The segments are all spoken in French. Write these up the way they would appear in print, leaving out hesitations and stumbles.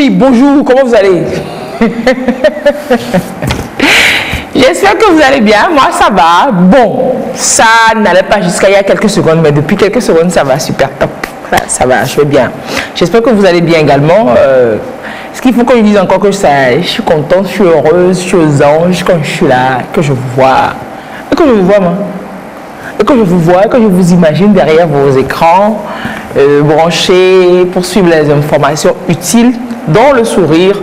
Oui, bonjour, comment vous allez? J'espère que vous allez bien. Moi, ça va. Bon, ça n'allait pas jusqu'à il y a quelques secondes, mais depuis quelques secondes, ça va super top. Voilà, ça va, je vais bien. J'espère que vous allez bien également. Ce qu'il faut que je dise encore que ça, je suis contente, je suis heureuse, je suis aux anges quand je suis là, que je vous vois. Et que je vous vois, moi. Et que je vous vois, que je vous imagine derrière vos écrans, branchés pour suivre les informations utiles dans le sourire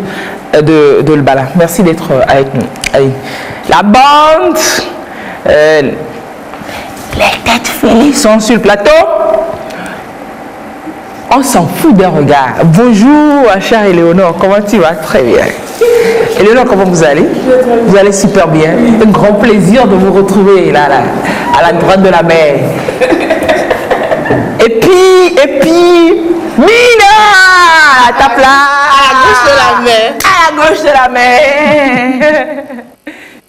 de Lbala. Merci d'être avec nous. Allez. La bande, les têtes fêlées sont sur le plateau. On s'en fout des regards. Bonjour, chère Éléonore, comment tu vas? Très bien. Éléonore, comment vous allez? Vous allez super bien. Un grand plaisir de vous retrouver là, à la droite de la mer. Et puis, Mina, tape là, à la gauche de la mer. À la gauche de la mer.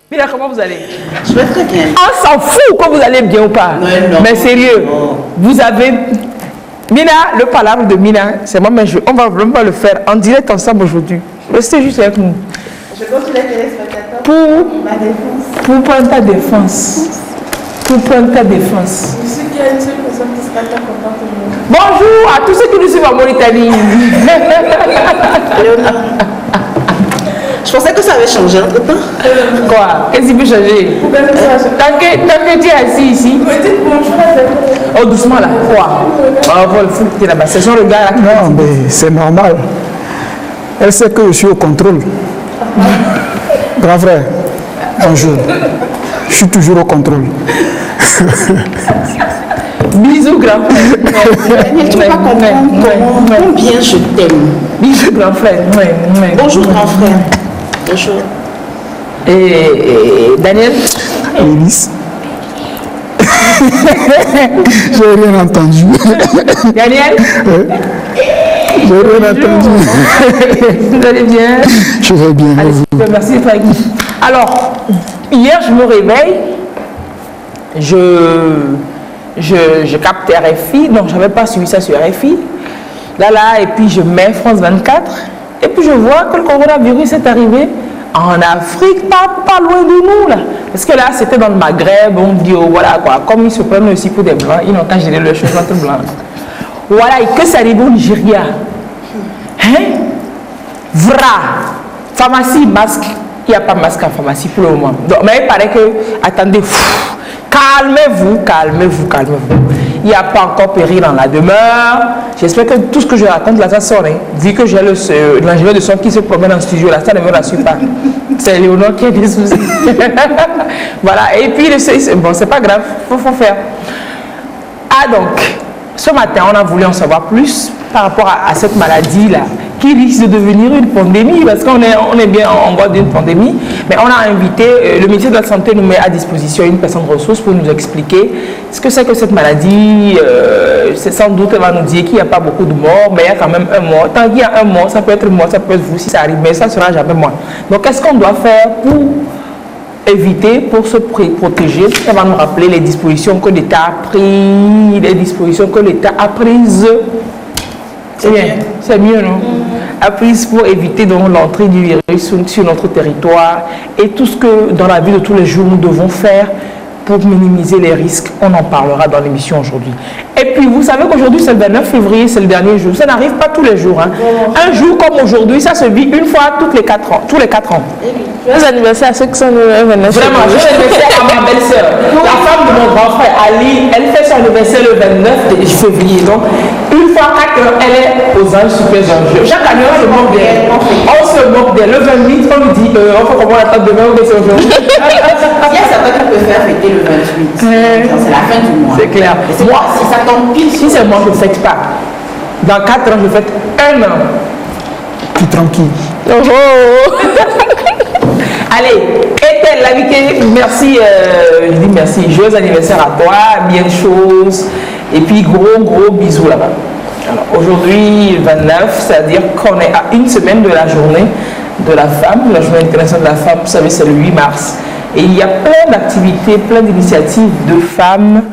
Mina, comment vous allez? Je vais très bien. On s'en fout quand vous allez bien ou pas. Non. Mais sérieux, vous avez... Mina, le palabre de Mina, c'est moi, mais on va vraiment le faire en direct ensemble aujourd'hui. Restez juste avec nous. Je continue les téléspectateurs. Pour prendre ta défense. Pour prendre ta défense. Je sais qu'il y a une seule personne qui sera très contente aujourd'hui. Bonjour à tous ceux qui nous suivent en Mauritanie. Je pensais que ça avait changé entre temps. Quoi? Qu'est-ce qui peut changer? Tant que tu es assis ici. Oh, doucement là. Quoi? Oh, voilà, le fou qui est là-bas. C'est son regard là. Non, mais c'est normal. Elle sait que je suis au contrôle. Grand frère, bonjour. Je suis toujours au contrôle. Bisous, grand frère. Tu ne peux pas comprendre combien je t'aime. Bisous, grand frère. Bonjour, grand frère. Bonjour. Et Daniel? Élise. J'ai rien entendu. Daniel? J'ai rien entendu. Vous allez bien? Je vais bien. Allez, super, merci d'être avec nous. Alors, hier, je me réveille. Je capte RFI. Non, je n'avais pas suivi ça sur RFI. Là, et puis je mets France 24. Et puis je vois que le coronavirus est arrivé en Afrique, pas loin de nous là. Parce que là, c'était dans le Maghreb, on dit, oh, voilà quoi, comme ils se prennent aussi pour des blancs, ils n'ont qu'à gérer le cheveu entre blancs. Voilà, et que ça arrive au Nigeria. Hein? Vra, pharmacie, masque. Il n'y a pas de masque en pharmacie pour le moment. Donc, mais il paraît que, attendez, calmez-vous. Il n'y a pas encore péril dans la demeure. J'espère que tout ce que je raconte là, ça sort. Hein. Vu que j'ai l'ingénieur de son qui se promène en studio là, ça ne me rassure pas. C'est Léonore qui a des soucis. Voilà. Et puis, bon, c'est pas grave. Faut faire. Ah, donc, ce matin, on a voulu en savoir plus par rapport à cette maladie-là, qui risque de devenir une pandémie, parce qu'on est bien en voie d'une pandémie. Mais on a invité, le ministère de la Santé nous met à disposition une personne de ressources pour nous expliquer ce que c'est que cette maladie. C'est sans doute, elle va nous dire qu'il n'y a pas beaucoup de morts, mais il y a quand même un mort. Tant qu'il y a un mort, ça peut être moi, ça peut être vous si ça arrive, mais ça ne sera jamais moi. Donc, qu'est-ce qu'on doit faire pour éviter, pour se protéger? Elle va nous rappeler les dispositions que l'État a prises, C'est bien, c'est mieux, non? A prise pour éviter donc l'entrée du virus sur notre territoire et tout ce que dans la vie de tous les jours nous devons faire pour minimiser les risques. On en parlera dans l'émission aujourd'hui. Et puis vous savez qu'aujourd'hui c'est le 29 février, c'est le dernier jour. Ça n'arrive pas tous les jours. Hein. Un jour comme aujourd'hui, ça se vit une fois tous les 4 ans. Joyeux anniversaire à ceux qui sont le 29 février. Vraiment, joyeux anniversaire à ma belle-sœur. La femme de mon grand frère Ali, elle fait son anniversaire le 29 février. Donc, une fois 4 heures, elle est aux anges super anges. Chaque année, on se moque d'elle. On se moque d'elle. Le 28, on lui dit, on fait comment la table demain ou c'est aujourd'hui. Il y a certains qui peuvent faire fêter le 28. C'est la fin du mois. C'est clair. Moi, si ça tombe pile, si c'est moi, je ne fête pas. Dans 4 ans, je fête 1 an. Plus tranquille. Allez, Ethel, l'invité, merci, je dis merci, joyeux anniversaire à toi, bien de choses, et puis gros bisous là-bas. Alors aujourd'hui, 29, c'est-à-dire qu'on est à une semaine de la journée de la femme, la journée internationale de la femme, vous savez, c'est le 8 mars. Et il y a plein d'activités, plein d'initiatives de femmes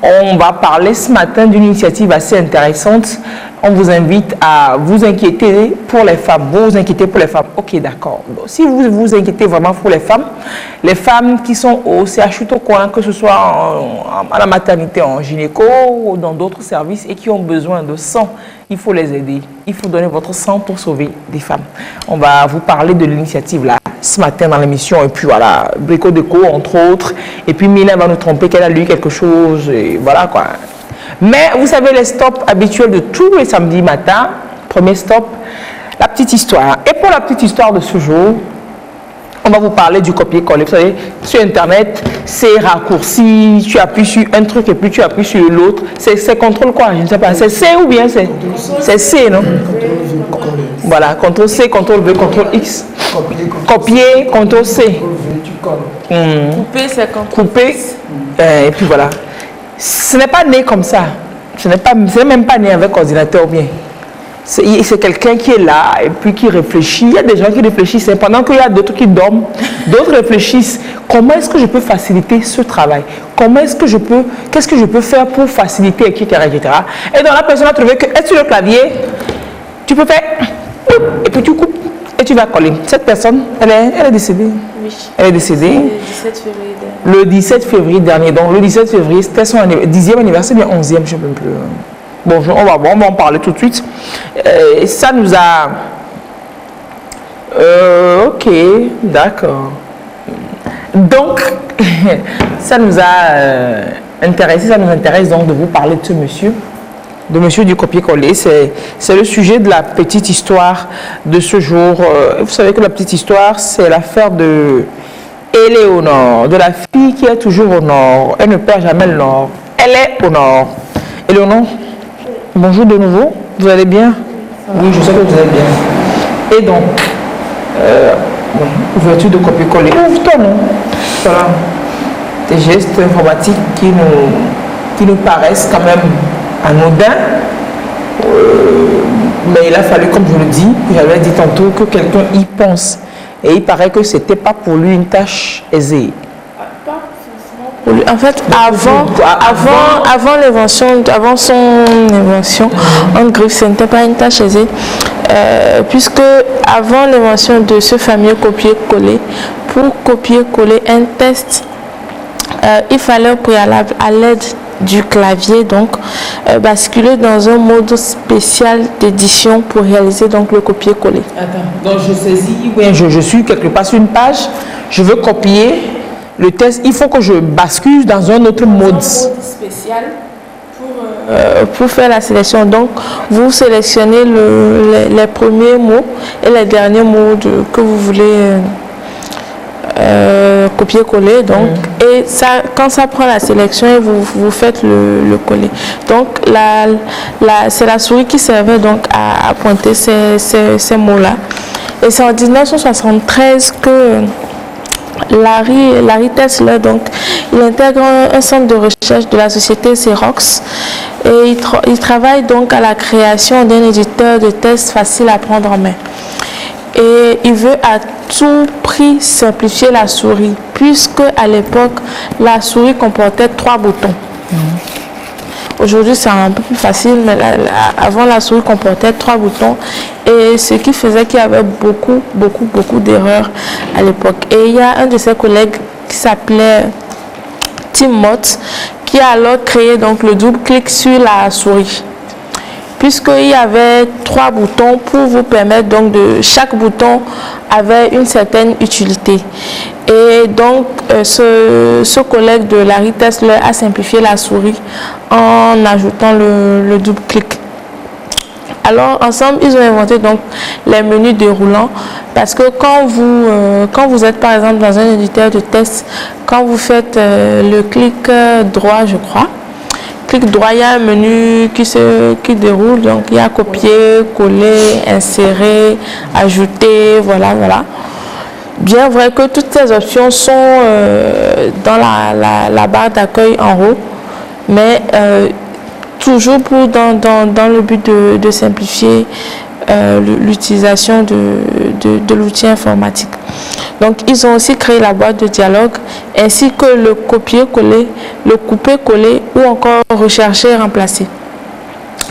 On va parler ce matin d'une initiative assez intéressante. On vous invite à vous inquiéter pour les femmes. Vous vous inquiétez pour les femmes. Ok, d'accord. Si vous vous inquiétez vraiment pour les femmes qui sont au CHU Tokoin, que ce soit à la maternité, en gynéco ou dans d'autres services et qui ont besoin de sang, il faut les aider. Il faut donner votre sang pour sauver des femmes. On va vous parler de l'initiative là ce matin dans l'émission. Et puis voilà, Brico Deco entre autres. Et puis Mina va nous tromper qu'elle a lu quelque chose. Et voilà quoi. Mais vous savez, les stops habituels de tous les samedis matins, premier stop, la petite histoire. Et pour la petite histoire de ce jour, on va vous parler du copier-coller. Vous savez, sur Internet, c'est raccourci, tu appuies sur un truc et puis tu appuies sur l'autre. C'est contrôle quoi? Je ne sais pas. C'est C ou bien c'est C, non? Voilà, CTRL C, CTRL V, CTRL X. Copier, CTRL C. Couper, c'est couper. Et puis voilà. Ce n'est pas né comme ça. Ce n'est même pas né avec ordinateur bien. C'est quelqu'un qui est là et puis qui réfléchit. Il y a des gens qui réfléchissent pendant qu'il y a d'autres qui dorment. D'autres réfléchissent. Comment est-ce que je peux faciliter ce travail? Qu'est-ce que je peux faire pour faciliter, etc., etc. Et donc la personne a trouvé que sur le clavier, tu peux faire et puis tu coupes et tu vas coller. Cette personne, elle est décédée. Oui. Elle est décédée. Le 17 février dernier. Le 17 février dernier. Donc le 17 février, c'était son 10e anniversaire, bien 11e, je ne sais même plus. Bon, on va en parler tout de suite. Ça nous a... ok, d'accord. Donc, ça nous a intéressé, ça nous intéresse donc de vous parler de ce monsieur, de monsieur du copier-coller. C'est le sujet de la petite histoire de ce jour. Vous savez que la petite histoire, c'est l'affaire de Éléonore, de la fille qui est toujours au nord. Elle ne perd jamais le nord. Elle est au nord. Éléonore, bonjour de nouveau. Vous allez bien? Oui, je sais que vous allez bien. Et donc, ouverture de copier-coller. Ouvre-toi, non? Voilà. Des gestes informatiques qui nous paraissent quand même anodins. Mais il a fallu, comme je le dis, j'avais dit tantôt, que quelqu'un y pense. Et il paraît que ce n'était pas pour lui une tâche aisée. En fait, avant son invention, en griffe, ce n'était pas une tâche aisée, puisque avant l'invention de ce fameux copier-coller, pour copier-coller un test, il fallait au préalable, à l'aide du clavier, donc basculer dans un mode spécial d'édition pour réaliser donc le copier-coller. Attends, donc je saisis, oui, je suis quelque part sur une page, je veux copier le test, il faut que je bascule dans un autre mode spécial pour faire la sélection. Donc, vous sélectionnez les premiers mots et les derniers mots que vous voulez copier-coller. Donc, et ça, quand ça prend la sélection, vous faites le coller. Donc, c'est la souris qui servait donc à pointer ces mots-là. Et c'est en 1973 que Larry Tesler, donc, il intègre un centre de recherche de la société Xerox et il travaille donc à la création d'un éditeur de tests facile à prendre en main. Et il veut à tout prix simplifier la souris, puisque à l'époque, la souris comportait 3 boutons. Aujourd'hui, c'est un peu plus facile, mais avant, la souris comportait 3 boutons. Et ce qui faisait qu'il y avait beaucoup d'erreurs à l'époque. Et il y a un de ses collègues qui s'appelait Tim Mott, qui a alors créé donc le double-clic sur la souris. Puisqu'il y avait 3 boutons pour vous permettre donc chaque bouton avait une certaine utilité. Et donc ce collègue de Larry Tesler a simplifié la souris en ajoutant le double-clic. Alors ensemble, ils ont inventé donc les menus déroulants, parce que quand vous êtes par exemple dans un éditeur de test, quand vous faites le clic droit, je crois, clic droit, il y a un menu qui déroule, donc il y a copier, coller, insérer, ajouter, voilà. Bien vrai que toutes ces options sont dans la barre d'accueil en haut, mais toujours dans le but de simplifier l'utilisation de l'outil informatique. Donc ils ont aussi créé la boîte de dialogue ainsi que le copier-coller, le couper-coller ou encore rechercher et remplacer.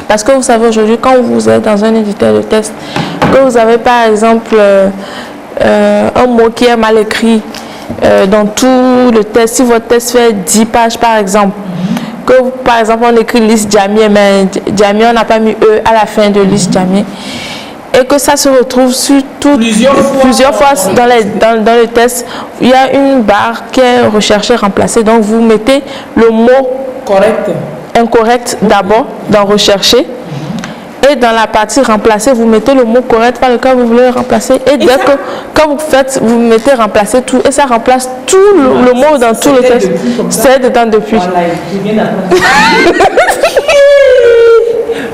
Parce que vous savez aujourd'hui, quand vous êtes dans un éditeur de test, que vous avez par exemple un mot qui est mal écrit dans tout le test, si votre test fait 10 pages par exemple, que par exemple on écrit liste Jamier, mais Jamier on n'a pas mis E à la fin de liste Jamier, et que ça se retrouve sur plusieurs fois dans le test, il y a une barre qui est recherchée, remplacée, donc vous mettez le mot incorrect d'abord dans rechercher, et dans la partie remplacer, vous mettez le mot correct par lequel vous voulez le remplacer, et dès que quand vous faites, vous mettez remplacer tout, et ça remplace tout le mot dans tout le test. C'est dedans depuis.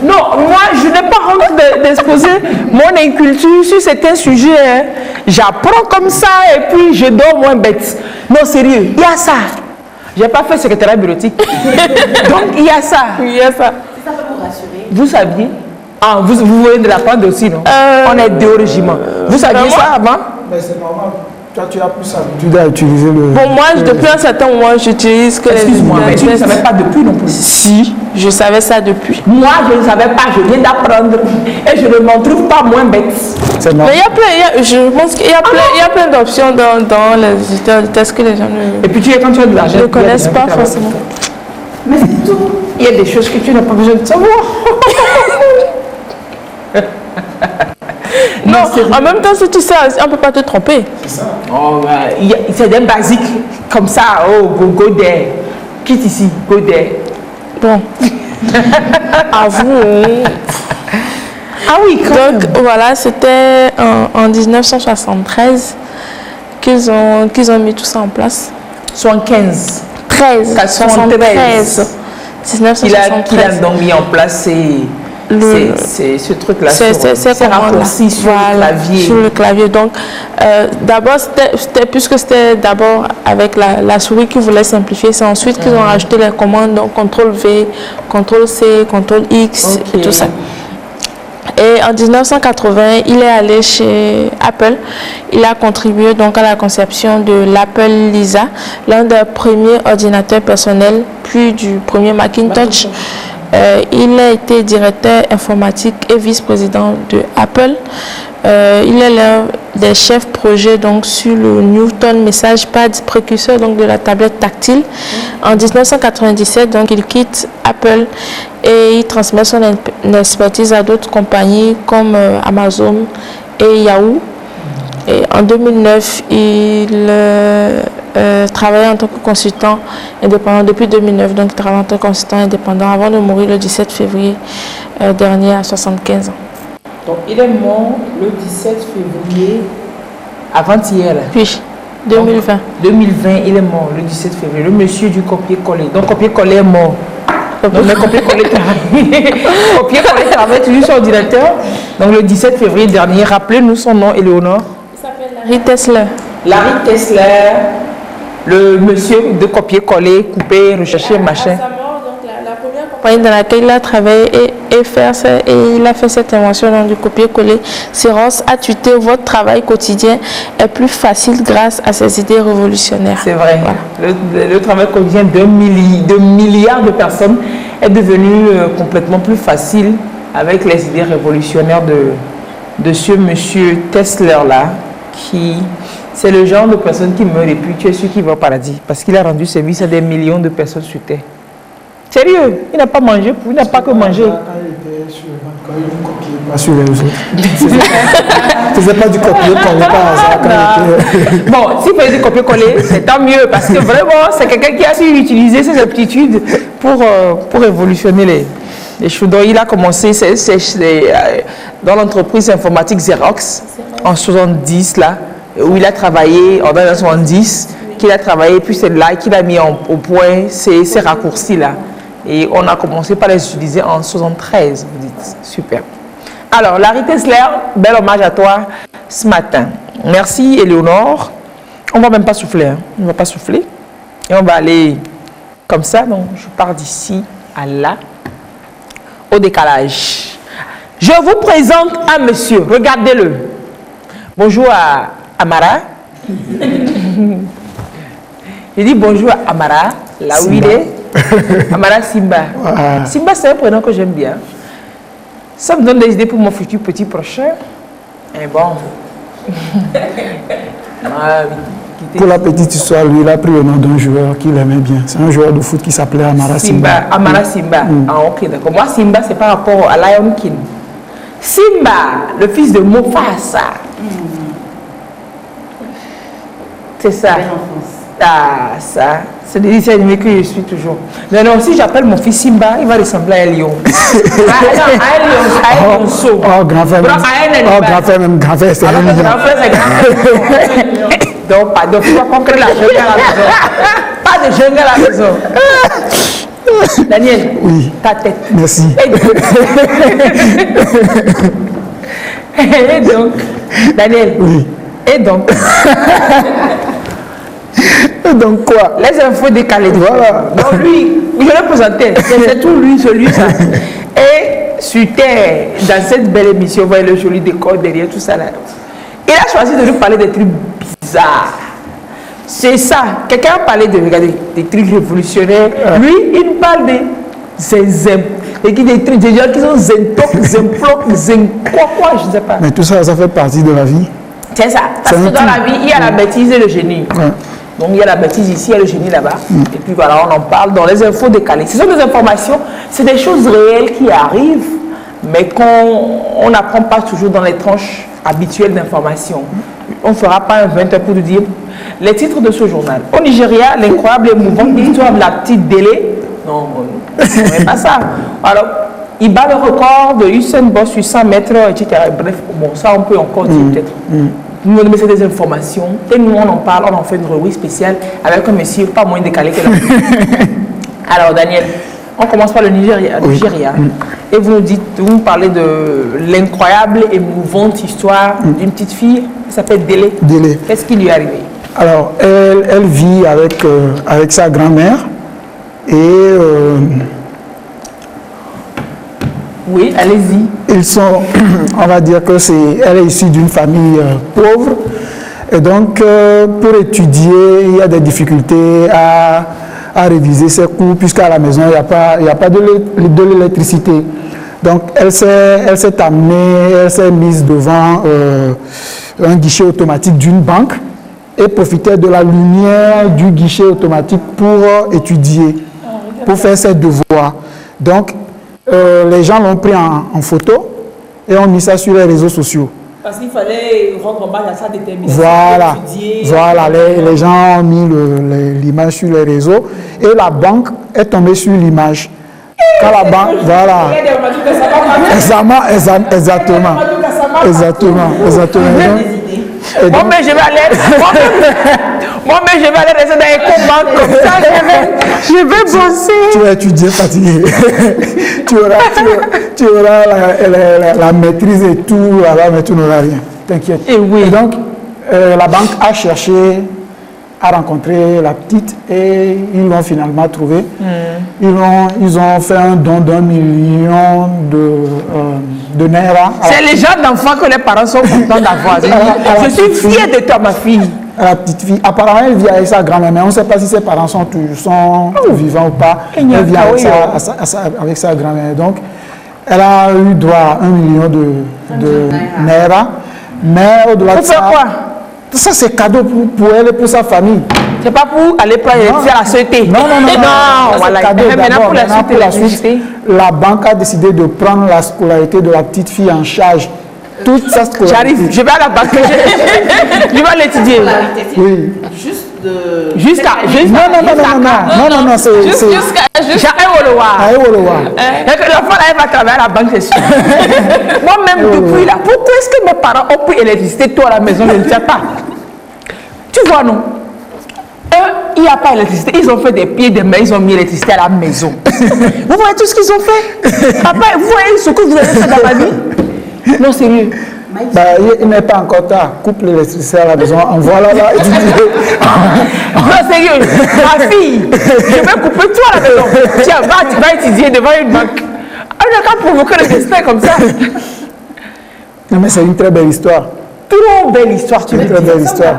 Non, moi, je n'ai pas honte d'exposer mon inculture sur certains sujets. Hein. J'apprends comme ça et puis je dors moins bête. Non, sérieux, il y a ça. Je n'ai pas fait secrétariat bureautique. Donc, il y a ça. Il y a ça. C'est ça pour rassurer. Vous saviez? Ah, vous venez de l'apprendre aussi, non? On est deux au régiment. Vous saviez ça avant? Mais c'est normal. Toi, tu as plus l'habitude à utiliser le... Bon, moi, depuis un certain moment, j'utilise que Excuse-moi, mais tu ne savais pas depuis non plus? Si, je savais ça depuis. Moi, je ne savais pas, je viens d'apprendre. Et je ne m'en trouve pas moins bête. C'est normal. Mais il y a plein, je pense qu'il y a plein d'options dans les éditeurs de tests que les gens Et puis quand tu as de l'argent, ne connaissent pas forcément. Mais c'est tout. Il y a des choses que tu n'as pas besoin de savoir. Non, en même temps, si tu sais, on ne peut pas te tromper. C'est ça. Oh, c'est des basiques comme ça. Oh, go there. Quitte ici, go there. Bon. À vous. Ah oui, quand Donc voilà, c'était en 1973 qu'ils ont mis tout ça en place. 75. 13. 73. 1973. Qu'il a donc mis en place c'est ce truc-là. C'est raccourci sur le clavier. Sur le clavier. Donc, d'abord, puisque c'était d'abord avec la souris qui voulait simplifier, c'est ensuite qu'ils ont rajouté les commandes, donc CTRL-V, CTRL-C, CTRL-X, et tout ça. Et en 1980, il est allé chez Apple. Il a contribué donc à la conception de l'Apple Lisa, l'un des premiers ordinateurs personnels, puis du premier Macintosh. Il a été directeur informatique et vice-président de Apple. Il est l'un des chefs projet donc sur le Newton Message Pad, précurseur donc de la tablette tactile. En 1997, donc il quitte Apple et il transmet son expertise à d'autres compagnies comme Amazon et Yahoo. Et en 2009, il travaillait en tant que consultant indépendant depuis 2009, donc il travaille en tant que consultant indépendant avant de mourir le 17 février dernier à 75 ans. Donc il est mort le 17 février avant-hier. Puis, 2020. Donc, 2020, il est mort le 17 février. Le monsieur du copier-coller. Donc copier-coller est mort. Donc le copier-coller travaille toujours sur ordinateur. Donc le 17 février dernier, rappelez-nous son nom, Éléonore. Il s'appelle Larry Tesler. Larry Tesler, le monsieur de copier-coller, couper, rechercher, machin. La première compagnie dans laquelle il a travaillé et il a fait cette invention du copier-coller. Xerox a tweeté: votre travail quotidien est plus facile grâce à ces idées révolutionnaires. C'est vrai. Voilà. Le travail quotidien de milliards de personnes est devenu complètement plus facile avec les idées révolutionnaires de ce monsieur Tesler-là, qui... C'est le genre de personne qui meurt et puis tu es sûr qu'il va au paradis parce qu'il a rendu service à des millions de personnes sur Terre. Sérieux, il n'a pas mangé, il n'a pas que manger. Pas sur les autres. Tu ne faisais pas du copier-coller par hasard. Bon, s'il faisait du copier-coller, c'est tant mieux parce que vraiment, c'est quelqu'un qui a su utiliser ses aptitudes pour révolutionner les choses. Donc, il a commencé dans l'entreprise informatique Xerox en 70 là. Où il a travaillé en 1970, qu'il a travaillé, puis c'est là qu'il a mis au point ces raccourcis-là. Et on a commencé par les utiliser en 73, vous dites. Super. Alors, Larry Tesler, bel hommage à toi ce matin. Merci, Éléonore. On ne va même pas souffler. Hein. On ne va pas souffler. Et on va aller comme ça. Donc, je pars d'ici à là, au décalage. Je vous présente un monsieur. Regardez-le. Bonjour à Amara. Je dis bonjour à Amara, là où il est. Amara Simba. Ah. Simba, c'est un prénom que j'aime bien. Ça me donne des idées pour mon futur petit prochain. Et bon. Ah, oui. Pour la petite histoire, lui, il a pris le nom d'un joueur qu'il aimait bien. C'est un joueur de foot qui s'appelait Amara Simba. Amara Simba. Ah, ok, d'accord. Moi, Simba, c'est par rapport à Lion King. Simba, le fils de Mufasa. C'est ça. Ah, ça. C'est des dessins animés que je suis toujours. Non, non, si j'appelle mon fils Simba, il va ressembler à un lion. À un lionceau. Oh, grand frère, grand frère, c'est un lion. Grand frère, c'est grand. Donc, pas de fois qu'on crée la jungle à la maison. Pas de jungle à la maison. Daniel, Oui. ta tête. Merci. Et donc, Daniel. Oui. Et donc, Et donc quoi? les infos décalées. Voilà. Donc lui, je l'ai présenté. C'est tout lui, celui ça. Et sur Terre, dans cette belle émission, vous voyez le joli décor derrière tout ça là. Il a choisi de nous parler des trucs bizarres. C'est ça. Quelqu'un a parlé de, regardez, des trucs révolutionnaires. Lui, il nous parle des zinzem. Et qui des trucs, des gens qui sont zentok, zemploc, quoi, je ne sais pas. Mais tout ça, ça fait partie de la vie. C'est ça. Parce que dans la vie, il y a la bêtise et le génie. Ouais. Donc il y a la bêtise ici, il y a le génie là-bas. Et puis voilà, on en parle dans les infos décalées. Ce sont des informations, c'est des choses réelles qui arrivent, mais qu'on n'apprend pas toujours dans les tranches habituelles d'information. On ne fera pas un 20 heures pour nous dire les titres de ce journal. Au Nigeria, l'incroyable et mouvante histoire de la petite Délé. Non, c'est pas ça. Alors, il bat le record de Usain Bolt sur 100 mètres, etc. Bref, bon, ça on peut encore dire peut-être. Mais c'est des informations. Et nous, on en parle, on en fait une revue spéciale avec un monsieur pas moins décalé que là. Alors, Daniel, on commence par le Nigeria. Et vous nous dites, vous nous parlez de l'incroyable et émouvante histoire d'une petite fille qui s'appelle Délé. Délé. Qu'est-ce qui lui est arrivé? Alors, elle vit avec sa grand-mère et Oui, allez-y. ils sont, on va dire que elle est issue d'une famille pauvre. Et donc, pour étudier, il y a des difficultés à réviser ses cours, puisqu'à la maison, il n'y a pas de l'électricité. Donc, elle s'est amenée, elle s'est mise devant un guichet automatique d'une banque et profitait de la lumière du guichet automatique pour étudier, pour faire ses devoirs. Donc, les gens l'ont pris en photo et ont mis ça sur les réseaux sociaux. Parce qu'il fallait rendre hommage à sa détermination. Voilà, les gens ont mis l'image sur les réseaux et la banque est tombée sur l'image. Quand la banque, voilà. Exactement. Moi-même, je vais aller rester dans les combats comme ça. Je vais bosser. Tu vas étudier fatigué. tu auras la maîtrise et tout là-bas, mais tu n'auras rien. T'inquiète. Et oui. Et donc, la banque a cherché à rencontrer la petite et ils l'ont finalement trouvé. Ils ont fait un don d'1 million de naira. C'est les gens d'enfants que les parents sont contents d'avoir. Je suis fière de toi, ma fille. La petite fille, apparemment, elle vit avec sa grand-mère, mais on ne sait pas si ses parents sont vivants ou pas. Elle vit avec sa grand-mère. Donc, elle a eu droit à 1 million de naira. Mais au-delà de ça, quoi? Ça, c'est cadeau pour elle et pour sa famille. C'est pas pour aller prendre la société. Non, voilà. C'est cadeau d'abord. Maintenant, Pour la suite, la banque a décidé de prendre la scolarité de la petite fille en charge. Toute sa scolarité. J'arrive, je vais à la banque. Je vais l'étudier. Oui. Jusqu'à. Non, c'est. Jusqu'à Eolowa. L'enfant là, elle va travailler à la banque, c'est sûr. Moi-même, depuis là, pourquoi est-ce que mes parents ont pris l'électricité, toi à la maison, je ne sais pas. Tu vois, non? Il n'y a pas d'électricité. Ils ont fait des pieds, des mains, ils ont mis l'électricité à la maison. Vous voyez tout ce qu'ils ont fait? Papa, vous voyez ce que vous avez fait dans la vie? Non, sérieux. Il n'est pas encore tard. Coupe l'électricité à la maison, envoie-la là. Non, sérieux. Ma fille, je vais couper toi à la maison. Tiens, tu vas étudier devant une banque. On n'a qu'à provoquer le destin comme ça. Non, mais c'est une très belle histoire. Trop belle histoire, tu veux dire. Très belle histoire.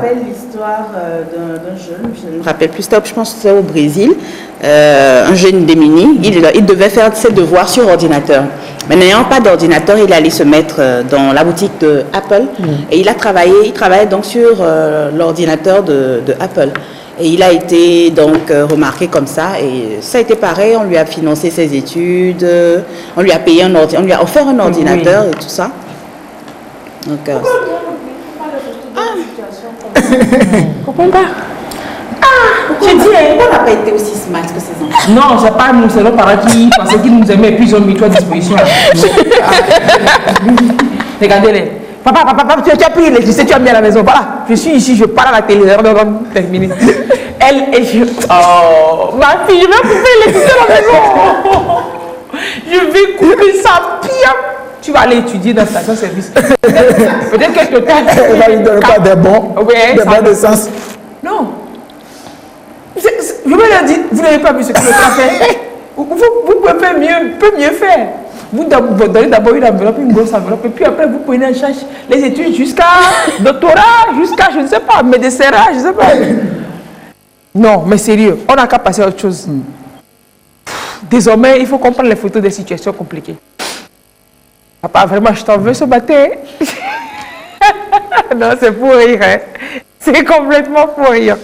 l'histoire d'un jeune, je ne me rappelle plus, je pense que c'était au Brésil, un jeune démuni. Il devait faire ses devoirs sur ordinateur. Mais n'ayant pas d'ordinateur, il allait se mettre dans la boutique de Apple et il travaillait donc sur l'ordinateur de Apple. Et il a été donc remarqué comme ça et ça a été pareil, on lui a financé ses études, on lui a payé on lui a offert un ordinateur et tout ça. Donc, Comprends pas. j'ai dit, on n'a pas été aussi smart que ces enfants. Non, c'est pas nous, c'est nos parents qui pensaient qu'ils nous aimaient et puis ils ont mis toi à disposition. Regardez-les. Papa, tu as pris l'électricité, tu as mis à la maison. Voilà, je suis ici, je parle à la télé. Terminé. Elle et je. Oh, ma fille, je vais couper l'électricité à la maison. Je vais couper ça pire. Tu vas aller étudier dans la station-service. Peut-être quelque temps. Elle va lui donner pas des bons, des bons d'essence. Non. Je me l'ai dit, vous n'avez pas vu ce que le a fait. Vous pouvez faire mieux faire. Vous donnez d'abord une enveloppe, une grosse enveloppe, et puis après vous prenez en charge les études jusqu'à doctorat, jusqu'à, je ne sais pas, médecin, je ne sais pas. Non, mais sérieux, on n'a qu'à passer à autre chose. Désormais, il faut comprendre les photos des situations compliquées. Papa, vraiment, je t'en veux ce matin. Non, c'est pour rire. Hein. C'est complètement pour rire.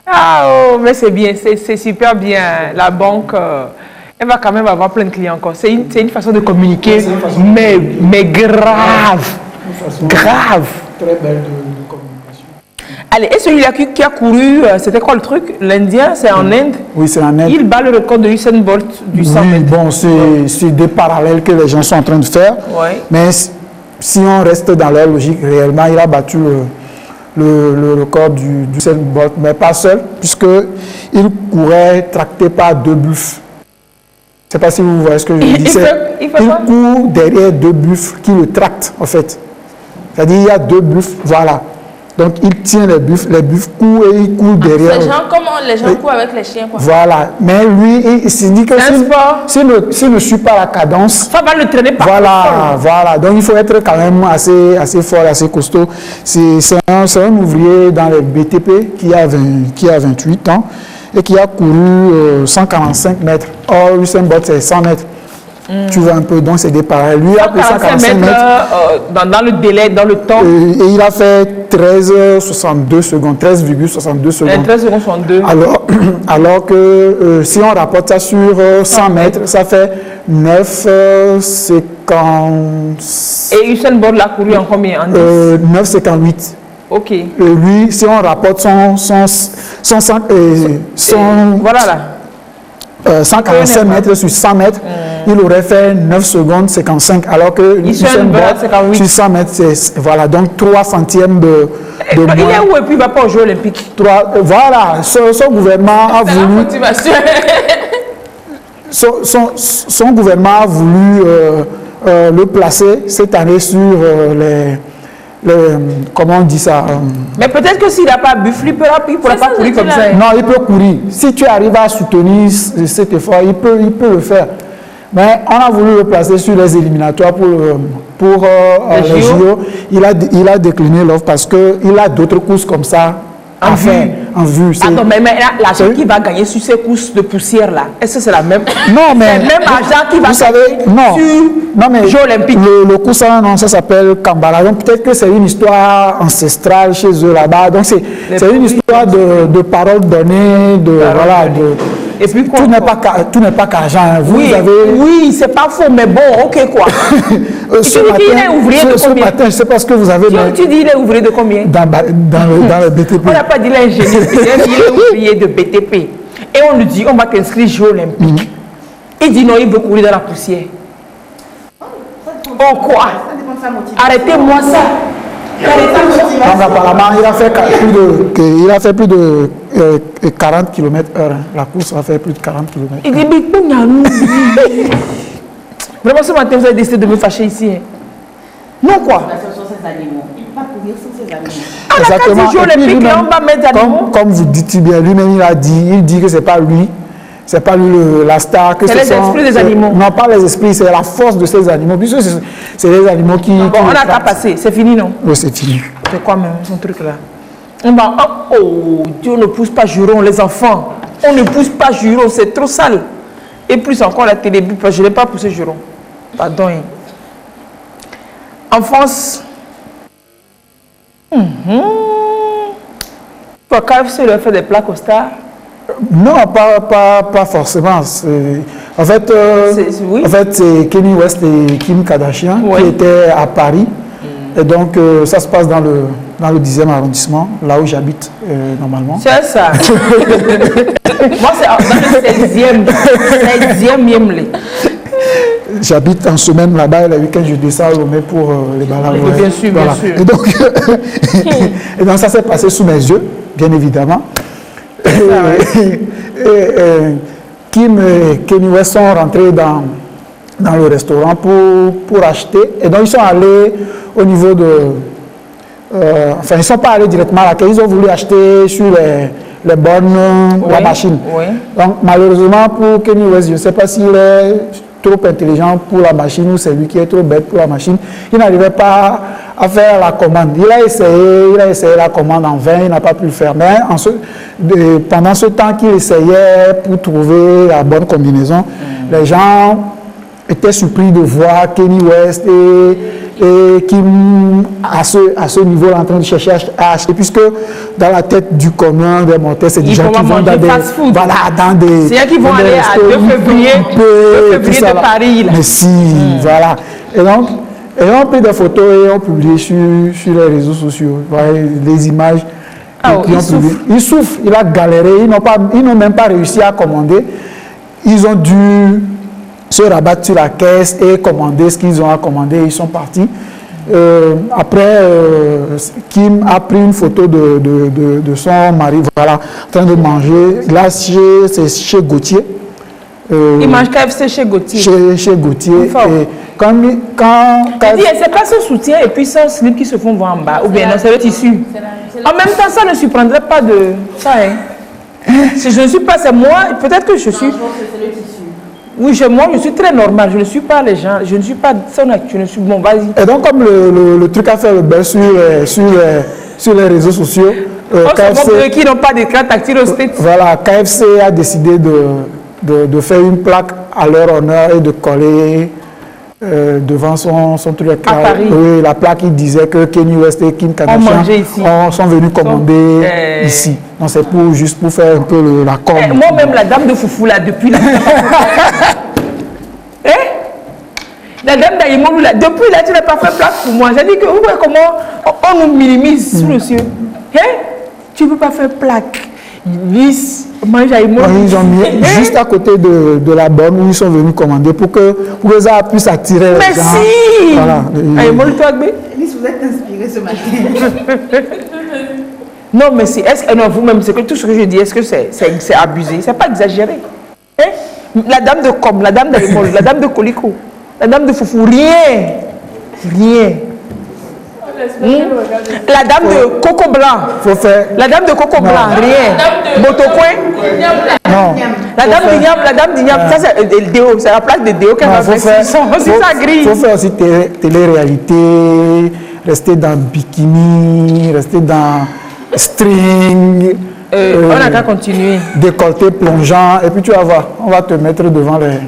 Ah, oh, mais c'est bien, c'est super bien. La banque, elle va quand même avoir plein de clients encore. C'est une façon de communiquer, mais grave. Grave. Très belle de communication. Allez, et celui-là qui a couru, c'était quoi le truc? L'Indien, c'est en Inde? Oui, c'est en Inde. Il bat le record de Usain Bolt du 100 mètres. Bon, c'est des parallèles que les gens sont en train de faire. Ouais. Mais si on reste dans leur logique, réellement, il a battu le record du Usain Bolt, mais pas seul, puisqu'il courait tracté par 2 buffles. Je ne sais pas si vous voyez ce que je dis. Il court derrière 2 buffles qui le tractent, en fait. C'est-à-dire il y a 2 buffles, voilà. Donc il tient les buffles courent et il court derrière. Comment les gens courent avec les chiens, quoi. Voilà. Mais lui, il se dit que s'il ne suit pas la cadence, ça va le traîner par voilà. Donc il faut être quand même assez fort, assez costaud. C'est un ouvrier dans le BTP qui a 28 ans et qui a couru 145 mètres. Or, Usain Bolt, c'est 100 mètres. Tu vois un peu, donc c'est des parallèles. Lui a pris 145 mètres. Dans le délai, dans le temps. Et il a fait 13,62 secondes, 13,62 secondes. 13 secondes 62. Alors que si on rapporte ça sur 100 mètres, ça fait 9,50. Et Usain Bolt l'a couru en combien? En 9,58. Ok. Lui, si on rapporte voilà là. 145 mètres sur 100 mètres, il aurait fait 9 secondes 55, alors que Usain Bolt sur 100 mètres, c'est voilà, donc 3 centièmes de moins. Il est où et puis il ne va pas aux Jeux Olympiques? Voilà, son gouvernement a voulu. Son gouvernement a voulu le placer cette année sur comment on dit ça? Mais peut-être que s'il n'a pas bufflé, il ne pourra pas courir comme ça. Non, il peut courir. Si tu arrives à soutenir cet effort, il peut le faire. Mais on a voulu le placer sur les éliminatoires pour les JO. Il a décliné l'offre parce qu'il a d'autres courses comme ça à faire en vue. Attends, mais l'argent qu'il va gagner sur ces courses de poussière là, est-ce que c'est la même? Non, mais c'est le même argent qu'il va gagner sur Jeux Olympiques. Le course là, non, ça s'appelle Kambala. Donc peut-être que c'est une histoire ancestrale chez eux là-bas. Donc c'est une histoire de paroles données, et puis tout n'est pas qu'argent. Oui, c'est pas faux, mais bon, ok quoi. Ce matin, je ne sais pas ce que vous avez. Tu dis il est ouvrier de combien? Dans le BTP. On n'a pas dit l'ingénieur, il est ouvrier de BTP. Et on lui dit, on va t'inscrire Jeux Olympiques. Il dit non, il veut courir dans la poussière. Oh quoi? Arrêtez-moi ça. Donc apparemment, il a fait plus de 40 km/h. La course a fait plus de 40 km/h. Il dit, mais vraiment, ce matin, vous avez décidé de me fâcher ici. Hein. Non, quoi? Il ne peut pas courir sans ses animaux. Exactement. Exactement. Comme vous dites bien, lui-même, il dit que ce n'est pas lui. C'est pas lui la star. C'est les esprits des animaux. Non, pas les esprits, c'est la force de ces animaux. Puisque c'est les animaux qui. Bon, on n'a qu'à passer. C'est fini, non? Oui, c'est fini. C'est quoi, même, son truc là? Oh, Dieu ne pousse pas juron, les enfants. On ne pousse pas juron, c'est trop sale. Et plus encore la télé, je n'ai pas poussé juron. Pardon. En France, pour KFC, leur fait des plats costards. Non, pas forcément. En fait, c'est Kanye West et Kim Kardashian qui étaient à Paris. Et donc, ça se passe dans le 10e arrondissement, là où j'habite normalement. C'est ça. Moi, c'est dans le 16e. J'habite en semaine là-bas et le week-end, je descends au Lomé pour les balades. Oui, bien sûr, voilà. Bien sûr. Et donc, ça s'est passé sous mes yeux, bien évidemment. Kim et Kanye West sont rentrés dans le restaurant pour acheter. Et donc, ils sont allés au niveau de... ils ne sont pas allés directement à la caisse, ils ont voulu acheter sur les bornes, la machine. Oui. Donc, malheureusement, pour Kanye West, je ne sais pas s'il est trop intelligent pour la machine ou c'est lui qui est trop bête pour la machine. Il n'arrivait pas à faire la commande. Il a essayé la commande en vain, il n'a pas pu le faire. Mais pendant ce temps qu'il essayait pour trouver la bonne combinaison, les gens étaient surpris de voir Kanye West et Kim à ce niveau en train de chercher à acheter, puisque dans la tête du commun des mortels, c'est des gens qui vont dans des dans des c'est qui vont aller à 2 février de Paris là. Mais si, voilà. Et donc ils ont pris des photos et ont publié sur les réseaux sociaux. Voilà, les images. Ils souffrent, il a galéré, ils n'ont même pas réussi à commander. Ils ont dû se rabattre sur la caisse et commander ce qu'ils ont à commander. Ils sont partis. Après, Kim a pris une photo de son mari, voilà, en train de manger. Là, c'est chez Gauthier. Il mange KFC chez Gauthier. Chez Gauthier. Et quand c'est pas son soutien et puis son slip qui se font voir en bas. Ou bien non, c'est le tissu. En même temps, ça ne surprendrait pas de ça. Si je ne suis pas, c'est moi, peut-être que je suis. Oui, moi, je suis très normal. Je ne suis pas les gens. Je ne suis pas son actu. Je ne suis bon, vas-y. Et donc, comme le truc a fait le buzz sur les réseaux sociaux, KFC, qui n'ont pas d'écran tactile au States. Voilà, KFC a décidé de faire une plaque à leur honneur et de coller devant son truc. À Paris. Oui, la plaque, il disait que Kanye West et Kim Kardashian sont venus commander ici. Donc c'est juste pour faire un peu la com. Moi-même, la dame de Foufou, là, depuis là. La dame d'Aïmolou, là, depuis là, tu n'as pas fait plaque pour moi. J'ai dit que, vous voyez comment on nous minimise sous le ciel. Tu ne peux pas faire plaque. Ils ont mis juste à côté de la borne où ils sont venus commander pour que ça puisse attirer les gens. Merci. Voilà. Vous êtes inspiré ce matin. Non, mais non, vous-même, c'est que tout ce que je dis, est-ce que c'est abusé? C'est pas exagéré. La dame de Com, la dame d'Aïmol, la dame de Coliko, la dame de Foufou, rien. La dame de Coco Blanc. La dame de Coco Blanc, rien. Motocoin. Non. La dame d'Ignam, ça c'est le déo, c'est la place de déo qu'elle a fait. C'est ça gris. Il faut faire aussi télé-réalité, rester dans bikini, rester dans string. On n'a qu'à continuer. Décolleté plongeant, et puis tu vas voir, on va te mettre devant les...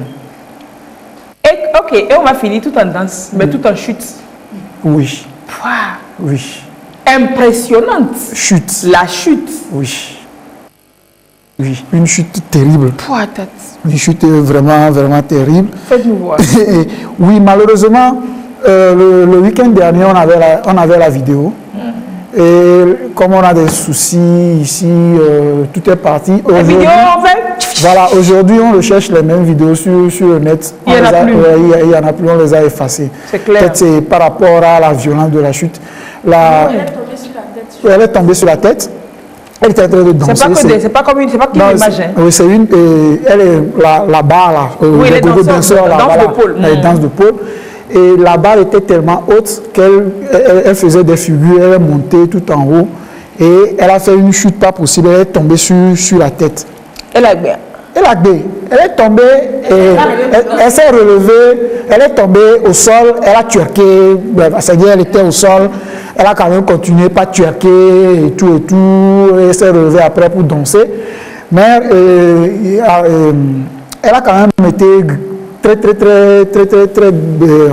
Et on va finir tout en danse, mais tout en chute. Oui. Wow. Oui. Impressionnante. Chute. La chute. Oui. Oui, une chute terrible. Pouatat. Une chute vraiment, vraiment terrible. Faites-nous voir. Oui, malheureusement, le week-end dernier, on avait la vidéo. Et comme on a des soucis ici, tout est parti. La vidéo, en fait. Voilà, aujourd'hui, on recherche les mêmes vidéos sur le net. Il n'y en a plus. Il y en a plus, on les a effacées. C'est clair. Peut-être c'est par rapport à la violence de la chute. Elle est tombée sur la tête. Elle est tombée sur la tête. Elle était en train de danser. C'est pas comme une image. Oui, c'est une. Elle est là-bas, là. Oui, les danseurs, là, danse de pôle. Les danses de pôle. Et la barre était tellement haute qu'elle faisait des figures, elle est montée tout en haut. Et elle a fait une chute pas possible, elle est tombée sur la tête. Elle a bien. Elle est tombée, elle s'est relevée, elle est tombée au sol, elle a twerké, c'est-à-dire elle était au sol, Elle a quand même continué par twerker et tout, et elle s'est relevée après pour danser. Mais elle a quand même été très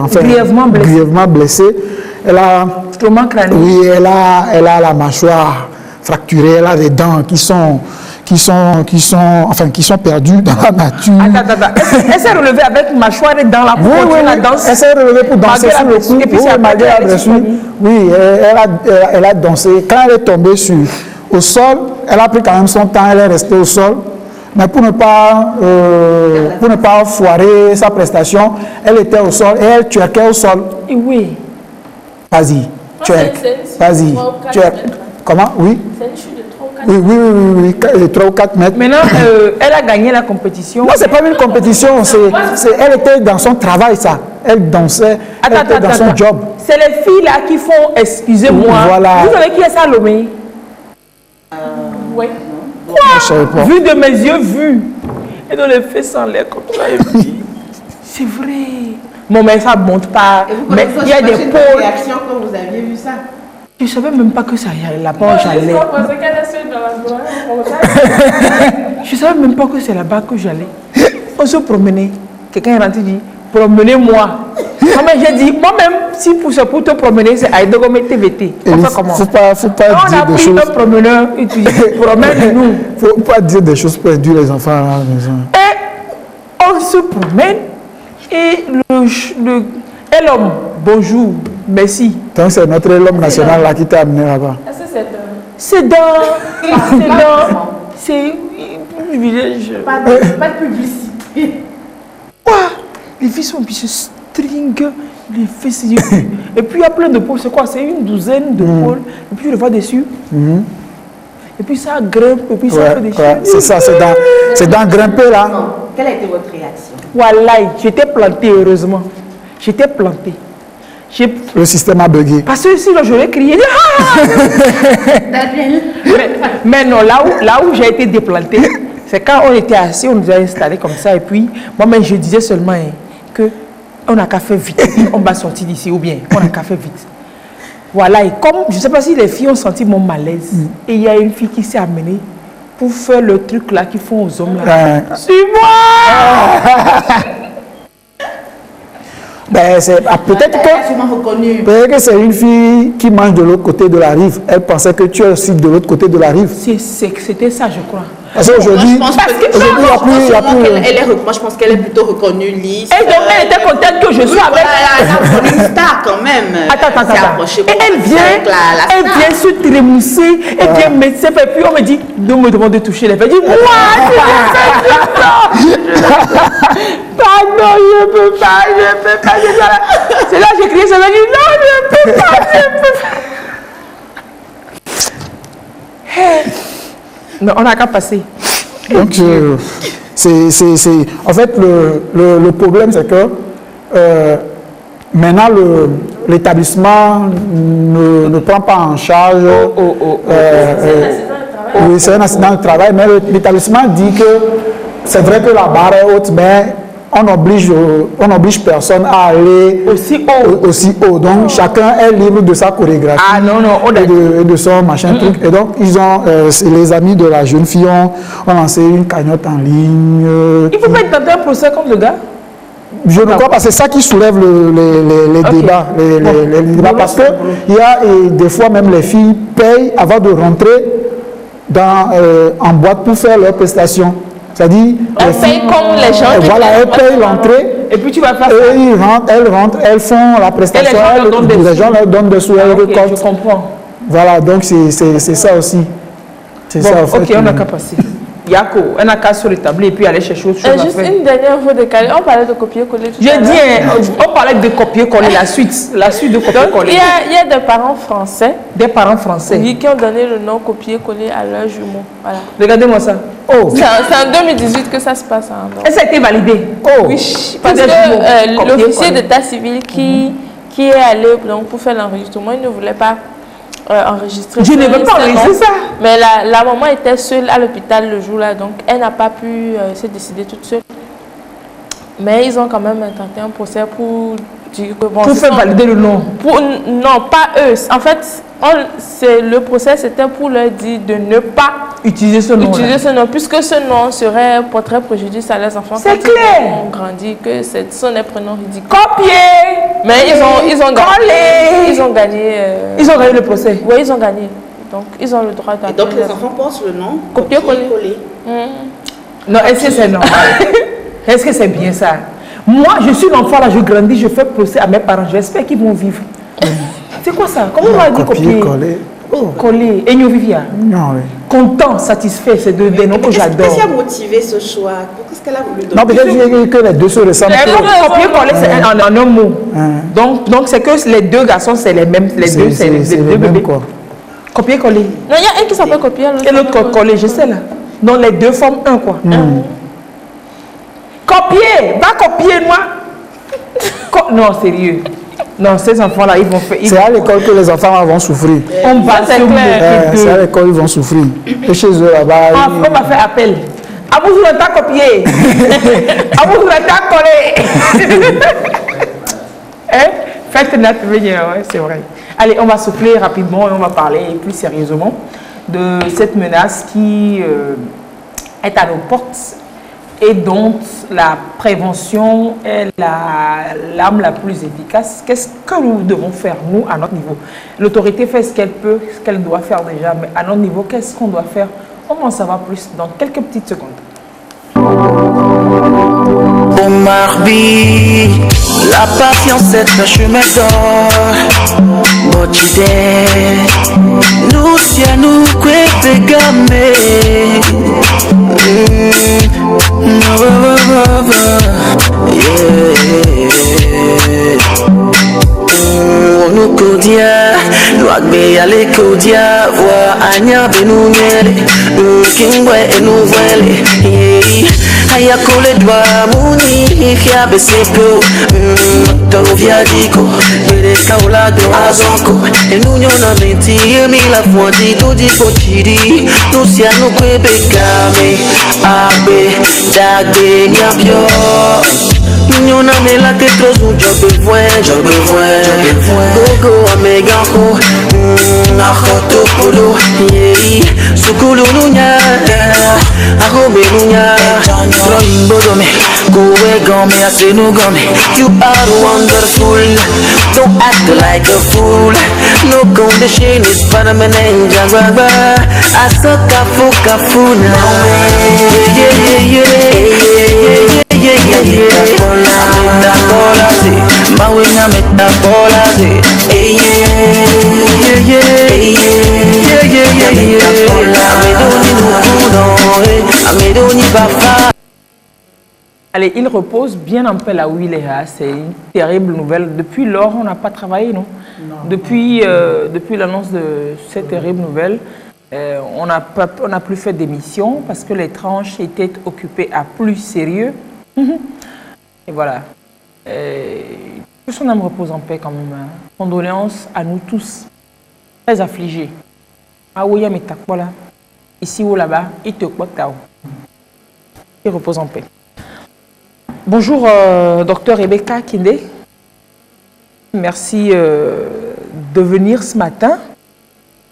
enfin, grièvement blessée. Elle a, oui, elle a la mâchoire fracturée, elle a des dents qui sont perdues dans la nature. Attends. Elle s'est relevée avec une mâchoire et dans la la danse. Elle s'est relevée pour danser sur le coup. Et puis malgré la blessure. Oui, elle a dansé. Quand elle est tombée au sol, elle a pris quand même son temps, elle est restée au sol. Mais pour ne pas foirer sa prestation, elle était au sol et elle twerkait au sol. Oui. Vas-y, twerk. Vas-y, twerk. Comment? Oui. C'est une chute de 3 ou 4 mètres. Oui, 3 ou 4 mètres. Maintenant, elle a gagné la compétition. Non, c'est pas une compétition. Elle était dans son travail, ça. Elle dansait, elle était dans son job. C'est les filles là qui font, excusez-moi. Voilà. Vous savez qui est Salomé? Oui. Quoi? Vu de mes yeux, vu. Et dans les faits sans l'air comme ça. Et puis, c'est vrai. Bon, mais ça ne monte pas. Mais il y a des pôles. réaction quand vous aviez vu ça? Je ne savais même pas que ça y allait là-bas où j'allais. Je ne savais même pas que c'est là-bas que j'allais. On se promenait. Quelqu'un est rentré et dit, promenez-moi. J'ai dit, moi-même, si c'est pour te promener, c'est Aïdogome TVT. On fait comment? Faut pas dire des choses. On a pris un promeneur et tu dis, promène-nous. Il ne faut pas dire des choses pour induire les enfants à la maison. Et on se promène et l'homme, bonjour, merci. Donc c'est notre homme national là qui t'a amené là-bas. Est-ce que c'est un village. Pas de publicité. Quoi? Les filles sont puis se string, les fesses. Et puis il y a plein de pôles. C'est quoi? C'est une douzaine de pôles. Et puis je le vois dessus. Et puis ça grimpe, et puis ça fait des choses. C'est ça, c'est dans grimper là. Quelle a été votre réaction? Voilà, j'étais plantée, heureusement. J'étais plantée. Le système a bugué. Parce que sinon j'aurais crié. Mais non, là où j'ai été déplantée, c'est quand on était assis, on nous a installés comme ça. Et puis, moi-même, je disais seulement que on n'a qu'à faire vite. On va sortir d'ici, ou bien on n'a qu'à faire vite. Voilà, et comme, je ne sais pas si les filles ont senti mon malaise. Et il y a une fille qui s'est amenée pour faire le truc là qu'ils font aux hommes là. Suis-moi! Ben, peut-être que c'est une fille qui mange de l'autre côté de la rive. Elle pensait que tu es aussi de l'autre côté de la rive. C'était ça, je crois. Parce qu'aujourd'hui, moi, je pense qu'elle est plutôt reconnue lisse. Et donc, elle était contente que je sois avec elle. Elle est une star quand même. Attends. Et elle vient se trémousser, elle vient mettre ses fesses. Puis on me dit, ne me demande de toucher les fesses. Je dis, moi, pardon, je ne peux pas. C'est là que j'ai crié, ça m'a dit, non, je ne peux pas. Non, on n'a qu'à passer. Donc, en fait, le problème, c'est que maintenant, l'établissement ne prend pas en charge. Oui, c'est un accident de travail, mais l'établissement dit que c'est vrai que la barre est haute, mais on n'oblige personne à aller aussi haut. Donc, chacun est libre de sa chorégraphie et de son machin truc. Et donc, ils ont, les amis de la jeune fille ont lancé une cagnotte en ligne. Il faut pas être dans un procès contre le gars? Je ne crois pas, c'est ça qui soulève les débats. Les débats parce qu'il y a des fois même les filles payent avant de rentrer en boîte pour faire leurs prestations. C'est-à-dire, elles payent comme les gens qui elles payent l'entrée. Et puis tu vas faire ça. Elles rentrent, elles font la prestation. Les gens leur donnent des sous, elles récoltent. Je comprends. Voilà, donc c'est ça aussi. C'est ça, en fait. Ok, on n'a qu'à passer. Yako, on n'a qu'à se rétablir et puis aller chercher autre chose à juste faire. Une dernière fois de calé, on parlait de copier-coller tout à l'heure. J'ai dit, on parlait de copier-coller, la suite de copier-coller. Il y a des parents français. Des parents français. Oui, qui ont donné le nom copier-coller à leurs jumeaux. Voilà. Regardez-moi ça. Oh. C'est en 2018 que ça se passe. Et ça a été validé. Oh. Oui, parce que l'officier d'état civil qui est allé donc, pour faire l'enregistrement, il ne voulait pas enregistrer. Je ne veux pas enregistrer ça. Mais la maman était seule à l'hôpital le jour-là, donc elle n'a pas pu se décider toute seule. Mais ils ont quand même tenté un procès pour dire que bon, pour faire valider le nom. Non, pas eux. En fait, le procès c'était pour leur dire de ne pas utiliser ce nom. Puisque ce nom serait porterait préjudice à leurs enfants. C'est clair. Ils ont grandi, que ce sont des prénoms ridicules. Copier. Mais ils ont gagné. Ils ont gagné. Ils ont gagné le procès. Oui, ils ont gagné. Donc, ils ont le droit d'appeler. Et donc, les enfants portent le nom copier-coller. Non, est-ce que c'est normal? Est-ce que c'est bien ça? Moi, je suis l'enfant là, je grandis, je fais procès à mes parents. J'espère qu'ils vont vivre. C'est quoi ça? Comment on va dire copier? Coller. Coller. Et nous vivons. Non, oui. Content, satisfait, c'est deux noms que j'adore. Qu'est-ce qui a motivé ce choix? Qu'est-ce qu'elle a voulu donner? Non, peut-être que les deux se ressemblent. Copier-coller, c'est en un mot. Donc, c'est que les deux garçons, c'est les mêmes. Les deux, c'est les deux bébés. Copier-coller. Non, il y a un qui s'appelle copier. Et l'autre coller, je sais là. Donc, les deux forment un, quoi. Copier, va copier moi. Non, sérieux. Non, ces enfants-là, ils vont faire. C'est à l'école que les enfants vont souffrir. On va se clair. C'est à l'école qu'ils vont souffrir. Et chez eux là-bas. On va faire appel. À vous, vous l'avez copié. À vous, vous l'avez collé. Hein? Faites notre venir, ouais, c'est vrai. Allez, on va souffler rapidement et on va parler plus sérieusement de cette menace qui est à nos portes et dont la prévention est l'arme la plus efficace. Qu'est-ce que nous devons faire, nous, à notre niveau? L'autorité fait ce qu'elle peut, ce qu'elle doit faire déjà, mais à notre niveau, qu'est-ce qu'on doit faire? On va en savoir plus dans quelques petites secondes. Au marbi, la patience est un chemin d'or. Botide, nous si à nous que gamé. Nous kodia, nous agbe ale kodia, wa anya benunele, kingwe enu vele. Aya kole dwa muni hia besepo to viadiko bere kaula do azonko enunyo na menti mi la fuadi to di pochiri no sia no kwebe kame abe dagbe nyapyo nunyo na me la que trop un job besoin gogo ameganko na khoto polo yei sukulu nunya arobe nunya Bodome, go away, gome, I say no gome. You are wonderful, don't act like a fool. No condition is Panama and Jagaba. I suck a fuck now. Allez, il repose bien en paix là où il est. C'est une terrible nouvelle. Depuis lors, on n'a pas travaillé, non? Depuis l'annonce de cette terrible nouvelle, on n'a plus fait d'émission parce que les tranches étaient occupées à plus sérieux. Et voilà. Que son âme repose en paix quand même. Condoléances à nous tous, très affligés. Ah oui, mais t'as quoi là? Ici ou là-bas, il te quoi que t'as. Il repose en paix. Bonjour, docteur Rebecca Kinde. Merci de venir ce matin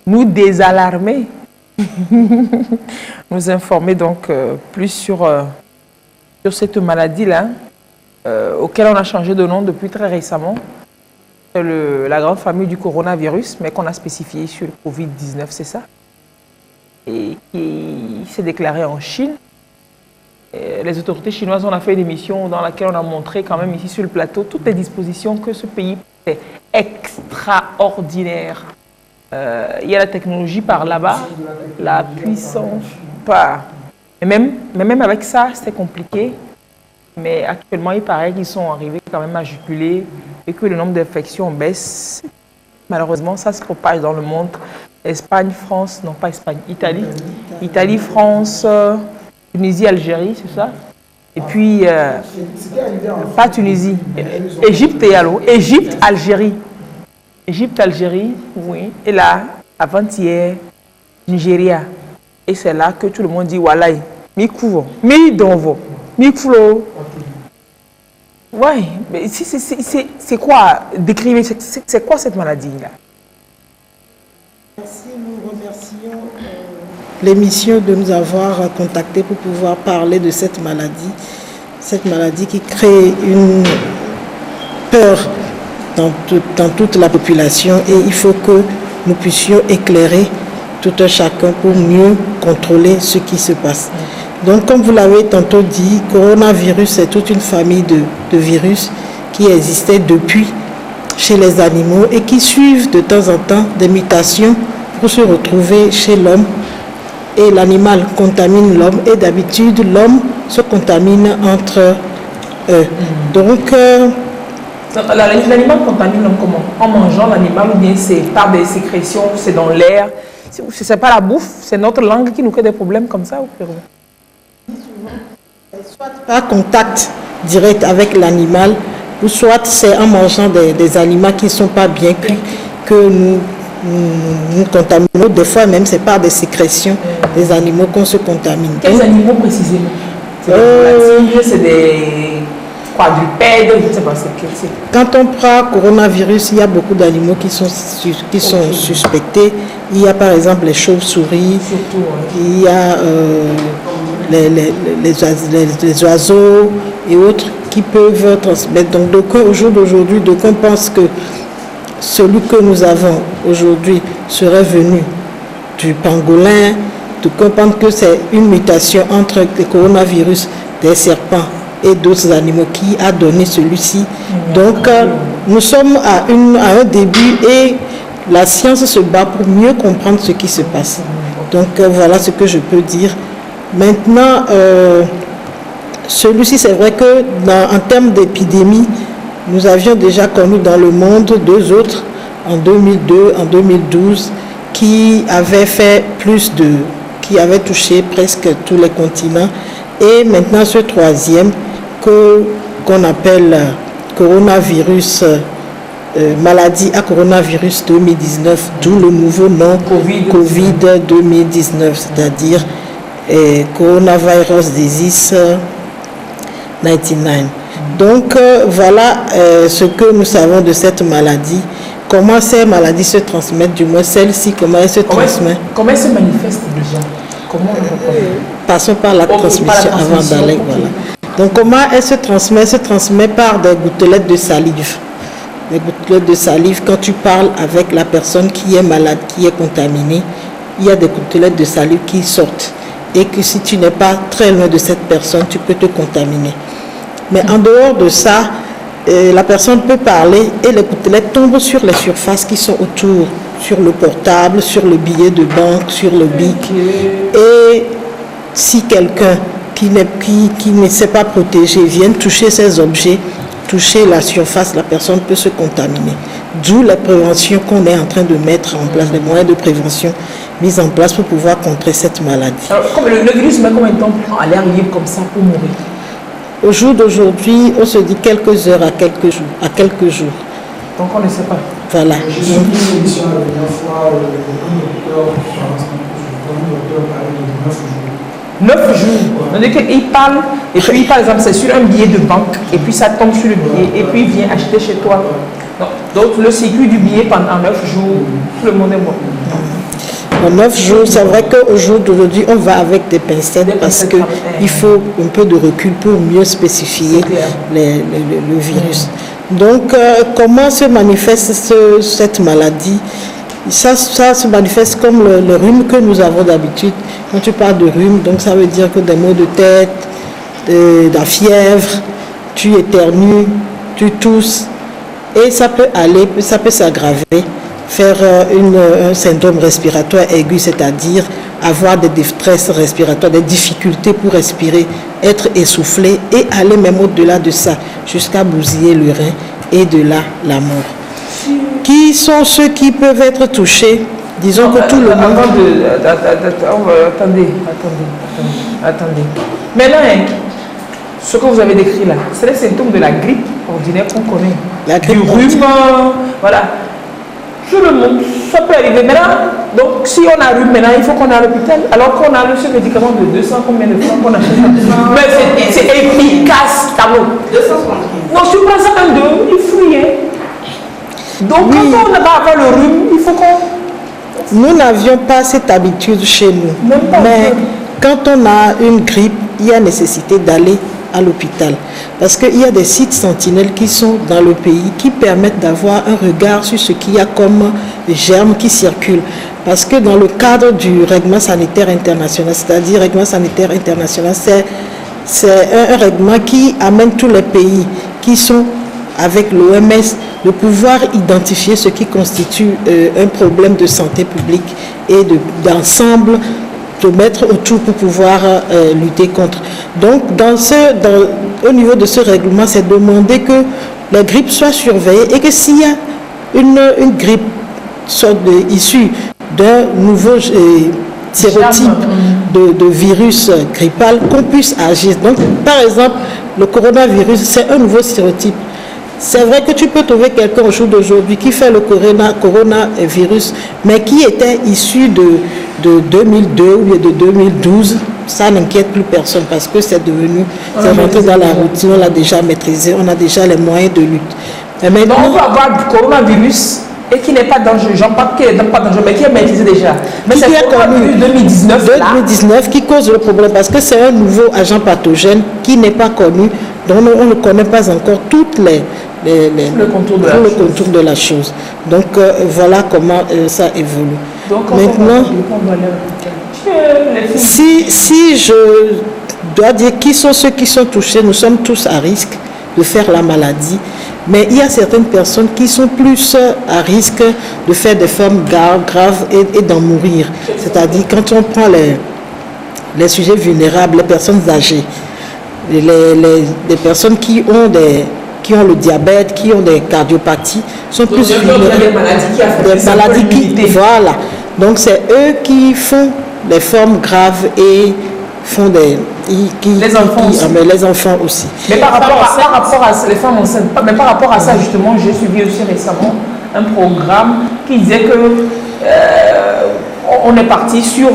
nous désalarmer, nous informer donc plus sur cette maladie-là, auquel on a changé de nom depuis très récemment. C'est la grande famille du coronavirus, mais qu'on a spécifié sur le Covid-19, c'est ça? Et qui s'est déclaré en Chine. Les autorités chinoises, on a fait une émission dans laquelle on a montré quand même ici sur le plateau toutes les dispositions que ce pays fait extraordinaire. Il y a la technologie par là-bas, la puissance par... Mais même avec ça, c'est compliqué. Mais actuellement, il paraît qu'ils sont arrivés quand même à juguler et que le nombre d'infections baisse. Malheureusement, ça se propage dans le monde. Espagne, France, non pas Espagne, Italie. Italie, France... Tunisie, Algérie, c'est ça? Et puis, pas Tunisie, Égypte et allô? Égypte, Algérie. Égypte, Algérie, oui. Et là, avant-hier, Nigeria. Et c'est là que tout le monde dit, Walai, mi couvre, mi donvo, mi flow. Oui, mais c'est quoi? Décrivez, c'est quoi cette maladie-là? Merci, nous remercions l'émission de nous avoir contactés pour pouvoir parler de cette maladie qui crée une peur dans toute la population, et il faut que nous puissions éclairer tout un chacun pour mieux contrôler ce qui se passe. Donc, comme vous l'avez tantôt dit, coronavirus, c'est toute une famille de virus qui existait depuis chez les animaux et qui suivent de temps en temps des mutations pour se retrouver chez l'homme. Et l'animal contamine l'homme, et d'habitude, l'homme se contamine entre eux. Donc, l'animal contamine l'homme comment? En mangeant l'animal, ou bien c'est par des sécrétions, c'est dans l'air? C'est pas la bouffe, c'est notre langue qui nous crée des problèmes comme ça, ou plus? Soit par contact direct avec l'animal, ou soit c'est en mangeant des aliments qui ne sont pas bien cuits que nous contaminons. Des fois même c'est par des sécrétions des animaux qu'on se contamine. Quels animaux précisément? C'est des quadrupèdes, je ne sais pas c'est. Quand on prend coronavirus, il y a beaucoup d'animaux qui sont suspectés. Il y a par exemple les chauves-souris, il y a les oiseaux et autres qui peuvent transmettre. Donc au jour d'aujourd'hui, d'aucuns pensent que celui que nous avons aujourd'hui serait venu du pangolin. D'aucuns pensent que c'est une mutation entre le coronavirus des serpents et d'autres animaux qui a donné celui-ci. Donc nous sommes à un début, et la science se bat pour mieux comprendre ce qui se passe. Donc voilà ce que je peux dire. Maintenant, celui-ci, c'est vrai que en termes d'épidémie, nous avions déjà connu dans le monde 2 autres, en 2002, en 2012, qui avaient qui avaient touché presque tous les continents. Et maintenant ce troisième qu'on appelle coronavirus, maladie à coronavirus 2019, d'où le nouveau nom Covid 2019, c'est-à-dire Coronavirus Disease 19. Donc voilà ce que nous savons de cette maladie. Comment ces maladies se transmettent, du moins celle-ci, comment elle se transmet. Comment elle se manifeste déjà? Comment on le reconnaît? Passons par la transmission avant d'aller. Voilà. Donc comment elle se transmet? Elle se transmet par des gouttelettes de salive. Des gouttelettes de salive, quand tu parles avec la personne qui est malade, qui est contaminée, il y a des gouttelettes de salive qui sortent. Et que si tu n'es pas très loin de cette personne, tu peux te contaminer. Mais en dehors de ça, la personne peut parler et les gouttelettes tombent sur les surfaces qui sont autour, sur le portable, sur le billet de banque, sur le bic. Et si quelqu'un qui ne s'est pas protégé vient toucher ces objets, toucher la surface, la personne peut se contaminer. D'où la prévention qu'on est en train de mettre en place, les moyens de prévention mis en place pour pouvoir contrer cette maladie. Alors, comme le virus met combien de temps à l'air libre comme ça pour mourir? Au jour d'aujourd'hui, on se dit quelques heures à quelques jours. Donc on ne sait pas. Voilà. J'ai suivi une émission la dernière fois, un docteur parlait de 9 jours. 9 jours. Donc il parle, et puis par exemple c'est sur un billet de banque, et puis ça tombe sur le billet, et puis il vient acheter chez toi. Donc le circuit du billet pendant 9 jours, tout le monde est mort. En 9 jours, c'est vrai qu'au jour d'aujourd'hui, on va avec des pincettes parce qu'il faut un peu de recul pour mieux spécifier le virus. Donc, comment se manifeste cette maladie? Ça se manifeste comme le rhume que nous avons d'habitude. Quand tu parles de rhume, donc ça veut dire que des maux de tête, de la fièvre, tu éternues, tu tousses, et ça peut s'aggraver, faire un syndrome respiratoire aigu, c'est-à-dire avoir des détresse respiratoires, des difficultés pour respirer, être essoufflé et aller même au-delà de ça, jusqu'à bousiller le rein et de là la mort. Qui sont ceux qui peuvent être touchés? Disons que tout le monde... Attendez. Maintenant, ce que vous avez décrit là, c'est les symptômes de la grippe ordinaire qu'on connaît. La grippe du rhume, voilà. Tout le monde, ça peut arriver. Maintenant, donc si on a rhume maintenant, il faut qu'on aille à l'hôpital. Alors qu'on a ce médicament de 200 combien de francs qu'on achète. Mais c'est efficace, tableau. 275. Non, sur place 1, 2, il fouillait. Donc, Oui. quand on va avoir le rhume, il faut qu'on... Nous n'avions pas cette habitude chez nous. Même pas Mais un peu. quand on a une grippe, il y a nécessité d'aller à l'hôpital. Parce qu'il y a des sites sentinelles qui sont dans le pays qui permettent d'avoir un regard sur ce qu'il y a comme germes qui circulent. Parce que dans le cadre du règlement sanitaire international, c'est-à-dire règlement sanitaire international, c'est un règlement qui amène tous les pays qui sont avec l'OMS de pouvoir identifier ce qui constitue un problème de santé publique et d'ensemble de mettre autour pour pouvoir lutter contre. Donc, au niveau de ce règlement, c'est demander que la grippe soit surveillée et que s'il y a une grippe issue d'un nouveau sérotype de virus grippal, qu'on puisse agir. Donc, par exemple, le coronavirus, c'est un nouveau sérotype. C'est vrai que tu peux trouver quelqu'un au jour d'aujourd'hui qui fait le coronavirus, mais qui était issu de 2002 ou bien de 2012. Ça n'inquiète plus personne parce que c'est rentré dans la routine, on l'a déjà maîtrisé, on a déjà les moyens de lutte. Mais Donc, maintenant, on peut avoir du coronavirus et qui n'est pas dangereux, j'en parle qui n'est pas dangereux, mais qui est maîtrisé déjà. Mais c'est le coronavirus 2019 qui cause le problème parce que c'est un nouveau agent pathogène qui n'est pas connu, dont on ne connaît pas encore toutes le contour de la chose. Donc voilà comment ça évolue. Donc, maintenant, si je dois dire qui sont ceux qui sont touchés, nous sommes tous à risque de faire la maladie, mais il y a certaines personnes qui sont plus à risque de faire des formes graves et d'en mourir. C'est-à-dire quand on prend les sujets vulnérables, les personnes âgées, les personnes qui ont le diabète, qui ont des cardiopathies, sont plus vulnérables. Des maladies qui, voilà. Donc c'est eux qui font des formes graves et font les enfants aussi. Mais par rapport à les femmes enceintes, mais par rapport à ça justement, j'ai suivi aussi récemment un programme qui disait que on est parti sur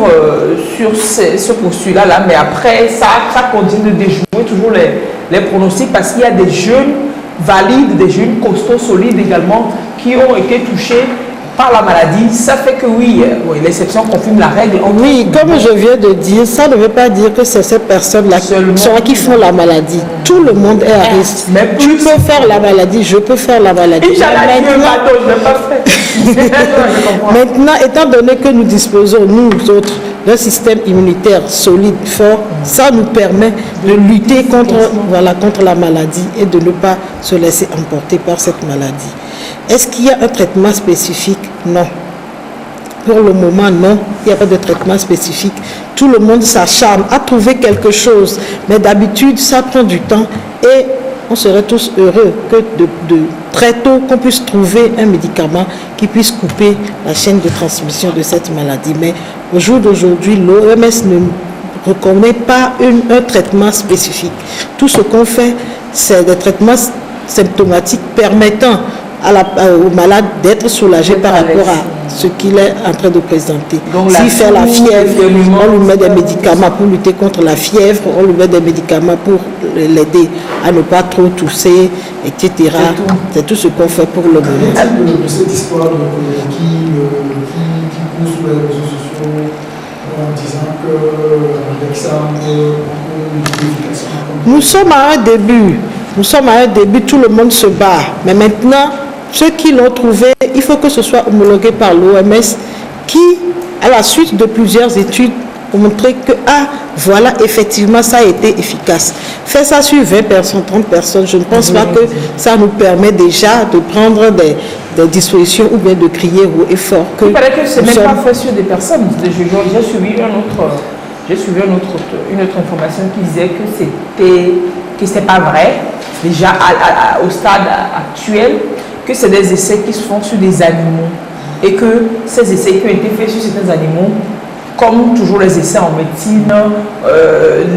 ce postulat-là, mais après ça continue de déjouer toujours les pronostics parce qu'il y a des jeunes valides, des jeunes costauds, solides également, qui ont été touchés par la maladie. Ça fait que oui, l'exception confirme la règle. Oui, comme je viens de dire, ça ne veut pas dire que c'est ces personnes-là qui font la maladie. Tout le monde est à risque. Mais tu peux faire la maladie, je peux faire la maladie. Maintenant, étant donné que nous disposons, nous autres, d'un système immunitaire solide, fort, ça nous permet de lutter contre la maladie et de ne pas se laisser emporter par cette maladie. Est-ce qu'il y a un traitement spécifique? Non. Pour le moment, non. Il n'y a pas de traitement spécifique. Tout le monde s'acharne à trouver quelque chose. Mais d'habitude, ça prend du temps et on serait tous heureux que de très tôt qu'on puisse trouver un médicament qui puisse couper la chaîne de transmission de cette maladie. Mais au jour d'aujourd'hui, l'OMS ne reconnaît pas un traitement spécifique. Tout ce qu'on fait, c'est des traitements symptomatiques permettant au malade d'être soulagé par rapport à ce qu'il est en train de présenter. S'il fait la fièvre, on lui met des médicaments pour lutter contre la fièvre, on lui met des médicaments pour l'aider à ne pas trop tousser, etc. C'est tout ce qu'on fait pour le moment. Cette histoire qui pousse sur les réseaux sociaux en disant qu'avec ça, nous sommes à un début, tout le monde se bat. Mais maintenant, ceux qui l'ont trouvé, il faut que ce soit homologué par l'OMS qui, à la suite de plusieurs études, ont montré que, voilà, effectivement, ça a été efficace. Faire ça sur 20 personnes, 30 personnes, je ne pense pas que ça nous permet déjà de prendre des dispositions ou bien de crier haut et fort. Il paraît que ce n'est pas fait sur des personnes. J'ai suivi une autre information qui disait que c'était pas vrai, déjà au stade actuel, que c'est des essais qui se font sur des animaux et que ces essais qui ont été faits sur certains animaux, comme toujours les essais en médecine,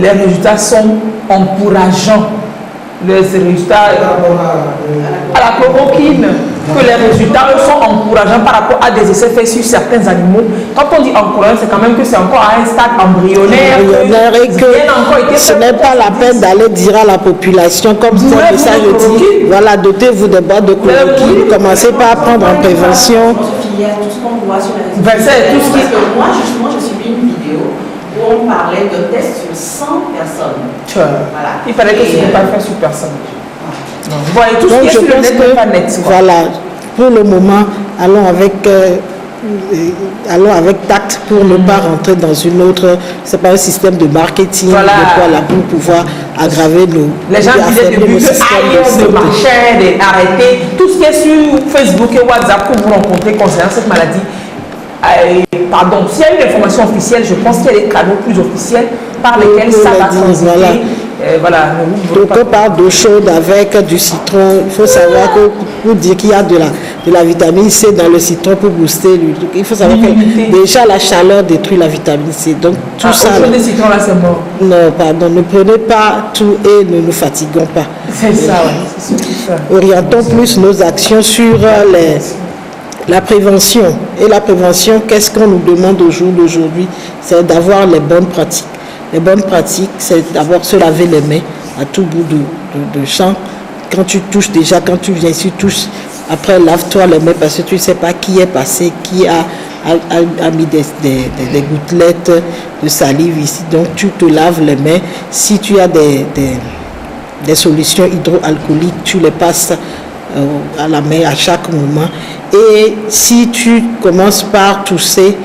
les résultats sont encourageants. Les résultats à la chloroquine, que les résultats sont encourageants par rapport à des essais faits sur certains animaux. Quand on dit encourageant, c'est quand même que c'est encore à un stade embryonnaire. Et que ce n'est pas la peine d'aller dire à la population, comme c'est un message dit, voilà, dotez-vous de boîtes de chloroquine, commencez par prendre en prévention. Tout ce qu'on voit sur les réseaux Vincent, tout ce qui... Parce que moi, justement, je suis vu une vidéo où on parlait de tests sur 100 personnes. Voilà. Il fallait que ce n'était pas fait sur personne. Vous voyez, tout ce Donc qui est je sur le pense net n'est pas net. que, voilà, pour le moment, allons avec tact pour ne pas rentrer dans une autre, c'est pas un système de marketing, Voilà. de quoi là, pour pouvoir aggraver nos... Les gens disaient depuis que ailleurs de machin, d'arrêter, tout ce qui est sur Facebook et WhatsApp que vous rencontrez concernant cette maladie. Pardon, s'il y a une information officielle, je pense qu'il y a des canaux plus officiels par lesquels ça va transiter. Voilà. Donc on parle d'eau chaude avec du citron. Il faut savoir que pour dire qu'il y a de la vitamine C dans le citron pour booster le truc. Il faut savoir que déjà la chaleur détruit la vitamine C. Donc tout ça. Le citron là c'est mort. Non, pardon, ne prenez pas tout et ne nous fatiguons pas. C'est ça, oui. C'est ça. Orientons plus nos actions sur la prévention. Et la prévention, qu'est-ce qu'on nous demande au jour d'aujourd'hui? C'est d'avoir les bonnes pratiques. Les bonnes pratiques, c'est d'abord se laver les mains à tout bout de champ. Quand tu touches déjà, quand tu viens ici, touche. Après, lave-toi les mains parce que tu ne sais pas qui est passé, qui a mis des gouttelettes de salive ici. Donc, tu te laves les mains. Si tu as des solutions hydroalcooliques, tu les passes à la main à chaque moment. Et si tu commences par tousser,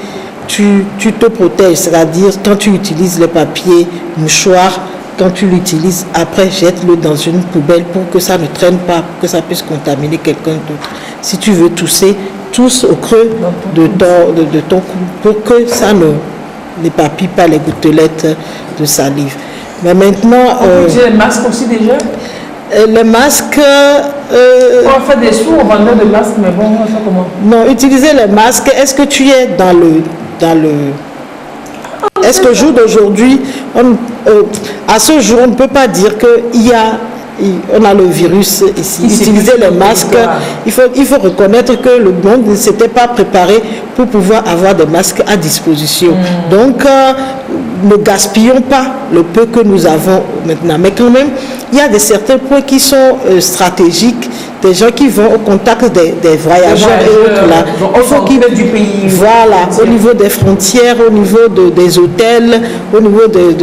tu te protèges, c'est-à-dire quand tu utilises le papier mouchoir, quand tu l'utilises, après jette-le dans une poubelle pour que ça ne traîne pas, pour que ça puisse contaminer quelqu'un d'autre. Si tu veux tousser, tousse au creux de ton cou pour que ça n'épapille pas les gouttelettes de salive. Mais maintenant... On peut utiliser les masques aussi déjà? Les masques... on fait des sous au vendeur de masques, mais bon, on fait comment? Non, utiliser les masques, est-ce que tu es dans le est-ce que jour d'aujourd'hui, à ce jour, on ne peut pas dire qu'on a le virus ici. Utiliser les masques, il faut reconnaître que le monde ne s'était pas préparé pour pouvoir avoir des masques à disposition. Donc, ne gaspillons pas le peu que nous avons maintenant. Mais quand même, il y a certains points qui sont stratégiques, des gens qui vont au contact des voyageurs et autres là. Il faut qu'ils viennent du pays. Voilà, au niveau des frontières, au niveau des hôtels, au niveau des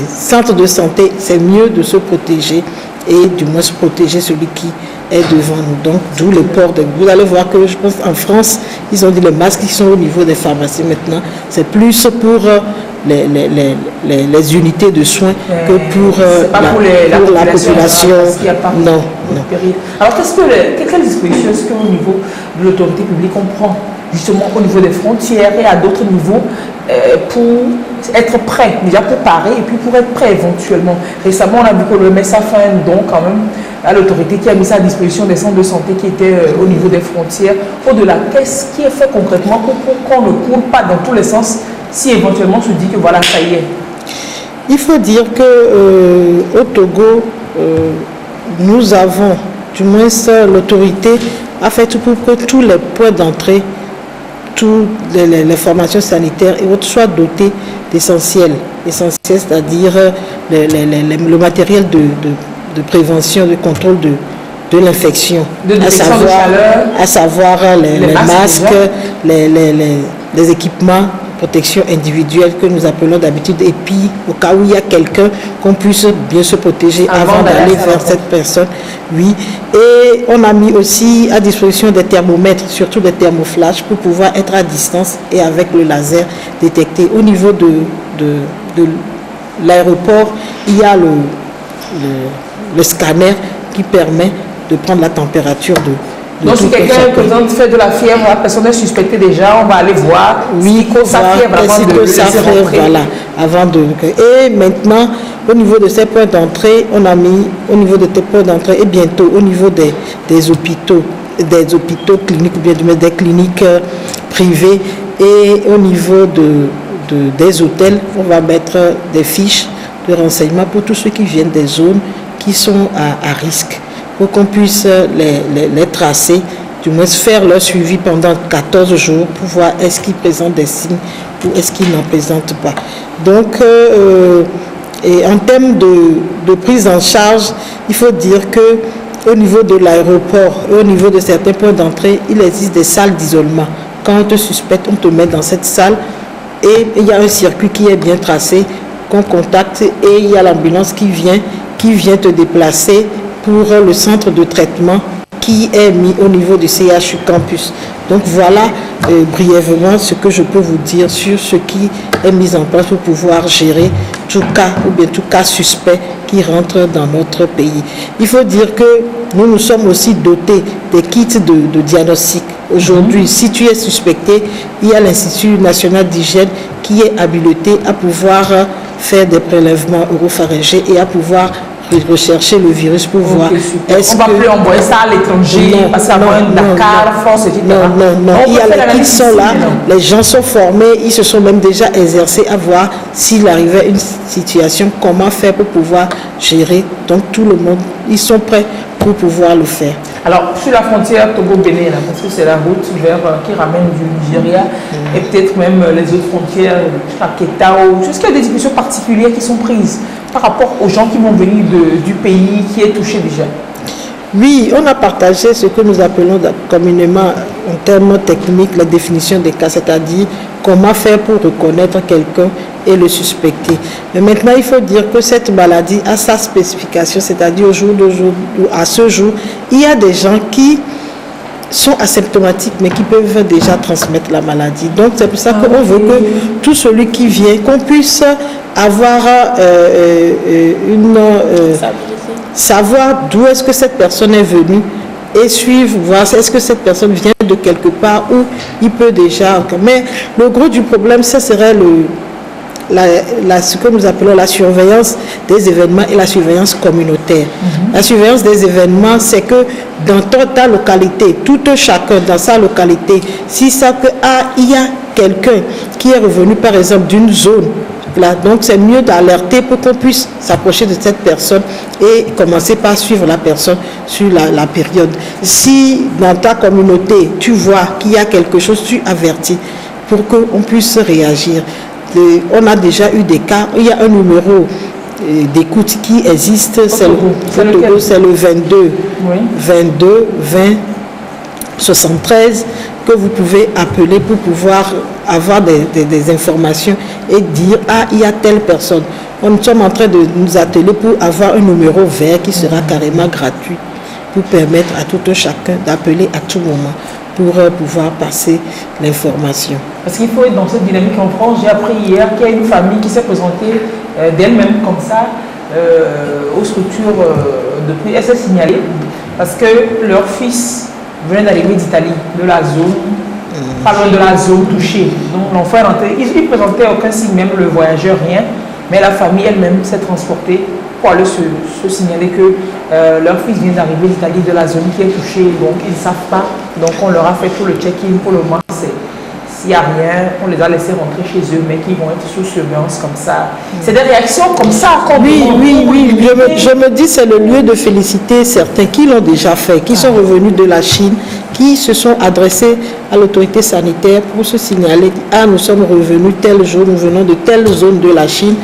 centres de santé, c'est mieux de se protéger et du moins se protéger celui qui est devant nous. Donc, d'où le port de... Vous allez voir que, je pense, en France, ils ont dit les masques qui sont au niveau des pharmacies maintenant, c'est plus pour les unités de soins que pour la population. Non. Alors, quelles dispositions est-ce qu'au niveau de l'autorité publique on prend justement au niveau des frontières et à d'autres niveaux pour être prêt, déjà pour parer et puis pour être prêt éventuellement? Récemment, on a vu que le MES a fait un don quand même à l'autorité qui a mis ça à disposition des centres de santé qui étaient au niveau des frontières. Au-delà, qu'est-ce qui est fait concrètement pour qu'on ne coule pas dans tous les sens si éventuellement tu dis que voilà, ça y est? Il faut dire que au Togo, nous avons, du moins l'autorité a fait tout pour que tous les points d'entrée, toutes les formations sanitaires et autres soient dotés d'essentiels. Essentiels, c'est-à-dire le matériel de prévention, de contrôle de l'infection, à savoir les masques, les équipements, protection individuelle que nous appelons d'habitude, et puis au cas où il y a quelqu'un, qu'on puisse bien se protéger avant d'aller vers cette personne. Oui, et on a mis aussi à disposition des thermomètres, surtout des thermoflash, pour pouvoir être à distance et avec le laser détecter. Au niveau de l'aéroport, il y a le scanner qui permet de prendre la température de donc si quelqu'un fait de la fièvre, la personne est suspectée déjà, on va aller voir sa fièvre avant de laisser rentrer. Voilà, avant de... Et maintenant, au niveau de ces points d'entrée, on a mis au niveau de tes points d'entrée et bientôt au niveau des hôpitaux cliniques ou bien des cliniques privées et au niveau des hôtels, on va mettre des fiches de renseignements pour tous ceux qui viennent des zones qui sont à risque. pour qu'on puisse les tracer, du moins faire leur suivi pendant 14 jours pour voir est-ce qu'ils présentent des signes ou est-ce qu'ils n'en présentent pas. Donc, et en termes de prise en charge, il faut dire que au niveau de l'aéroport et au niveau de certains points d'entrée, il existe des salles d'isolement. Quand on te suspecte, on te met dans cette salle et il y a un circuit qui est bien tracé, qu'on contacte et il y a l'ambulance qui vient te déplacer pour le centre de traitement qui est mis au niveau du CHU Campus. Donc voilà brièvement ce que je peux vous dire sur ce qui est mis en place pour pouvoir gérer tout cas ou bien tout cas suspect qui rentre dans notre pays. Il faut dire que nous sommes aussi dotés des kits de diagnostic. Aujourd'hui, si tu es suspecté, il y a l'Institut national d'hygiène qui est habilité à pouvoir faire des prélèvements oropharyngés et à pouvoir rechercher le virus pour voir. Est-ce qu'on va plus envoyer ça à l'étranger parce qu'avant Dakar, France, etc. Non. Il y a les kits sont là, les gens sont formés, ils se sont même déjà exercés à voir s'il arrivait une situation, comment faire pour pouvoir gérer. Donc tout le monde, ils sont prêts pour pouvoir le faire. Alors, sur la frontière Togo-Bénin, parce que c'est la route qui ramène du Nigeria, et peut-être même les autres frontières, à Ketao, est-ce qu'il y a des discussions particulières qui sont prises par rapport aux gens qui vont venir du pays qui est touché déjà? Oui, on a partagé ce que nous appelons communément en termes techniques la définition des cas, c'est-à-dire comment faire pour reconnaître quelqu'un et le suspecter. Mais maintenant, il faut dire que cette maladie a sa spécification, c'est-à-dire à ce jour, il y a des gens qui sont asymptomatiques mais qui peuvent déjà transmettre la maladie. Donc c'est pour ça qu'on veut que tout celui qui vient, qu'on puisse avoir savoir d'où est-ce que cette personne est venue et suivre, voir est-ce que cette personne vient de quelque part où il peut déjà... Mais le gros du problème, ça serait ce que nous appelons la surveillance des événements et la surveillance communautaire. La surveillance des événements, c'est que dans ta localité, tout chacun dans sa localité, si ça il y a quelqu'un qui est revenu par exemple d'une zone, là, donc c'est mieux d'alerter pour qu'on puisse s'approcher de cette personne et commencer par suivre la personne sur la période. Si dans ta communauté, tu vois qu'il y a quelque chose, tu avertis pour qu'on puisse réagir. On a déjà eu des cas, il y a un numéro d'écoute qui existe, c'est le 22 20 73 que vous pouvez appeler pour pouvoir avoir des informations et dire il y a telle personne. Nous sommes en train de nous atteler pour avoir un numéro vert qui sera carrément gratuit pour permettre à tout un chacun d'appeler à tout moment pour pouvoir passer l'information. Parce qu'il faut être dans cette dynamique en France. J'ai appris hier qu'il y a une famille qui s'est présentée d'elle-même comme ça aux structures de prix. Elle s'est signalée parce que leur fils venait d'arriver d'Italie, de la zone, pas loin de la zone touchée. Donc l'enfant est rentré, il ne présentait aucun signe, même le voyageur, rien. Mais la famille elle-même s'est transportée pour aller se signaler que leur fils vient d'arriver d'Italie, de la zone qui est touchée. Donc ils ne savent pas. Donc on leur a fait tout le check-in pour le moment. S'il n'y a rien, on les a laissés rentrer chez eux, mais qui vont être sous surveillance comme ça. C'est des réactions comme ça. Oui. Je me dis c'est le lieu de féliciter certains qui l'ont déjà fait, qui sont revenus de la Chine, qui se sont adressés à l'autorité sanitaire pour se signaler nous sommes revenus tel jour, nous venons de telle zone de la Chine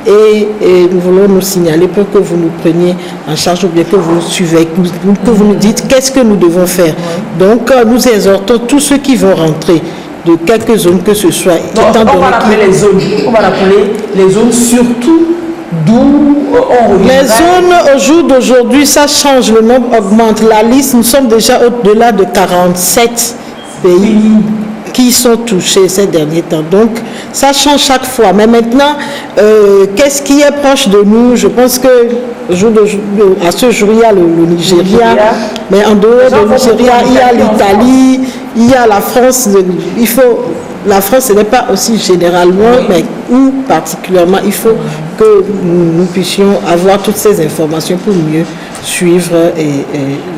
et nous voulons nous signaler pour que vous nous preniez en charge ou bien que vous suivez, que vous nous dites qu'est-ce que nous devons faire. Donc nous exhortons tous ceux qui vont rentrer de quelques zones que ce soit. Donc, on va l'appeler les zones. On va l'appeler les zones surtout d'où on revient. Les zones au jour d'aujourd'hui, ça change, le nombre augmente. La liste, nous sommes déjà au-delà de 47 pays qui sont touchés ces derniers temps. Donc, ça change chaque fois. Mais maintenant, qu'est-ce qui est proche de nous? Je pense que à ce jour, il y a le Nigeria, mais en dehors du Nigeria, il y a l'Italie, il y a la France. La France, ce n'est pas aussi généralement, mais où particulièrement, il faut que nous puissions avoir toutes ces informations pour mieux suivre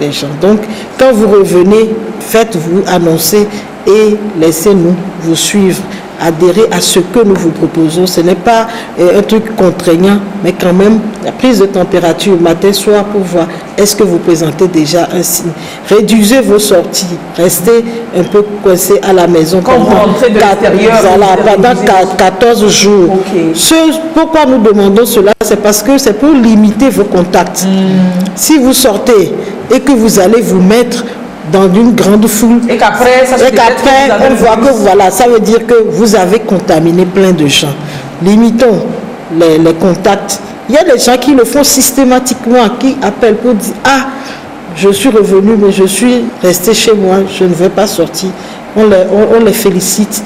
les gens. Donc, quand vous revenez, faites-vous annoncer et laissez-nous vous suivre adhérer à ce que nous vous proposons. Ce n'est pas un truc contraignant, mais quand même la prise de température matin, soir pour voir est-ce que vous présentez déjà un signe. Réduisez vos sorties, restez un peu coincés à la maison Quand vous rentrez de l'extérieur, pendant 14 jours. Okay. Pourquoi nous demandons cela? C'est parce que c'est pour limiter vos contacts. Si vous sortez et que vous allez vous mettre dans une grande foule et qu'après on voit que voilà, ça veut dire que vous avez contaminé plein de gens. Limitons les contacts. Il y a des gens qui le font systématiquement, qui appellent pour dire « Ah, je suis revenu, mais je suis resté chez moi, je ne vais pas sortir ». On les félicite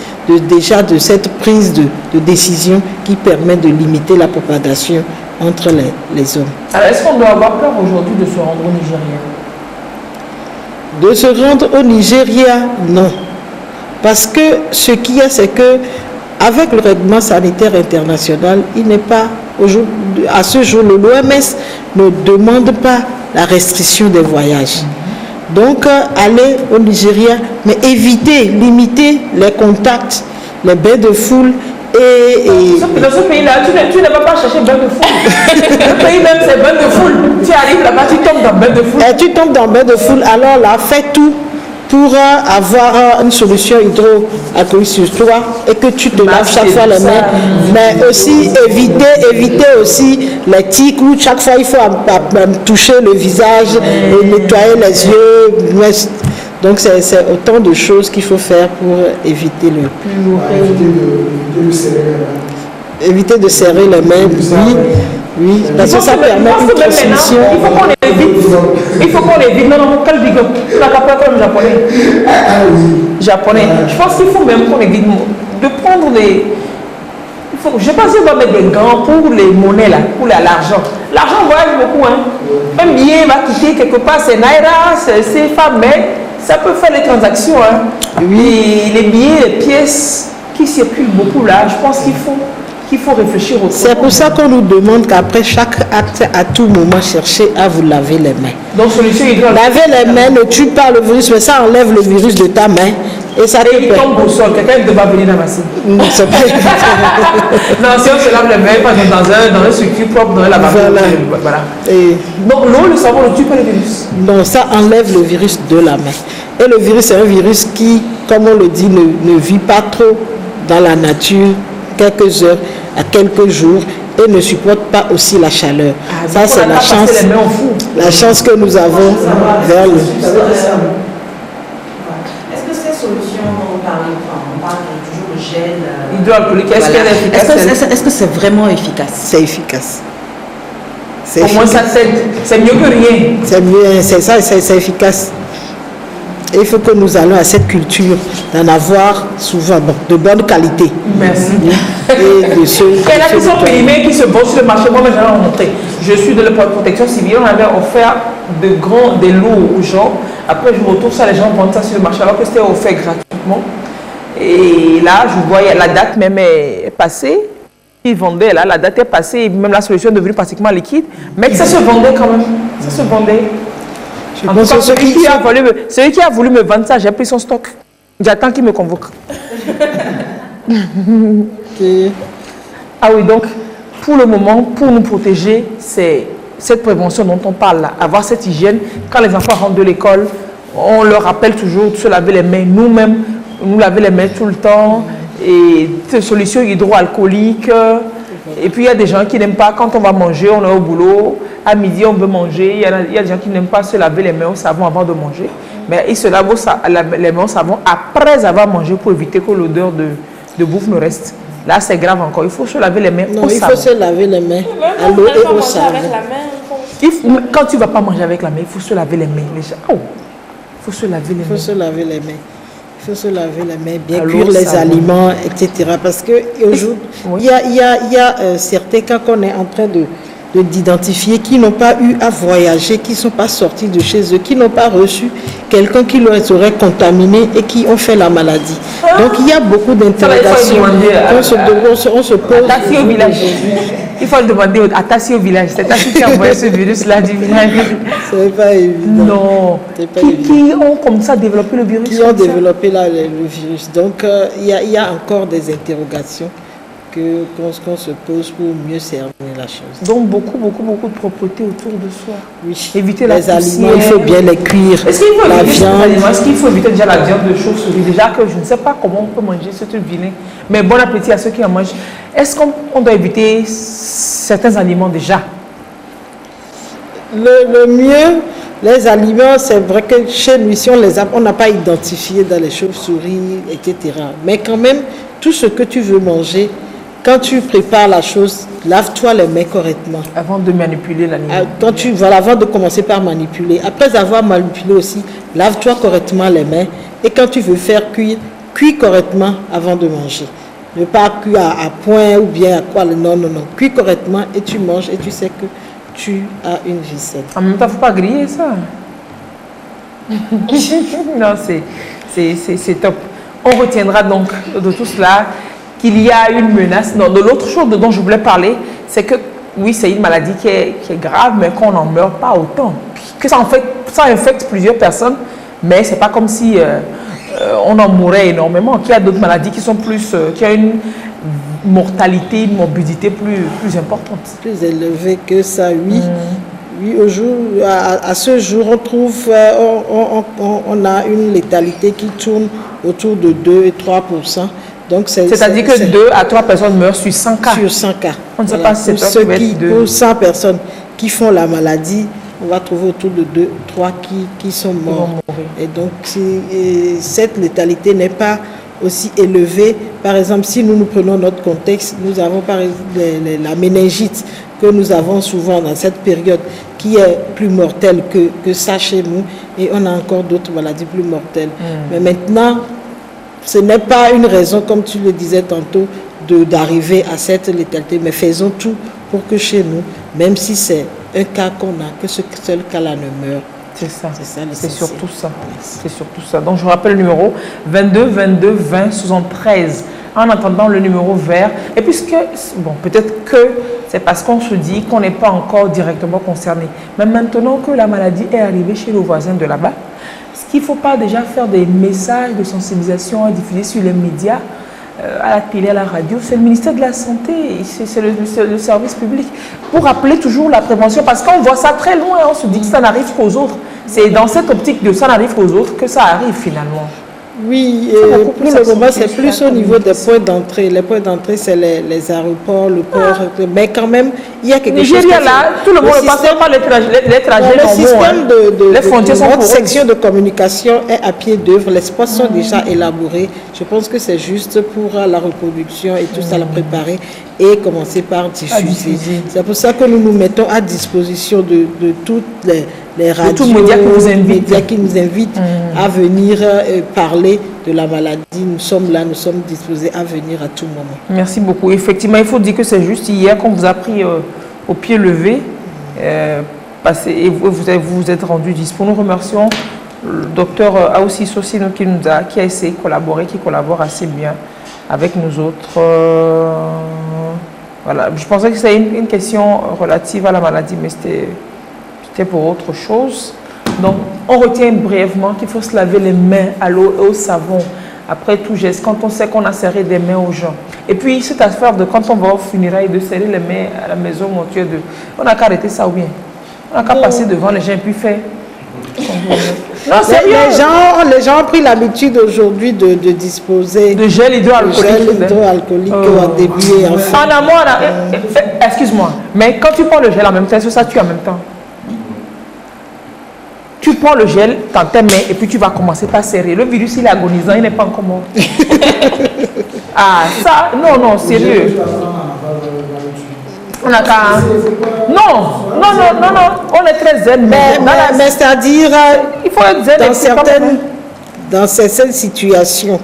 déjà de cette prise de décision qui permet de limiter la propagation entre les hommes. Alors, est-ce qu'on doit avoir peur aujourd'hui de se rendre au Nigeria? De se rendre au Nigeria, non. Parce que ce qu'il y a, c'est que avec le règlement sanitaire international, il n'est pas, à ce jour, l'OMS ne demande pas la restriction des voyages. Donc, aller au Nigeria, mais éviter, limiter les contacts, les bains de foule. Dans ce pays-là, tu ne vas pas chercher bain de foule. Le pays même, c'est bain de foule. Tu arrives là-bas, tu tombes dans bain de foule. Et tu tombes dans bain de foule, alors là, fais tout pour avoir une solution hydroalcoolique sur toi et que tu te laves chaque fois les mains. Mais aussi, éviter aussi les tics où chaque fois il faut toucher le visage et nettoyer les yeux. Donc c'est autant de choses qu'il faut faire pour éviter éviter de serrer les mains. Oui, parce que ça permet une transmission. Il faut qu'on évite. Non, quel bigot? La capable comme japonais. Je pense qu'il faut même qu'on évite de prendre des. Je pense qu'on doit mettre des gants pour les monnaies là, pour l'argent. L'argent voyage beaucoup. Un billet va quitter quelque part, c'est Naira, c'est CFA, mais ça peut faire les transactions. Oui. Et les billets, les pièces qui circulent beaucoup là, je pense qu'il faut réfléchir au C'est pour ça qu'on nous demande qu'après chaque acte, à tout moment, cherchez à vous laver les mains. Donc, solution hydroalcoolique. Laver les mains ne tue pas le virus, mais ça enlève le virus de ta main. Et ça il tombe au sol, quelqu'un ne va venir ramasser. Non, si on se lave les mains, par exemple, dans un circuit propre, dans la voilà. Donc, l'eau, le savon ne tue pas le virus. Non, ça enlève le virus de la main. Et le virus, c'est un virus qui, comme on le dit, ne vit pas trop dans la nature, quelques heures à quelques jours, et ne supporte pas aussi la chaleur. Ça, c'est la chance que nous avons vers le... Est-ce que ces solutions dont on parle toujours de gel hydroalcoolique, est-ce qu'elle est efficace? Est-ce que c'est vraiment efficace? C'est efficace. Au moins, ça c'est mieux que rien. C'est mieux, c'est ça, c'est efficace. Et il faut que nous allons à cette culture d'en avoir souvent de bonne qualité. Merci. Et de ceux qui sont périmés, qui se vendent sur le marché. Moi, j'en ai montré. Je suis de la protection civile. On avait offert des lots aux gens. Après, je retourne ça, les gens vendent ça sur le marché alors que c'était offert gratuitement. Et là, je vois, la date même est passée. Ils vendaient là, la date est passée. Même la solution est devenue pratiquement liquide. Mais ça se vendait quand même. Ça se vendait. En tout cas, celui qui a voulu me vendre ça, j'ai pris son stock. J'attends qu'il me convoque. Ah oui, donc, pour le moment, pour nous protéger, c'est cette prévention dont on parle là. Avoir cette hygiène. Quand les enfants rentrent de l'école, on leur rappelle toujours de se laver les mains. Nous-mêmes, nous laver les mains tout le temps. Et des solutions hydroalcooliques. Et puis, il y a des gens qui n'aiment pas, quand on va manger, on est au boulot, à midi, on veut manger. Il y a des gens qui n'aiment pas se laver les mains au savon avant de manger. Mais ils se lavent les mains au savon après avoir mangé pour éviter que l'odeur de bouffe ne reste. Là, c'est grave encore. Il faut se laver les mains au savon. Il faut se laver les mains à l'eau et au savon. Quand tu ne vas pas manger avec la main, il faut se laver les mains. Il faut se laver les mains. Il faut se laver les mains. Il faut se laver les mains, bien cuire les aliments, etc. Parce qu'aujourd'hui, il y a certains cas qu'on est en train d'identifier qui n'ont pas eu à voyager, qui ne sont pas sortis de chez eux, qui n'ont pas reçu quelqu'un qui les aurait contaminés et qui ont fait la maladie. Donc il y a beaucoup d'interrogations. On se pose. Au village. Il faut le demander à Tassi au village. C'est Tassi qui a envoyé ce virus-là du village. Ce n'est pas évident. Non. Qui ont comme ça développé le virus? Qui ont développé le virus. Donc, il y a encore des interrogations qu'on se pose pour mieux cerner la chose. Donc, beaucoup de propreté autour de soi. Oui. Éviter les aliments, il faut bien les cuire. Est-ce qu'il faut la éviter viande. Est-ce qu'il faut éviter déjà la viande de chauve-souris? Déjà que je ne sais pas comment on peut manger ce truc vilain. Mais bon appétit à ceux qui en mangent. Est-ce qu'on doit éviter certains aliments déjà? Le mieux, les aliments, c'est vrai que chez nous, si on n'a pas identifié dans les chauves-souris, etc. Mais quand même, tout ce que tu veux manger, quand tu prépares la chose, lave-toi les mains correctement. Avant de manipuler l'animal. Avant de commencer par manipuler. Après avoir manipulé aussi, lave-toi correctement les mains. Et quand tu veux faire cuire, cuis correctement avant de manger. Ne pas cuire à point ou bien à quoi. Non. Cuis correctement et tu manges et tu sais que tu as une vie saine. En même temps, il ne faut pas griller ça. Non, c'est top. On retiendra donc de tout cela qu'il y a une menace. Non, de l'autre chose dont je voulais parler, c'est que oui, c'est une maladie qui est grave, mais qu'on n'en meurt pas autant. Que ça infecte plusieurs personnes, mais ce n'est pas comme si on en mourait énormément. Qu'il y a d'autres maladies qui sont qui ont une mortalité, une morbidité plus importante. Plus élevée que ça, oui. Oui, à ce jour, on trouve, on a une létalité qui tourne autour de 2 et 3%. C'est-à-dire que 2 à 3 personnes meurent sur 100 cas. Sur 100 cas. On ne sait pas si c'est pour 100 personnes qui font la maladie, on va trouver autour de 2, 3 qui sont morts. Et donc, cette létalité n'est pas aussi élevée. Par exemple, si nous prenons notre contexte, nous avons par exemple la méningite que nous avons souvent dans cette période qui est plus mortelle que ça chez nous. Et on a encore d'autres maladies plus mortelles. Mais maintenant, ce n'est pas une raison, comme tu le disais tantôt, d'arriver à cette létalité. Mais faisons tout pour que chez nous, même si c'est un cas qu'on a, que ce seul cas-là ne meure. C'est ça. C'est surtout ça. C'est surtout ça. Donc, je rappelle le numéro 22 22 20 73. En attendant le numéro vert. Et puisque, bon, peut-être que c'est parce qu'on se dit qu'on n'est pas encore directement concerné. Mais maintenant que la maladie est arrivée chez nos voisins de là-bas, est-ce qu'il ne faut pas déjà faire des messages de sensibilisation à diffuser sur les médias, à la télé, à la radio? C'est le ministère de la Santé, c'est le service public. Pour rappeler toujours la prévention, parce qu'on voit ça très loin, on se dit que ça n'arrive qu'aux autres. C'est dans cette optique de ça n'arrive qu'aux autres que ça arrive finalement. Oui, pour le moment, c'est plus au niveau des points d'entrée. Les points d'entrée, c'est les aéroports, le port. Mais quand même, il y a quelque chose. Nigeria, là, tout le monde ne passe pas les trajets normaux. Le système les frontières sont notre section de communication est à pied d'œuvre. Les spots sont déjà élaborés. Je pense que c'est juste pour la reproduction et tout ça, la préparer et commencer par diffuser. C'est pour ça que nous nous mettons à disposition de toutes les radios, tous les médias qui nous invitent à venir parler de la maladie. Nous sommes là, nous sommes disposés à venir à tout moment. Merci beaucoup. Effectivement, il faut dire que c'est juste hier qu'on vous a pris au pied levé et vous vous êtes rendu disponible. Nous remercions le docteur Aoussi Sossino qui a essayé de collaborer, qui collabore assez bien avec nous autres. Voilà. Je pensais que c'était une question relative à la maladie, mais c'était pour autre chose. Donc, on retient brièvement qu'il faut se laver les mains à l'eau et au savon après tout geste, quand on sait qu'on a serré des mains aux gens. Et puis, cette affaire de quand on va au funérailles, de serrer les mains à la maison mortuaire, on n'a qu'à arrêter ça ou bien. On n'a qu'à passer devant les gens et puis faire. Non, les gens ont pris l'habitude aujourd'hui de disposer de gel hydroalcoolique en début et en fin. En amont, excuse-moi, mais quand tu prends le gel en même temps, est-ce que ça tue en même temps? Tu prends le gel dans tes mains et puis tu vas commencer par serrer. Le virus, il est agonisant, il n'est pas encore mort. Ah, ça, non, sérieux. On a qu'à... Non, on est très zen. Mais c'est-à-dire, il faut être zen dans certaines situations,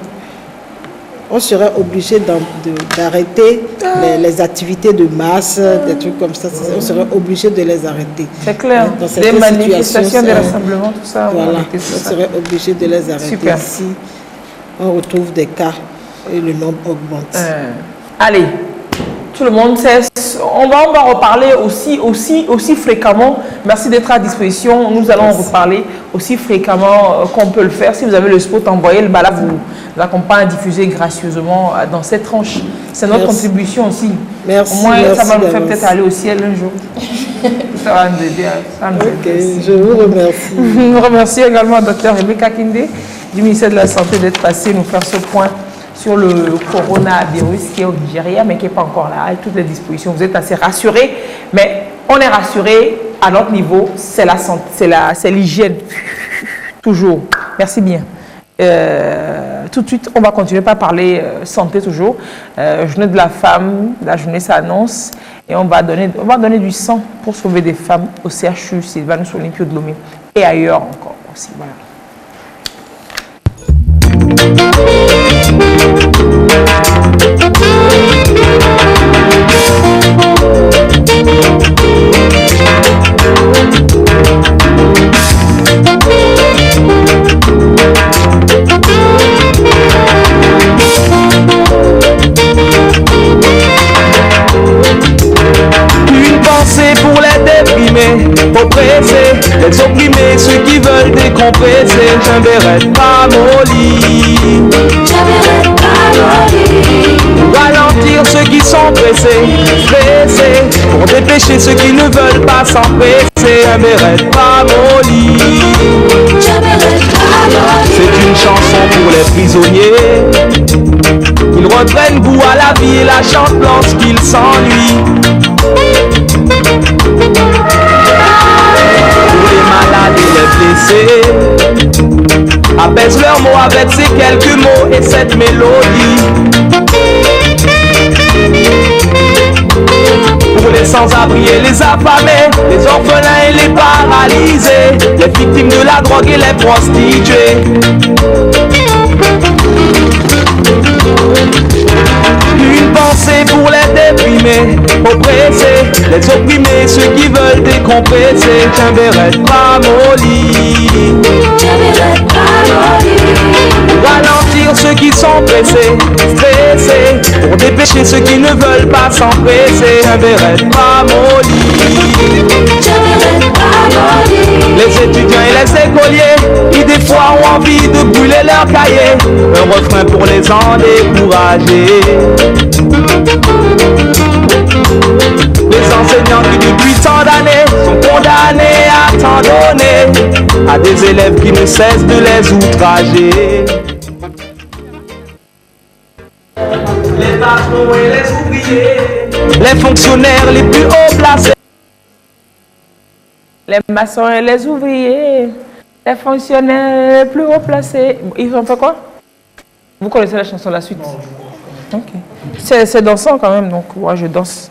on serait obligé d'arrêter les activités de masse, des trucs comme ça. On serait obligé de les arrêter. C'est clair. Des manifestations, des rassemblements, tout ça. Voilà, on serait obligé de les arrêter. Super. Si on retrouve des cas et le nombre augmente. Allez, Tout le monde sait. On va reparler aussi fréquemment. Merci d'être à disposition. Nous allons reparler aussi fréquemment qu'on peut le faire. Si vous avez le spot, envoyez le balade, vous accompagne à diffuser gracieusement dans cette tranche. C'est notre contribution aussi. Merci. Au moins, merci ça va nous faire peut-être aller au ciel un jour. Ça va nous aider. Je vous remercie. Nous remercions également Dr Rebecca Kinde du ministère de la Santé d'être passé nous faire ce point sur le coronavirus qui est au Nigeria, mais qui n'est pas encore là, avec toutes les dispositions. Vous êtes assez rassurés, mais on est rassurés à notre niveau, c'est la santé, c'est l'hygiène, toujours. Merci bien. Tout de suite, on va continuer par parler santé toujours. Journée de la femme, la journée s'annonce et on va donner du sang pour sauver des femmes au CHU Sylvanus Olympio de Lomé et ailleurs encore aussi. Voilà. Une pensée pour les déprimés, oppressés, les opprimés, ceux qui veulent décompresser. Je ne verrai pas molly. Ralentir ceux qui sont pressés, pressés, pour dépêcher ceux qui ne veulent pas s'empresser. Je ne verrai pas molly. C'est une chanson pour les prisonniers. Ils reprennent goût à la vie et la chantent lorsqu'ils s'ennuient. Pour les malades et les blessés, apaise leurs mots avec ces quelques mots et cette mélodie. Pour les sans-abri et les affamés, les orphelins et les paralysés, les victimes de la drogue et les prostituées. Une pensée pour les déprimés, oppressés, les opprimés, ceux qui veulent décompresser. Je ne verrai pas molly. Ralentir ceux qui sont pressés, stressés, pour dépêcher ceux qui ne veulent pas s'empresser. Je ne verrai pas molly. Les étudiants et les écoliers, qui des fois ont envie de brûler leurs cahiers. Un refrain pour les en décourager. Les enseignants qui depuis tant d'années sont condamnés à tant donner à des élèves qui ne cessent de les outrager. Les patrons et les ouvriers, les fonctionnaires les plus haut placés, Les maçons et les ouvriers, les fonctionnaires les plus haut placés. Ils ont fait quoi? Vous connaissez la chanson, la suite? Okay. C'est dansant quand même, donc moi je danse.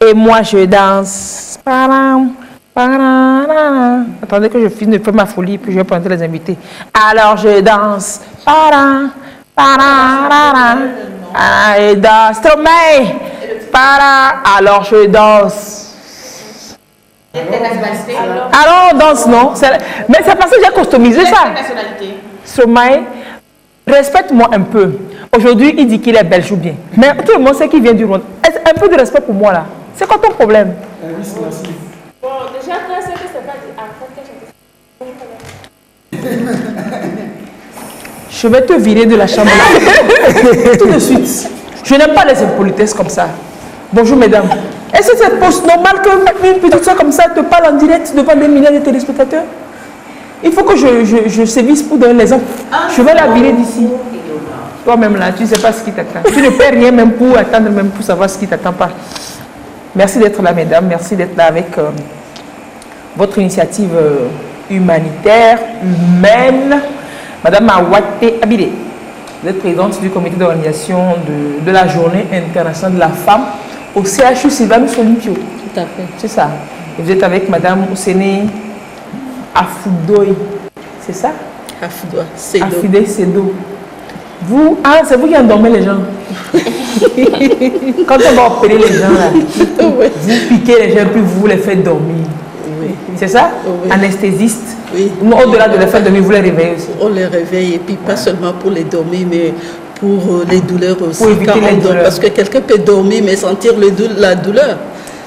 Et moi je danse. Param, param. Attendez que je finisse de faire ma folie, puis je vais pointer les invités. Alors je danse. Param, param, et danse. Stromae. Param. Alors je danse. Alors on danse, non? Mais c'est parce que j'ai customisé ça. Stromae, respecte-moi un peu. Aujourd'hui, il dit qu'il est belge ou bien. Mais tout le monde sait qu'il vient du monde. Un peu de respect pour moi là. C'est quoi ton problème? Bon, déjà, toi, c'est que c'est pas dit. Je vais te virer de la chambre là. Tout de suite. Je n'aime pas les impolitesses comme ça. Bonjour mesdames. Est-ce que c'est normal qu'une petite soeur comme ça te parle en direct devant des milliers de téléspectateurs? Il faut que je sévisse pour donner l'exemple. Je vais la virer d'ici. Toi-même là, tu ne sais pas ce qui t'attend. Tu ne perds rien même pour attendre, même pour savoir ce qui t'attend pas. Merci d'être là, mesdames. Merci d'être là avec votre initiative humanitaire, humaine. Madame Awate Abide, vous êtes présidente du comité d'organisation de la journée internationale de la femme au CHU Sylvanus Olympio. Tout à fait. C'est ça. Et vous êtes avec Madame Oussene Afoudoy. C'est ça? Afoudoy Sedo. Afide Sedo. Vous, c'est vous qui endormez les gens. Quand on va opérer les gens là, Oui. vous piquez les gens puis vous les faites dormir. Oui. C'est ça? Oui. Anesthésiste. Oui. Au-delà de les faire dormir, vous les réveillez aussi. On les réveille et puis pas seulement pour les dormir, mais Pour les douleurs aussi. Pour éviter les douleurs. Parce que quelqu'un peut dormir mais sentir la douleur.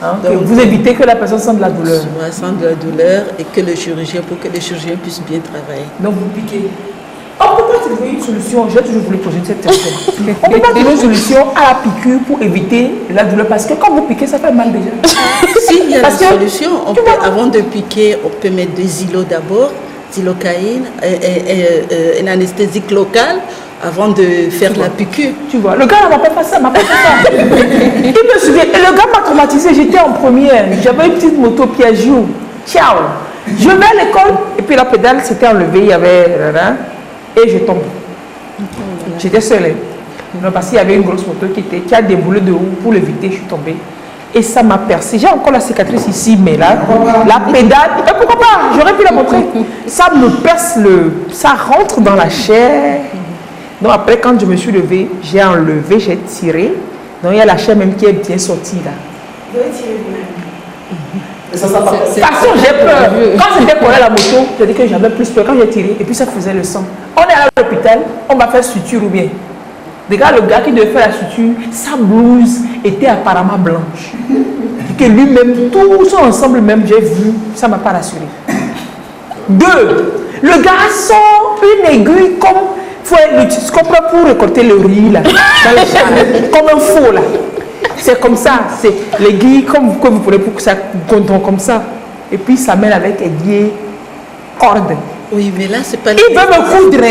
Hein, donc, vous évitez que la personne sente de la douleur. Ouais, sent de la douleur et que le chirurgien, pour que le chirurgien puisse bien travailler. Donc vous piquez. On ne peut pas trouver une solution, j'ai toujours voulu poser cette question. On ne peut pas trouver une solution à la piqûre pour éviter la douleur parce que quand vous piquez, ça fait mal déjà. Si, il y a Parce une que, solution. Avant de piquer, on peut mettre des îlots d'abord, xylocaïne, une anesthésique locale avant de faire la piqûre. Tu vois, le gars n'a pas fait ça, Il me souvient, et le gars m'a traumatisé, j'étais en première, j'avais une petite moto Piaggio. Ciao. Je vais à l'école et puis la pédale s'était enlevée, il y avait... Et je tombe. J'étais seule. Non, parce qu'il y avait une grosse moto qui a déboulé de haut pour l'éviter, je suis tombée. Et ça m'a percé. J'ai encore la cicatrice ici, mais là, la pédale, pourquoi pas? J'aurais pu la montrer. Ça me perce, ça rentre dans la chair. Donc après, quand je me suis levée, j'ai enlevé, j'ai tiré. Donc il y a la chair même qui est bien sortie là. Vous avez tiré vous-même? De toute façon, j'ai peur. Quand j'étais collé à la moto, j'ai dit que j'avais plus peur. Quand j'ai tiré, et puis ça faisait le sang. On est à l'hôpital, on m'a fait suture ou bien. Regarde le gars qui devait faire la suture, sa blouse était apparemment blanche. Et que lui-même, tout son ensemble même, j'ai vu, ça ne m'a pas rassuré. 2. Le gars sort une aiguille comme ce qu'on prend pour récolter le riz là, dans les champs, comme un faux là. C'est comme ça, c'est l'aiguille que vous prenez pour que ça contourne comme ça. Et puis ça mène avec aiguille, corde. Oui, mais là, c'est pas... Il veut me coudre.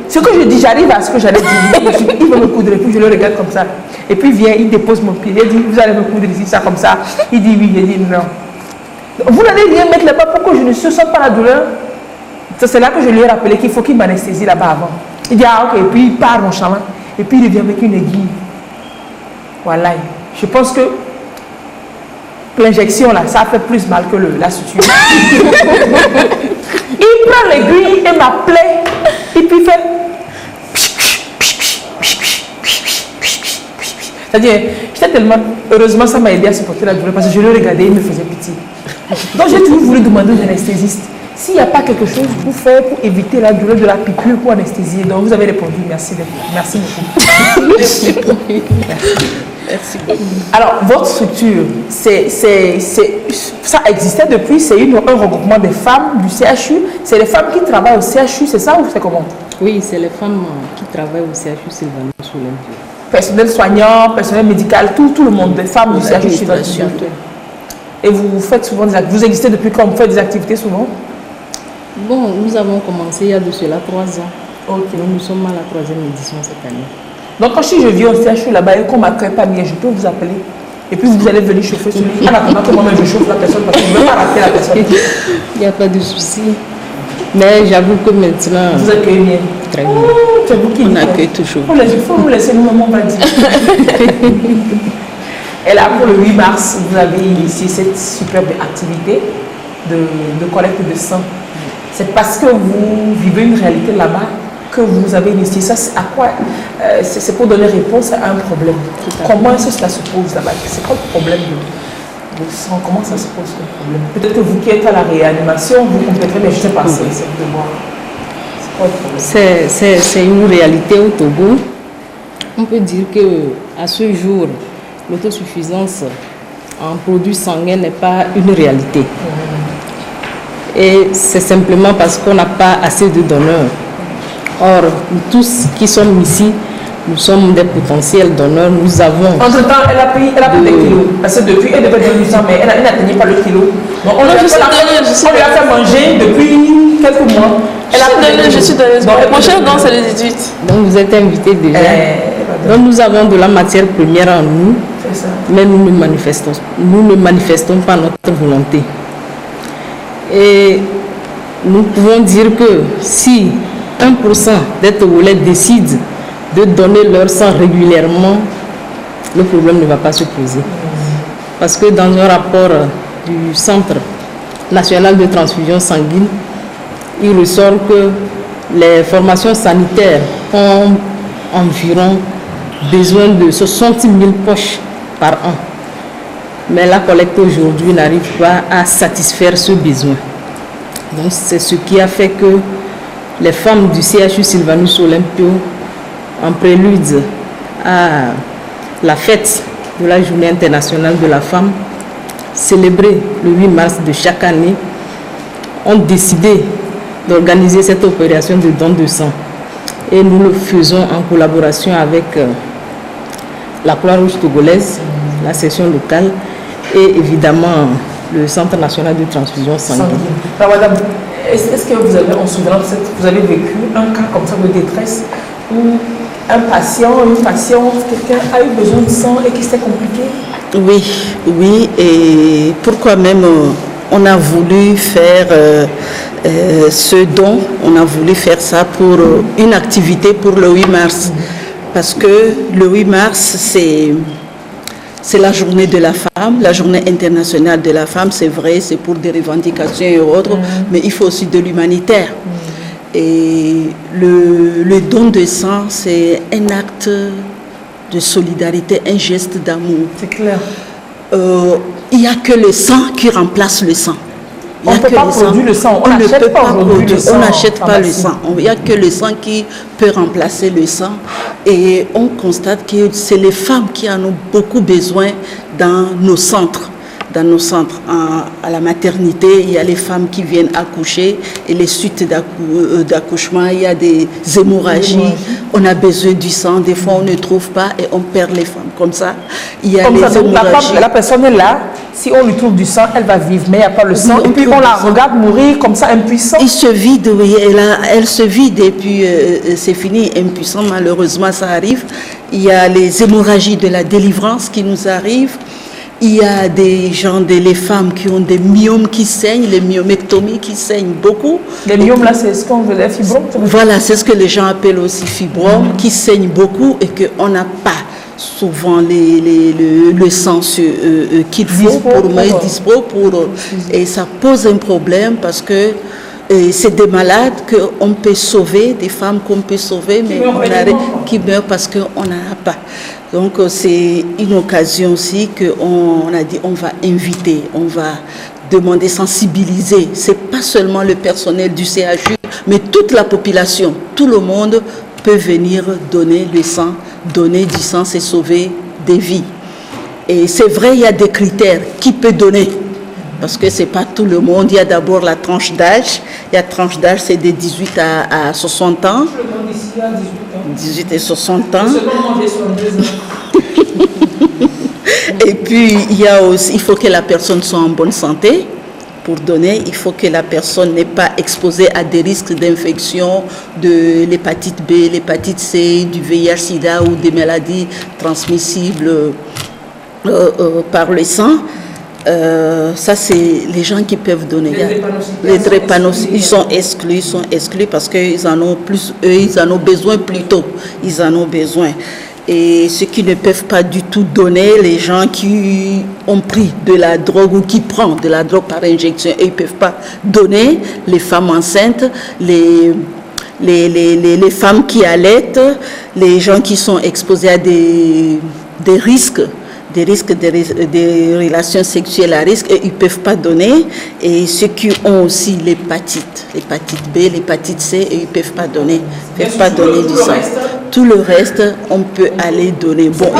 Ce que je dis, j'arrive à ce que j'allais dire. Il veut me coudre, et puis je le regarde comme ça. Et puis il vient, il dépose mon pied. Il dit, vous allez me coudre ici, ça comme ça. Il dit oui, il dit non. Vous n'allez rien mettre là-bas pour que je ne sente pas la douleur. C'est là que je lui ai rappelé qu'il faut qu'il m'anesthésie là-bas avant. Il dit, ah ok, et puis il part nonchalant. Et puis il revient avec une aiguille. Voilà. Je pense que l'injection là, ça fait plus mal que la suture. Il prend l'aiguille et ma plaie, et puis il fait. C'est-à-dire, j'étais tellement. Heureusement, ça m'a aidé à supporter la douleur parce que je le regardais, il me faisait pitié. Donc j'ai toujours voulu demander aux anesthésistes s'il n'y a pas quelque chose pour faire pour éviter la douleur de la piqûre pour anesthésier. Donc vous avez répondu, merci beaucoup. Merci beaucoup. Merci beaucoup. Alors, votre structure, ça existait depuis, c'est un regroupement des femmes du CHU. C'est les femmes qui travaillent au CHU, c'est ça ou c'est comment? Oui, c'est les femmes qui travaillent au CHU Sylvanus Soulempio. Personnel soignant, personnel médical, tout le monde, des femmes du CHU Sylvanus Soulempio. Et vous faites souvent vous existez depuis quand vous faites des activités souvent? Bon, nous avons commencé il y a de cela 3 ans. Ok. Donc nous sommes à la 3e édition cette année. Donc quand je viens au CHU là-bas et qu'on ne m'accueille pas bien, je peux vous appeler. Et puis vous allez venir chauffer celui en attendant que moi-même je chauffe la personne parce que je ne veux pas rater la personne. Il n'y a pas de souci. Mais j'avoue que maintenant... Vous accueillez bien. Très bien. C'est vous qui on accueille toujours. Il faut nous laisser nous-mêmes, on va dire. Et là, pour le 8 mars, vous avez initié cette superbe activité de collecte de sang. C'est parce que vous vivez une réalité là-bas que vous avez initié ça. À quoi c'est pour donner réponse à un problème. Comment est-ce que cela se pose là-bas? C'est quoi le problème de sang? Comment ça se pose comme problème? Peut-être que vous qui êtes à la réanimation, vous compléterez, mais je ne sais pas, c'est de voir. C'est quoi le problème? C'est une réalité au Togo. On peut dire qu'à ce jour, l'autosuffisance en produits sanguins n'est pas une réalité. Et c'est simplement parce qu'on n'a pas assez de donneurs. Or, nous tous qui sommes ici, nous sommes des potentiels donneurs. Nous avons... Entre-temps, elle a pris des kilos. Parce que depuis, elle devait donner du sang, mais elle n'atteignait pas le kilo. Donc, on lui a fait manger depuis quelques mois. Je suis donneuse. Mon cher, donc, c'est le 18. Donc, vous êtes invité déjà. Donc, nous avons de la matière première en nous, mais nous ne manifestons pas notre volonté. Et nous pouvons dire que si 1% des Togolais décident de donner leur sang régulièrement, le problème ne va pas se poser. Parce que dans un rapport du Centre national de transfusion sanguine, il ressort que les formations sanitaires ont environ besoin de 60 000 poches par an. Mais la collecte aujourd'hui n'arrive pas à satisfaire ce besoin. Donc c'est ce qui a fait que les femmes du CHU Sylvanus Olympio en prélude à la fête de la Journée internationale de la femme, célébrée le 8 mars de chaque année, ont décidé d'organiser cette opération de don de sang. Et nous le faisons en collaboration avec la Croix-Rouge togolaise, la section locale et évidemment le Centre national de transfusion sanguine. Alors, madame, est-ce que vous avez en souvenance, vous avez vécu un cas comme ça de détresse où un patient, une patiente, quelqu'un a eu besoin de sang et qui s'était compliqué? Oui, et pourquoi même on a voulu faire ce don, on a voulu faire ça pour une activité pour le 8 mars. Parce que le 8 mars, c'est la journée de la femme, la journée internationale de la femme, c'est vrai, c'est pour des revendications et autres, mais il faut aussi de l'humanitaire. Et le don de sang, c'est un acte de solidarité, un geste d'amour. C'est clair. Il n'y a que le sang qui remplace le sang. On ne peut pas produire le sang, on n'achète pas aujourd'hui le sang. On n'achète pas le sang. Il n'y a que le sang qui peut remplacer le sang. Et on constate que c'est les femmes qui en ont beaucoup besoin dans nos centres. À la maternité, il y a les femmes qui viennent accoucher et les suites d'accouchement, il y a des hémorragies. On a besoin du sang, des fois on ne trouve pas et on perd les femmes comme ça. Il y a comme les ça, hémorragies. La personne est là, si on lui trouve du sang, elle va vivre, mais il n'y a pas le sang. Et puis on la regarde mourir comme ça, impuissante. Il se vide, oui, elle se vide et puis c'est fini, impuissant, malheureusement ça arrive. Il y a les hémorragies de la délivrance qui nous arrivent. Il y a des gens, les femmes qui ont des myomes qui saignent, les myomectomies qui saignent beaucoup. Les myomes là, c'est ce qu'on veut dire, fibromes? Voilà, c'est ce que les gens appellent aussi fibromes, qui saignent beaucoup et qu'on n'a pas souvent le sang qu'il faut et ça pose un problème parce que c'est des malades qu'on peut sauver, des femmes qu'on peut sauver, mais qui meurent parce qu'on n'en a pas. Donc c'est une occasion aussi qu'on a dit on va inviter, on va demander, sensibiliser. C'est pas seulement le personnel du CHU, mais toute la population, tout le monde peut venir donner le sang, donner du sang, c'est sauver des vies. Et c'est vrai, il y a des critères. Qui peut donner? Parce que c'est pas tout le monde. Il y a d'abord la tranche d'âge. La tranche d'âge, c'est de 18 à 60 ans. 18 et 60 ans. Et puis, il faut que la personne soit en bonne santé pour donner. Il faut que la personne n'est pas exposée à des risques d'infection de l'hépatite B, l'hépatite C, du VIH-Sida ou des maladies transmissibles par le sang. Ça, c'est les gens qui peuvent donner. Les drépanocytes, ils sont exclus parce qu'ils en ont plus, eux, ils en ont besoin plus tôt. Ils en ont besoin. Et ceux qui ne peuvent pas du tout donner, les gens qui ont pris de la drogue ou qui prennent de la drogue par injection, et ils ne peuvent pas donner, les femmes enceintes, les femmes qui allaitent, les gens qui sont exposés à des risques des relations sexuelles à risque et ils ne peuvent pas donner. Et ceux qui ont aussi l'hépatite B, l'hépatite C, et ils ne peuvent pas donner. Ils ne peuvent pas donner du sang. Tout le reste, on peut aller donner. Bon,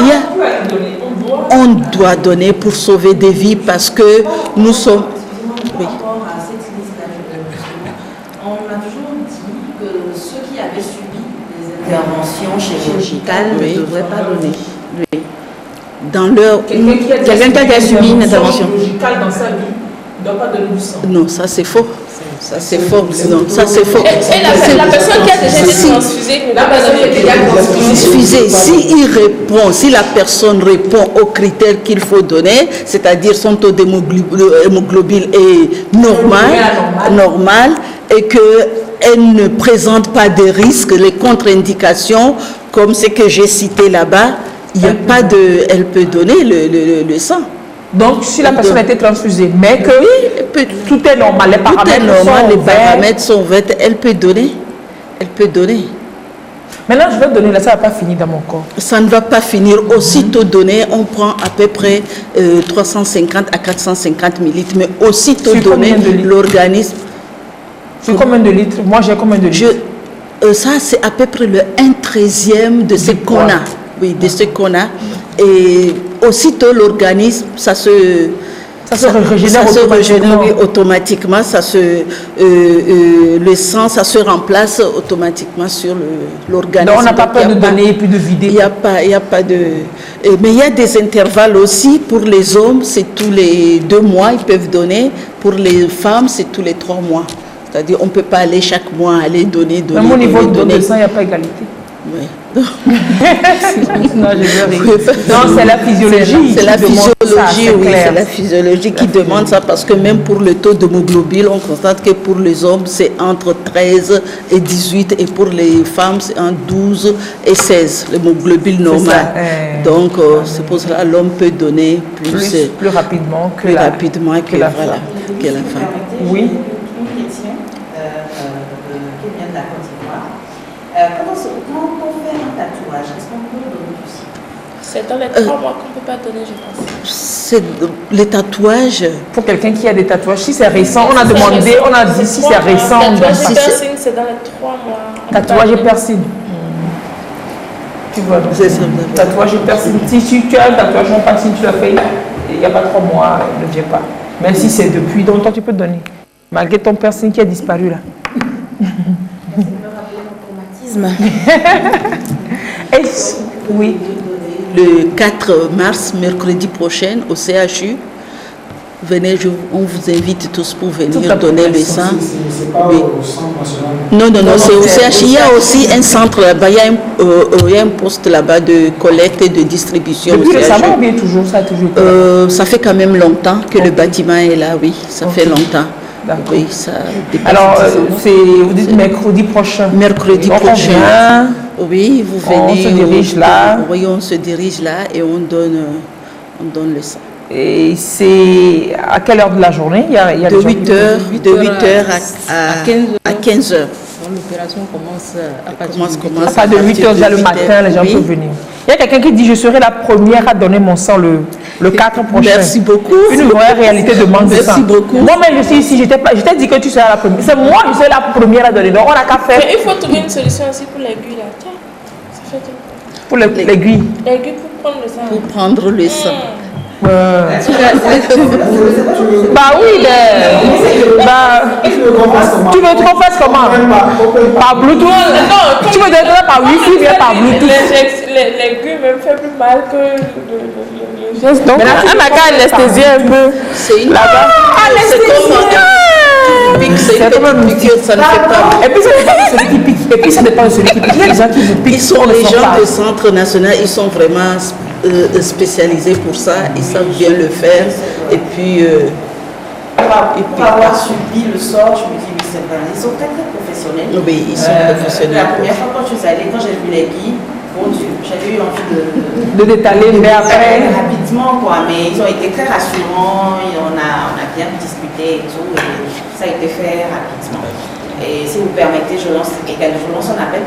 on doit donner pour sauver des vies parce que nous sommes... Oui. On a toujours dit que ceux qui avaient subi des interventions chirurgicales ne devraient pas donner. Oui. Dans leur... Quelqu'un qui a subi une intervention chirurgicale dans sa vie ne doit pas donner du sang. Non, ça c'est faux. Ça c'est faux. Non, ça c'est faux. Et la personne qui a déjà été transfusée, si la personne répond aux critères qu'il faut donner, c'est-à-dire son taux d'hémoglobine est normal et qu'elle ne présente pas de risques, les contre-indications, comme ce que j'ai cité là-bas, il n'y a pas de... Elle peut donner le sang. Donc, si la personne a été transfusée, mais que tout est normal, les paramètres sont verts, elle peut donner. Elle peut donner. Maintenant, je vais donner, là, ça ne va pas finir dans mon corps. Ça ne va pas finir. Aussitôt donné, on prend à peu près 350 à 450 millilitres. Mais aussitôt donné, l'organisme... C'est combien de litres? Moi, j'ai combien de litres? Ça, c'est à peu près le 1/13 de ce qu'on a. Oui, de ce qu'on a. Et aussitôt l'organisme, ça se régénère automatiquement. Le sang, ça se remplace automatiquement sur l'organisme. Donc on n'a pas peur de donner et puis de vider. Il n'y a pas de... Mais il y a des intervalles aussi. Pour les hommes, c'est tous les 2 mois, ils peuvent donner. Pour les femmes, c'est tous les 3 mois. C'est-à-dire, on ne peut pas aller chaque mois, aller donner. Même au niveau de sang, il n'y a pas égalité. Oui. Non, c'est la physiologie. C'est la physiologie, oui, c'est la physiologie qui demande ça, parce que même pour le taux d'hémoglobine, on constate que pour les hommes, c'est entre 13 et 18, et pour les femmes, c'est entre 12 et 16, l'hémoglobine normale. Donc, c'est pour cela que l'homme peut donner plus rapidement que la femme. Oui. Une question qui vient de la Côte d'Ivoire. Comment on fait un tatouage? Est-ce qu'on peut donner du sang? C'est dans les 3 mois qu'on ne peut pas donner, je pense. C'est les tatouages. Pour quelqu'un qui a des tatouages, si c'est récent, on a demandé, on a dit si c'est récent. Tatouage et piercing, c'est dans les 3 mois. Tatouage et piercing. Tu vois, tatouage et piercing. Si tu as un tatouage en piercing, tu l'as fait, il n'y a pas 3 mois, ne viens pas. Même si c'est depuis longtemps, tu peux donner. Malgré ton piercing qui a disparu là. Oui. Le 4 mars, mercredi prochain, au CHU, venez, on vous invite tous pour venir donner le sang. Oui. Non, c'est au CHU. Il y a aussi un centre là-bas, il y a un poste là-bas de collecte et de distribution. Depuis récemment ou bien toujours, ça a toujours été là? Ça fait quand même longtemps que le bâtiment est là, oui, ça fait longtemps. Oui, ça alors, vous dites mercredi prochain. Mercredi prochain. Oui, vous venez. On se dirige là. Oui, on se dirige là et on donne le sang. Et c'est à quelle heure de la journée? Il y a de 8h à 15h. L'opération commence à partir de 8h déjà le matin, les gens peuvent venir. Il y a quelqu'un qui dit je serai la première à donner mon sang le 4 prochain. Merci beaucoup. Une vraie réalité de manque de sang. Merci beaucoup. Moi-même, je suis ici, je t'ai dit que tu seras la première. C'est moi, je serai la première à donner. Donc on n'a qu'à faire. Mais il faut trouver une solution aussi pour l'aiguille là. Tiens, ça fait tout. Pour l'aiguille. L'aiguille pour prendre le sang. Pour prendre le sang. Bah oui, tu veux qu'on fasse comment? Par Bluetooth? Non, tu veux dire par Wi-Fi ou bien par Bluetooth? L'aiguille me fait plus mal que le geste. Donc, on n'a qu'à anesthésier un peu. C'est une c'est comme une piqûre, ça ne fait pas. Et puis ça dépend de celui qui pique. Et puis ça dépend de celui qui pique. Il y a des gens qui vous piquent. Les gens du Centre national, ils sont vraiment spécialisés pour ça. Ils savent bien le faire. Et puis... pour avoir subi le sort, je me dis, oui, c'est vrai. Ils sont très professionnels. Oui, ils sont professionnels. La première fois quand je suis allée, quand j'ai vu les guides, mon Dieu, j'avais eu envie de détailler, mais après... rapidement, quoi. Mais ils ont été très rassurants, on a bien discuté et tout, et ça a été fait rapidement. Et si vous permettez, je lance un appel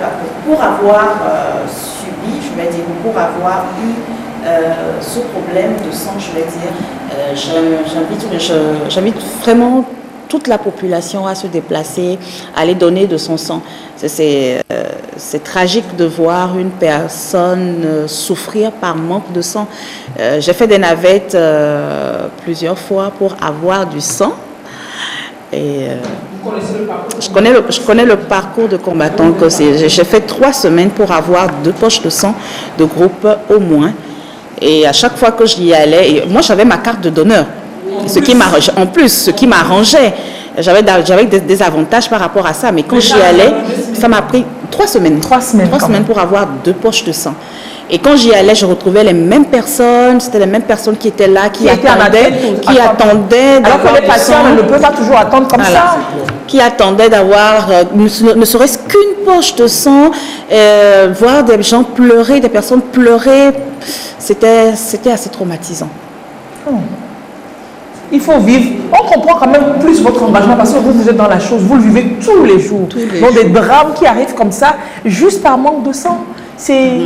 pour avoir subi, je vais dire, pour avoir eu ce problème de sang, je vais dire, j'invite vraiment toute la population à se déplacer, à aller donner de son sang. C'est tragique de voir une personne souffrir par manque de sang. J'ai fait des navettes plusieurs fois pour avoir du sang. Et je connais le parcours de combattant que c'est. J'ai fait 3 semaines pour avoir 2 poches de sang de groupe au moins. Et à chaque fois que j'y allais, moi j'avais ma carte de donneur. Ce qui m'arrangeait. J'avais des avantages par rapport à ça. Mais quand j'y allais, ça m'a pris 3 semaines. 3 semaines pour avoir 2 poches de sang. Et quand j'y allais, je retrouvais les mêmes personnes. C'était les mêmes personnes qui étaient là, qui attendaient. Alors que les patients ne peuvent pas toujours attendre comme ça. Qui attendaient d'avoir ne serait-ce qu'une poche de sang, voir des gens pleurer, des personnes pleurer. C'était assez traumatisant. Il faut vivre. On comprend quand même plus votre engagement parce que vous êtes dans la chose, vous le vivez tous les jours. Donc des drames qui arrivent comme ça, juste par manque de sang. C'est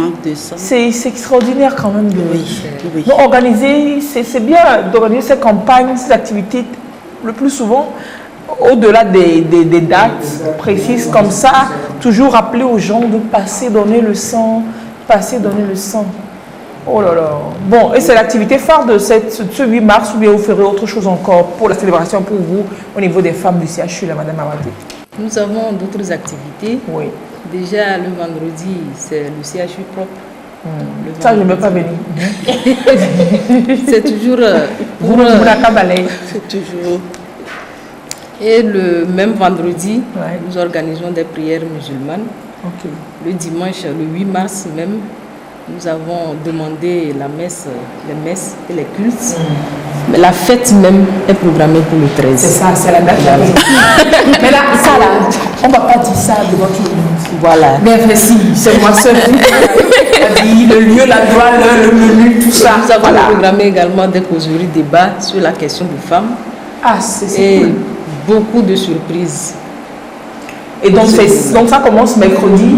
extraordinaire quand même. Donc organiser, c'est bien d'organiser ces campagnes, ces activités le plus souvent au-delà des dates précises comme ça, toujours rappeler aux gens de passer, donner le sang, passer, donner le sang. Oh là là. Bon, et c'est l'activité phare de ce 8 mars, ou bien vous ferez autre chose encore pour la célébration pour vous au niveau des femmes du CHU, la Madame Awaté? Nous avons d'autres activités. Oui. Déjà, le vendredi, c'est le CHU propre. Ça, je ne veux pas venir. C'est toujours pour la cabale. C'est toujours. Et le même vendredi, nous organisons des prières musulmanes. Okay. Le dimanche, le 8 mars même, nous avons demandé la messe, les messes et les cultes. Mais la fête même est programmée pour le 13. C'est ça, c'est la date. Mais là, ça là, on ne va pas dire ça devant tout le monde. Voilà. Mais si, c'est moi seul qui dit le lieu, la loi, le menu, tout ça. Nous avons programmé également des causeries, débats sur la question des femmes. Ah, c'est et cool. Beaucoup de surprises. Et donc, ça commence mercredi,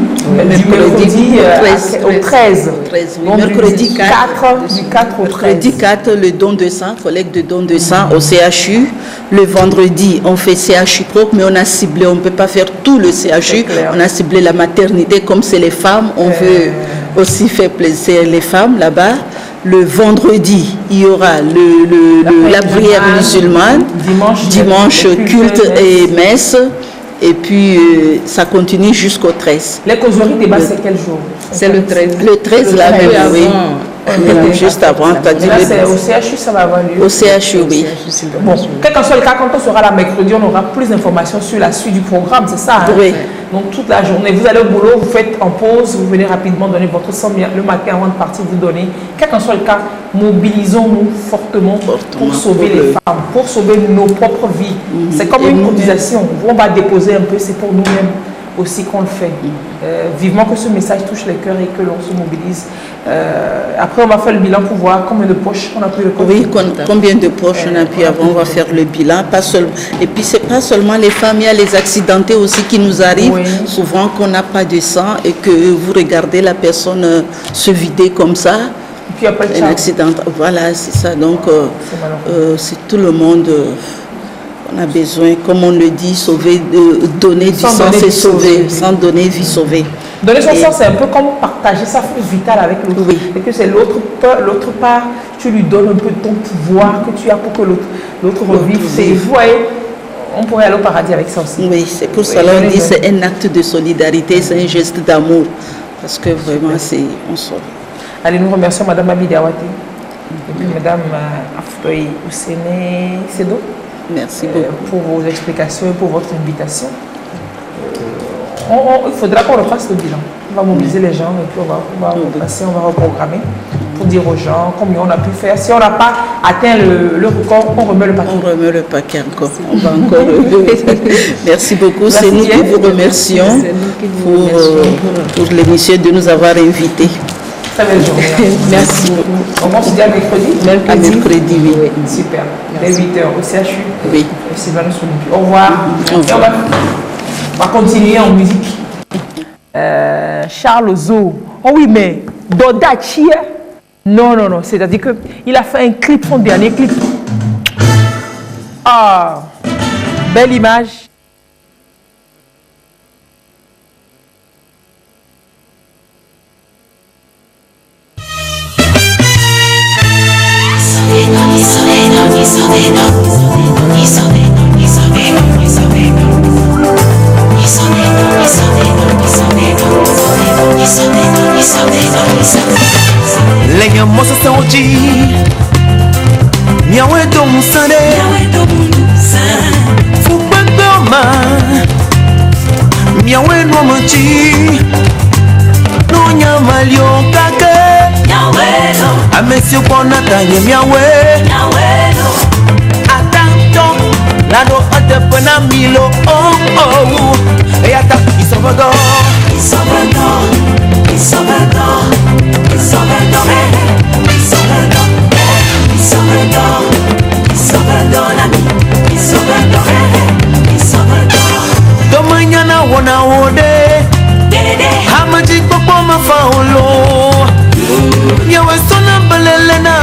au 13. Oui, mercredi 4 au 13. Mercredi 4, le don de sang, collecte de don de sang au CHU. Le vendredi, on fait CHU propre, mais on a ciblé, on ne peut pas faire tout le CHU. On a ciblé la maternité, comme c'est les femmes, on veut aussi faire plaisir les femmes là-bas. Le vendredi, il y aura la prière musulmane, dimanche culte et messe. Et puis, ça continue jusqu'au 13. Les causeries débat, c'est quel jour? C'est le 13. Le 13, là même, oui. Juste avant, tu as dit. Au CHU, ça va avoir lieu. Au CHU, oui. Bon, quel qu'en soit le cas, quand on sera là mercredi, on aura plus d'informations sur la suite du programme, c'est ça? Oui. Donc, toute la journée, vous allez au boulot, vous faites en pause, vous venez rapidement donner votre sang, le matin avant de partir, vous donnez. Quel qu'en soit le cas, mobilisons-nous fortement pour sauver les femmes, pour sauver nos propres vies. C'est comme une cotisation. On va déposer un peu, c'est pour nous-mêmes aussi qu'on le fait. Vivement que ce message touche les cœurs et que l'on se mobilise. Après, on va faire le bilan pour voir combien de poches on a pu récolter. Oui, combien de poches on a pu avoir. On va faire le bilan. Et puis, ce n'est pas seulement les femmes, il y a les accidentés aussi qui nous arrivent. Souvent qu'on n'a pas de sang et que vous regardez la personne se vider comme ça. Et puis après, un accident. Voilà, c'est ça. Donc, c'est tout le monde. On a besoin, comme on le dit, sauver, donner du sang, c'est sauver, sans donner vie sauvée. Donner son sang, c'est un peu comme partager sa force vitale avec l'autre. Oui. Et que c'est l'autre part, tu lui donnes un peu de ton pouvoir que tu as pour que l'autre revive. Vous voyez, on pourrait aller au paradis avec ça aussi. Oui, c'est pour cela qu'on dit c'est un acte de solidarité, c'est un geste d'amour. Parce que vraiment, on sauve. Allez, nous remercions Mme Abidi Awaté et puis Mme Aftoy Oussene Sedo. Merci beaucoup. Pour vos explications et pour votre invitation. Il faudra qu'on refasse le bilan. On va mobiliser les gens et puis on va passer, on va reprogrammer pour dire aux gens combien on a pu faire. Si on n'a pas atteint le record, on remet le paquet. On remet le paquet encore. On va encore. Merci beaucoup. C'est nous qui vous remercions pour l'émission de nous avoir invités. Très belle journée. Merci beaucoup. On se dit à mercredi? À mercredi, oui. Super. Dès 8h au CHU. Oui. Sylvain Sounipi. Au revoir. Et on va continuer en musique. Charles Ozo. Oh oui, mais Doda Chia. Non. C'est-à-dire qu'il a fait un clip, son dernier clip. Ah, belle image. Lenha moça saúde, minha ué do musane, fubangoma, minha ué no manti, no nyamalio kake, amesio kona tanya minha ué, atanto, lado atepena milo, oh, e ata isobado. Domanyana wana wode hamaji popo mafaulo yawe sona balelena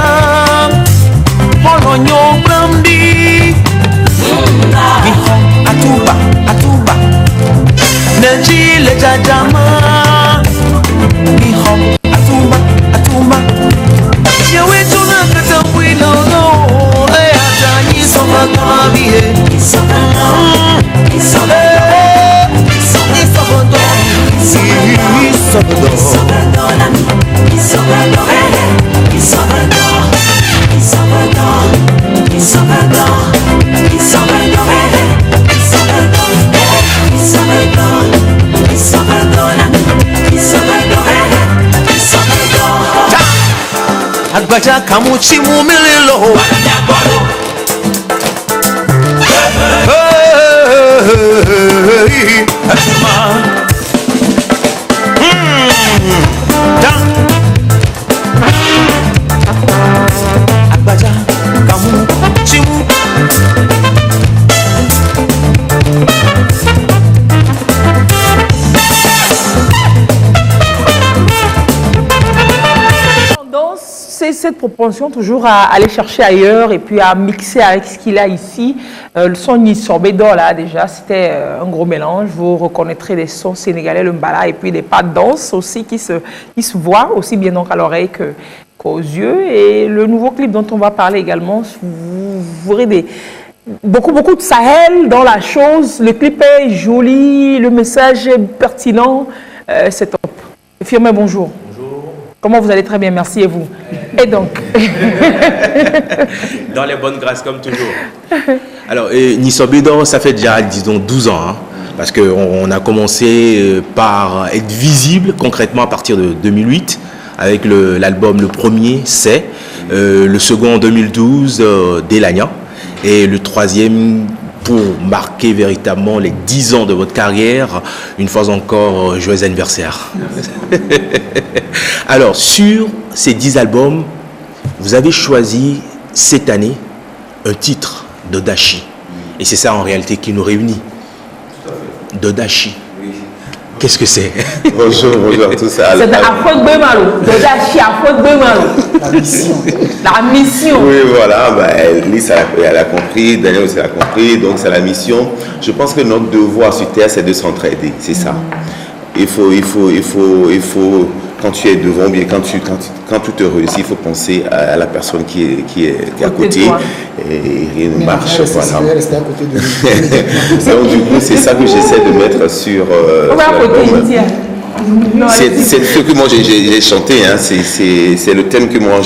mono nyo bramdi Agbaja kamuchi mumililo. Agbaja kamuchi mu. C'est cette propension toujours à aller chercher ailleurs et puis à mixer avec ce qu'il a ici. Le son Nisobédor là déjà c'était un gros mélange. Vous reconnaîtrez les sons sénégalais, le mbala et puis des pas de danse aussi qui se voient aussi bien donc à l'oreille qu'aux yeux. Et le nouveau clip dont on va parler également, vous verrez beaucoup de Sahel dans la chose. Le clip est joli, le message est pertinent, c'est top. Firmin, bonjour. Comment vous allez? Très bien, merci. Et vous? Et donc dans les bonnes grâces, comme toujours. Alors, Nisobédor, ça fait déjà, disons, 12 ans. Hein, parce qu'on a commencé par être visible concrètement à partir de 2008, avec l'album, le premier, C'est. Le second en 2012, Delania. Et le troisième, pour marquer véritablement les 10 ans de votre carrière, une fois encore, joyeux anniversaire. Alors, sur ces 10 albums, vous avez choisi cette année un titre d'Odachi. Et c'est ça en réalité qui nous réunit. D'Odachi. Oui. Qu'est-ce que c'est? Bonjour à tous. C'est Afro Bemalo. D'Odachi, Afro Bemalo. La mission. La mission. Oui, voilà. Lise, elle a compris. Daniel aussi a compris. Donc, c'est la mission. Je pense que notre devoir sur Terre, c'est de s'entraider. C'est ça. Il faut, quand tu es devant, bien quand tu te réussis, il faut penser à la personne qui est à côté et rien ne marche. Voilà. Donc du coup, c'est ça que j'essaie de mettre sur c'est ce que moi j'ai chanté, hein. C'est le thème que moi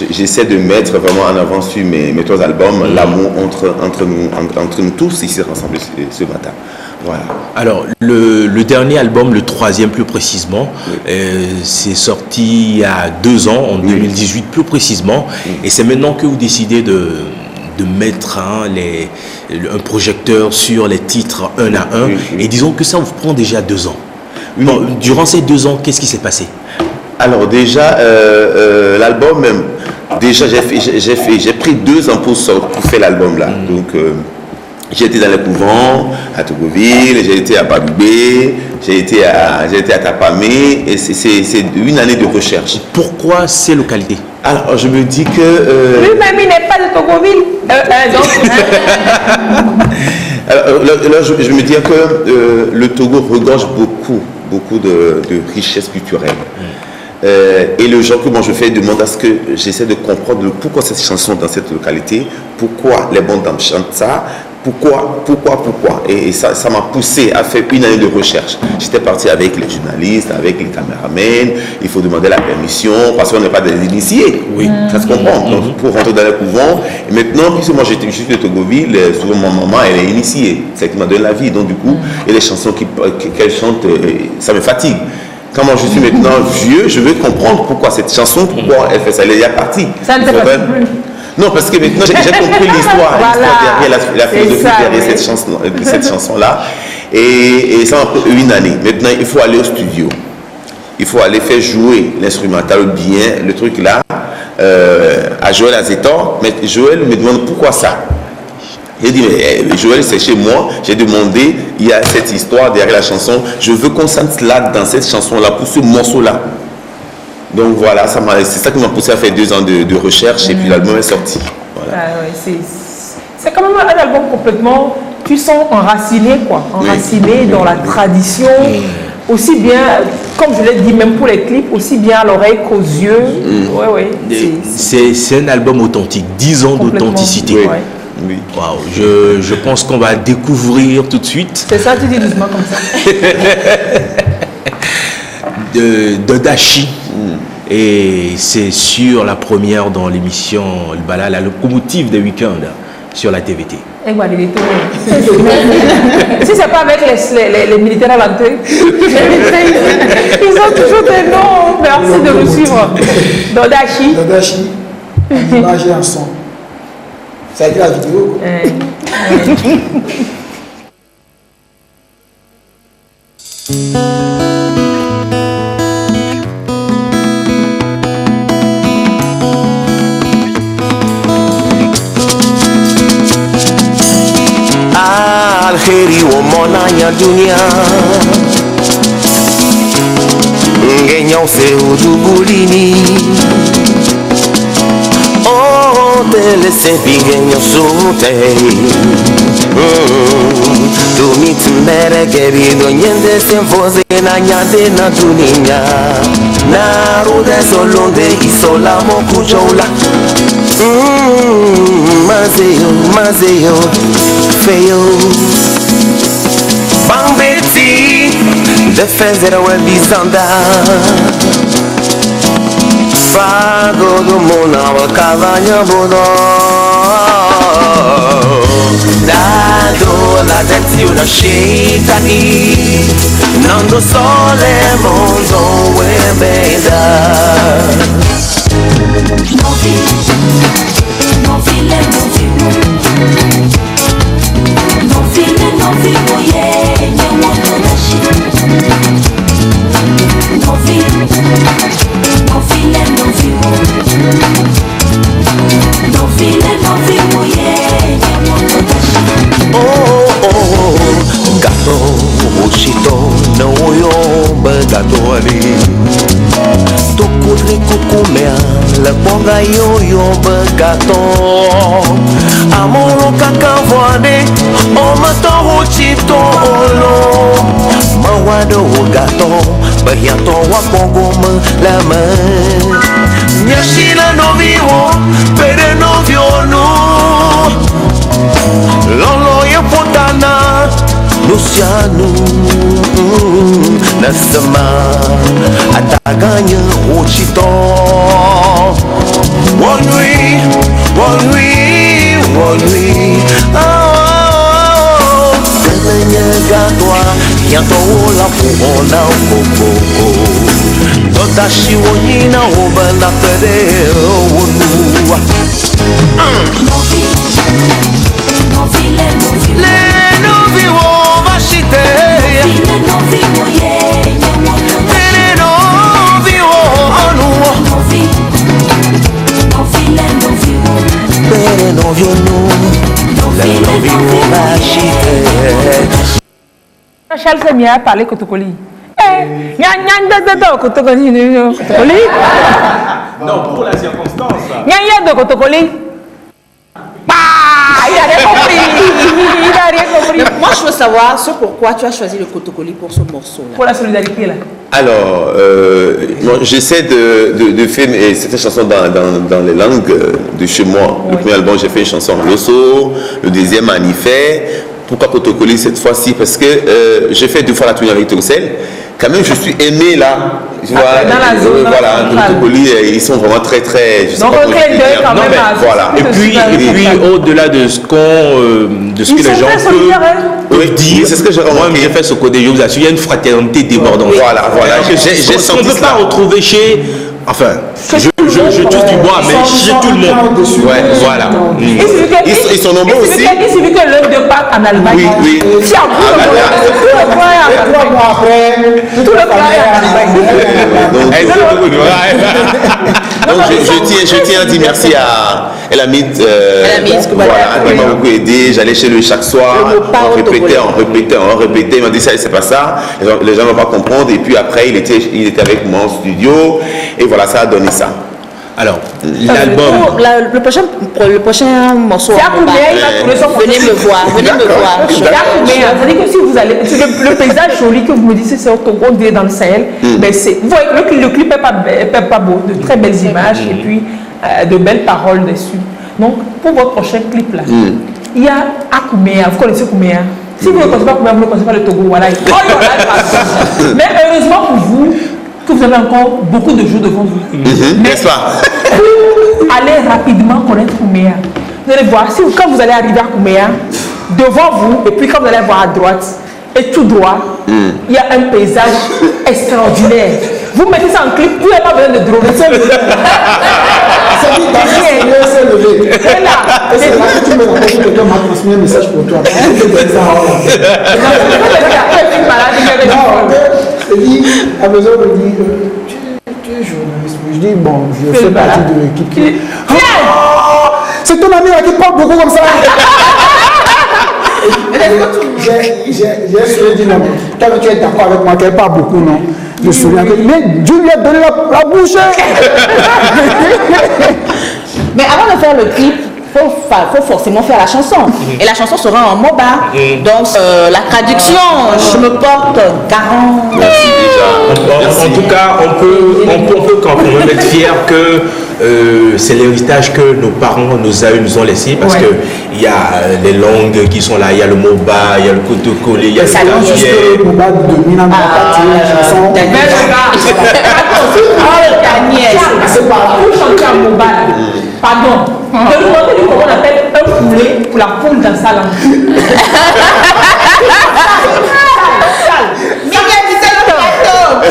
j'essaie de mettre vraiment en avant sur mes 3 albums, l'amour entre nous tous ici rassemblés ce matin. Voilà. Alors, le dernier album, le troisième plus précisément, c'est sorti il y a 2 ans, en 2018 plus précisément, et c'est maintenant que vous décidez de mettre un projecteur sur les titres un à un, et disons que ça vous prend déjà 2 ans. Bon, durant ces 2 ans, qu'est-ce qui s'est passé? Alors déjà, l'album, déjà j'ai pris 2 ans pour faire l'album là, donc... j'ai été dans les couvents, à Togoville, j'ai été à Babibé, j'ai été à Tapamé, et c'est une année de recherche. Pourquoi ces localités? Alors, je me dis que... Lui-même, il n'est pas de Togoville. Alors, je me dis que le Togo regorge beaucoup de richesses culturelles. Et le genre que moi je fais demande à ce que j'essaie de comprendre pourquoi cette chanson dans cette localité, pourquoi les bonnes dames chantent ça, pourquoi. Et ça m'a poussé à faire une année de recherche. J'étais parti avec les journalistes, avec les caméramans, il faut demander la permission parce qu'on n'est pas des initiés. Oui. Ça se comprend. Donc, pour rentrer dans les couvents. Et maintenant, puisque moi je suis de Togoville, souvent ma maman elle est initiée. C'est elle qui m'a donné la vie. Donc du coup, et les chansons qu'elle chante, ça me fatigue. Quand moi je suis maintenant vieux, je veux comprendre pourquoi cette chanson, pourquoi elle fait ça. Elle est partie. Ça ne te fatigue plus. Non, parce que maintenant j'ai compris l'histoire, derrière la philosophie derrière cette chanson-là. Et ça m'a pris une année. Maintenant, il faut aller au studio. Il faut aller faire jouer l'instrumental bien, le truc là, à Joël Azetor. Mais Joël me demande pourquoi ça. J'ai dit, mais Joël, c'est chez moi. J'ai demandé, il y a cette histoire derrière la chanson. Je veux qu'on sente là, dans cette chanson-là, pour ce morceau-là. Donc voilà, c'est ça qui m'a poussé à faire 2 ans de recherche et puis l'album est sorti. Voilà. C'est quand même un album complètement, tu sens enraciné, quoi. Enraciné dans la tradition. Aussi bien, comme je l'ai dit, même pour les clips, aussi bien à l'oreille qu'aux yeux. C'est un album authentique, 10 ans d'authenticité. Oui. Wow, je pense qu'on va découvrir tout de suite. C'est ça, tu dis doucement comme ça. d'Odachi. Et c'est sur la première dans l'émission la locomotive des week-ends sur la TVT. Si c'est pas avec les militaires à l'entrée, ils ont toujours des noms, mais Merci de nous suivre. Dodachi. Dodachi, en image et en son. Ça a été la vidéo. Alheri womonanya dunia ngenya use udugulini oh telese bingenya sute tumit mere gebi no nyende semfoze na nyande na dunia na rude solonde isola mokuchola Mazeo, feio Bambeti, defender o Elizanda Fago do Monal, Cavanha Bono Dado la tensione scitani Non do sole mondo e beda Non vivo yeah, no one da shit. Non vivo yeah, no one da shit. Oh, gato, uscito, não olhou, gato ali. Toco rico comea, la ponga yo, gato. Amoro cacavoane, o mato uchito olo. Mawado gato, bahiato wapongo la man. Nyashila no vivo, pero no vio no. Lolo ya potana, Luciano, nasama, ataganya uchito. One nuit, oh, Selenya gatwa, yato la pona koko. Dodashi wonyina oba na pere wonua. Le vivo vashite. Charles s'est mis à parler Kotokoli. Kotokoli. Non, pour la circonstance. De Kotokoli. Il a rien compris. Il a rien compris. Moi, je veux savoir ce pourquoi tu as choisi le Kotokoli pour ce morceau-là. Pour la solidarité, là. Alors, j'essaie de faire cette chanson dans les langues de chez moi. Le premier album, j'ai fait une chanson en Loso, le deuxième en Ifé. Pourquoi Kotokoli cette fois-ci? Parce que j'ai fait 2 fois la tournée avec Torsel. Quand même, je suis aimé là. Tu vois, dans la zone, voilà, Kotokoli, ils sont vraiment très. Je sais donc, pas on crée deux quand même. Voilà. Et puis au-delà de ce de ce que les gens peuvent dire, c'est ce que j'ai remarqué. Moi, j'ai fait ce code, je vous assure, il y a une fraternité débordante. Voilà. J'ai On senti ne peut pas retrouver chez. Enfin, je touche du bois, mais chez tout le monde. Ouais, voilà. Ils sont nombreux aussi. Il suffit que l'œuvre de Pâques en Allemagne. Oui. Si en tout le plan est en Allemagne. Tout le plan est en Allemagne. Donc je tiens à dire merci à Elamit, voilà, qui m'a beaucoup aidé. J'allais chez lui chaque soir, on répétait, il m'a dit ça, c'est pas ça, les gens ne vont pas comprendre. Et puis après, il était avec moi en studio, et voilà, ça a donné ça. Alors, l'album. Le prochain morceau. Venez me voir. C'est-à-dire que si vous allez. Le paysage joli que vous me dites, c'est au Togo, dans le Sahel. Mais vous voyez, le clip n'est pas beau, de très belles images et puis de belles paroles dessus. Donc, pour votre prochain clip là, il y a Akoumea. Vous connaissez Akoumea? Si vous ne connaissez pas Akoumea, vous ne connaissez pas le Togo. Voilà. Mais heureusement pour vous, que vous avez encore beaucoup de jours devant vous. N'est-ce pas? Allez rapidement connaître Kouméa. Vous allez voir, quand vous allez arriver à Kouméa, devant vous, et puis quand vous allez voir à droite, et tout droit, il y a un paysage extraordinaire. Vous mettez ça en clip, vous n'avez pas besoin de droguer. C'est levé. C'est dit, c'est levé. C'est là. Et c'est là que tu me rappelles que quelqu'un m'a transmis un message pour toi. Il dit, a besoin de dire, tu es journaliste. Je dis, bon, je fais partie de l'équipe qui... C'est ton ami là qui parle beaucoup comme ça. J'ai dit non, toi tu es d'accord avec moi qu'elle parle beaucoup, non? Je me souviens que mais Dieu lui a donné la bouche. Mais avant de faire le clip, faut forcément faire la chanson. Et la chanson sera en MOBA. Donc la traduction, je me porte garant. Merci déjà. En tout cas, on peut quand même être fiers que c'est l'héritage que nos parents, nos aïeux nous ont laissé, parce que il y a les langues qui sont là, il y a le MOBA, il y a le cotocolé, il y a le carrière. Le MOBA de Mina c'est pas pour chanter un MOBA. Pardon. De nous demander comment on appelle un poulet pour la poule dans sa langue.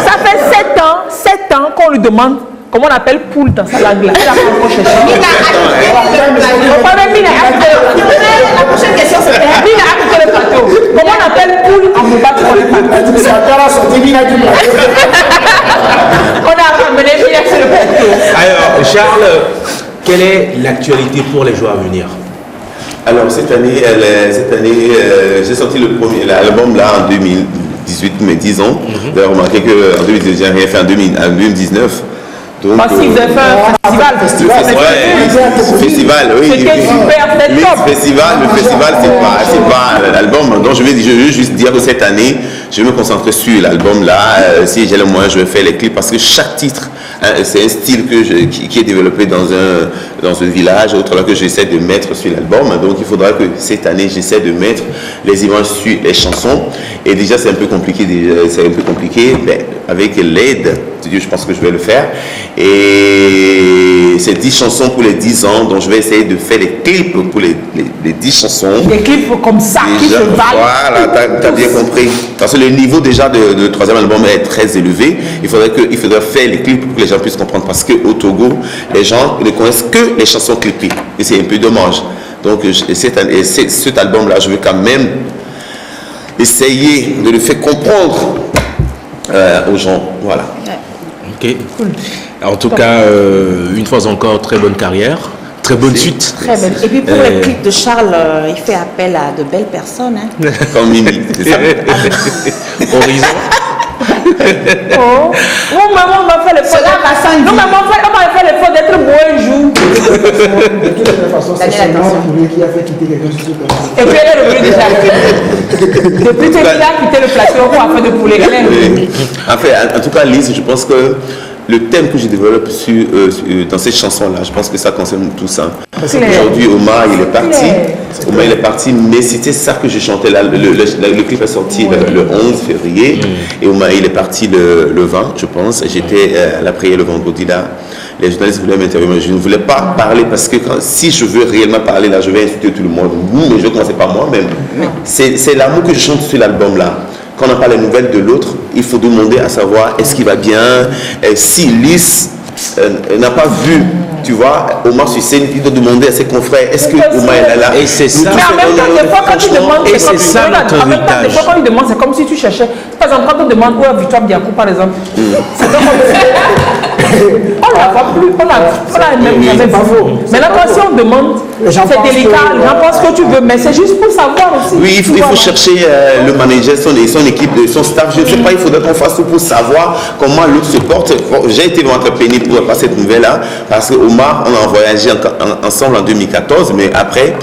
Ça fait 7 ans qu'on lui demande comment on appelle poule dans sa langue là. La prochaine question c'est Mina a quitté le plateau. Comment on appelle poule en MOBA pour les poules? On a ramené Mina sur le plateau. Alors, Charles, quelle est l'actualité pour les jours à venir? Alors cette année, j'ai sorti l'album là en 2018, mais 10 ans. Vous avez remarqué qu'en 2018, j'ai rien fait en 2019. Donc, parce qu'ils avaient fait un festival. Festival, oui. C'était super, c'était top. Le festival, c'est pas l'album. Donc je veux juste dire que cette année, je vais me concentrer sur l'album là. Si j'ai le moyen, je vais faire les clips parce que chaque titre, c'est un style qui est développé dans un village, autre là que j'essaie de mettre sur l'album. Donc il faudra que cette année, j'essaie de mettre les images sur les chansons. Et déjà, c'est un peu compliqué. Mais avec l'aide de Dieu, je pense que je vais le faire. Et c'est 10 chansons pour les 10 ans, donc je vais essayer de faire les clips pour les 10 chansons. Des clips comme ça déjà, qui se valent. Voilà, t'as bien compris. Parce que le niveau déjà de troisième album est très élevé. Il faudrait faire les clips pour que les gens puissent comprendre. Parce qu'au Togo, les gens ne connaissent que les chansons clippées. Et c'est un peu dommage. Donc cet album-là, je veux quand même essayer de le faire comprendre aux gens. Voilà. Ok. En tout cas, une fois encore, très bonne carrière, très bonne suite. Très belle. Et puis pour les clips de Charles, il fait appel à de belles personnes. Hein. Comme Mimi, c'est ça. Horizon. Oh, maman m'a fait l'effort. Non, maman m'a fait l'effort d'être beau un jour. De toutes les façons, c'est son poulet qui a fait quitter quelqu'un sur ce plateau. Et puis elle est revenue déjà. Depuis qu'il a quitté le plateau pour faire de poulet. En tout cas, Lise, je pense que le thème que je développe dans cette chanson-là, je pense que ça concerne tout ça. Aujourd'hui, Omar, il est parti, mais c'était ça que je chantais. Le clip est sorti le 11 février, et Omar, il est parti le 20, je pense. J'étais à la prière le vendredi là. Les journalistes voulaient m'interviewer, mais je ne voulais pas parler parce que si je veux réellement parler là, je vais insulter tout le monde. Mais je vais commencer par moi-même. C'est l'amour que je chante sur l'album là. Quand on n'a pas les nouvelles de l'autre, il faut demander à savoir est-ce qu'il va bien, si Lys n'a pas vu, tu vois, Omar sur scène, il doit demander à ses confrères est-ce que Omar est là. Et c'est ça. Mais en même temps, des fois, quand tu demandes, et c'est ça notre héritage. Des fois, quand tu demandes, c'est comme si tu cherchais. Par exemple, quand on demande où est Victoire Biakou, par exemple, c'est comme on l'a pas plus, on l'a même jamais vu. Maintenant, quand si on demande, c'est délicat, les gens pensent que tu veux, mais c'est juste pour savoir aussi. Oui, il faut chercher le manager, son équipe, son staff. Je ne sais pas, il faudrait qu'on fasse tout pour savoir comment l'autre se porte. J'ai été vraiment très peiné pour passer cette nouvelle-là, parce que Omar, on a voyagé ensemble en 2014, mais après,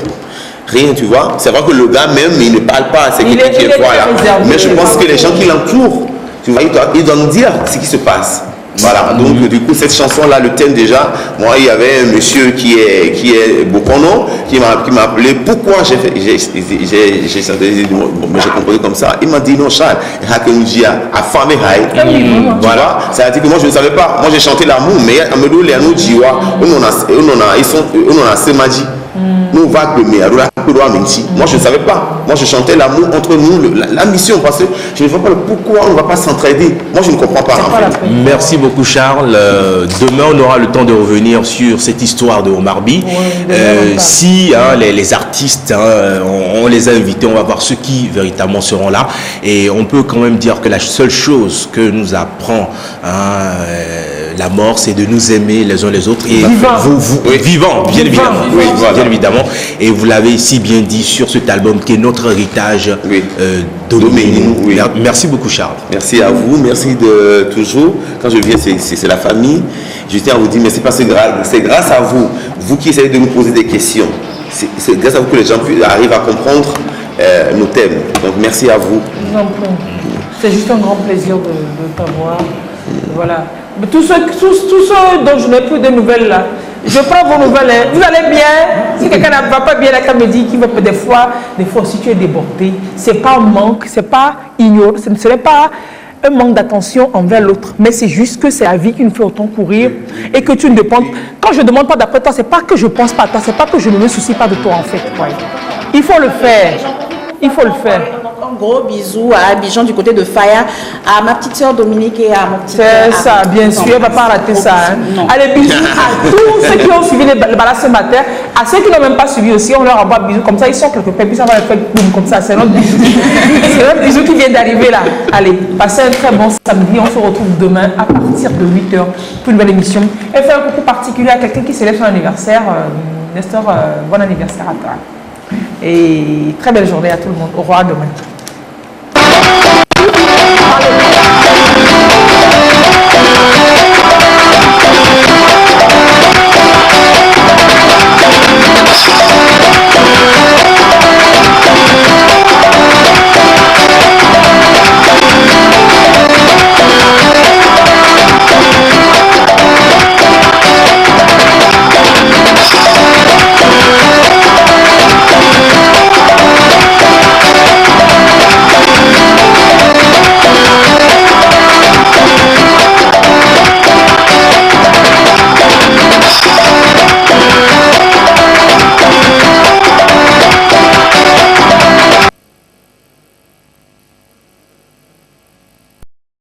rien, tu vois. C'est vrai que le gars même, il ne parle pas à ses équipes qui est là. Mais je pense que les gens qui l'entourent, tu vois, ils doivent nous dire ce qui se passe. Voilà, donc du coup cette chanson-là, le thème déjà, moi il y avait un monsieur qui est Bokono, qui m'a appelé, pourquoi j'ai chanté, mais j'ai compris comme ça. Il m'a dit non Charles, voilà, c'est-à-dire que moi je ne savais pas, moi j'ai chanté l'amour, mais Amadou Léanou Djiwa, on en a Semaji. Nous va agglommer. Alors là, moi je ne savais pas. Moi je chantais l'amour entre nous, la mission, parce que je ne vois pas le pourquoi on ne va pas s'entraider. Moi je ne comprends pas. En fait. Merci beaucoup Charles. Demain on aura le temps de revenir sur cette histoire de Omar By. Si les artistes, on les a invités, on va voir ceux qui véritablement seront là. Et on peut quand même dire que la seule chose que nous apprend la mort, c'est de nous aimer les uns les autres. Et vivant, bien évidemment. Bien évidemment. Et vous l'avez si bien dit sur cet album qui est notre héritage Doméninou. Merci beaucoup Charles. Merci à vous, merci de toujours. Quand je viens, c'est la famille. Je tiens à vous dire, mais c'est grâce à vous, vous qui essayez de nous poser des questions. C'est grâce à vous que les gens arrivent à comprendre nos thèmes. Donc merci à vous. C'est juste un grand plaisir de t'avoir. Voilà. Tous ceux dont je n'ai plus de nouvelles là, je prends vos nouvelles. Hein. Vous allez bien? Si quelqu'un ne va pas bien, la me dit qu'il va des fois si tu es débordé, c'est pas un manque, c'est pas ignorer, ce ne serait pas un manque d'attention envers l'autre, mais c'est juste que c'est la vie qui nous fait autant courir et que tu ne demandes. Quand je ne demande pas d'après toi, c'est pas que je pense pas à toi, c'est pas que je ne me soucie pas de toi en fait. Ouais. Il faut le faire. Il faut le faire. Un gros bisou à Abidjan du côté de Faya, à ma petite soeur Dominique et à mon petit frère. C'est ça, bien sûr, elle ne va pas rater ça. Hein. Allez, bisous à tous ceux qui ont suivi les balades ce matin, à ceux qui n'ont même pas suivi aussi, on leur envoie bisous, comme ça ils sont quelque part, puis ça va faire boum, comme ça, c'est notre bisou. C'est notre bisou qui vient d'arriver là. Allez, passez un très bon samedi, on se retrouve demain à partir de 8h pour une nouvelle émission. Et faire un coucou particulier à quelqu'un qui célèbre son anniversaire, Nestor, bon anniversaire à toi. Et très belle journée à tout le monde. Au revoir demain.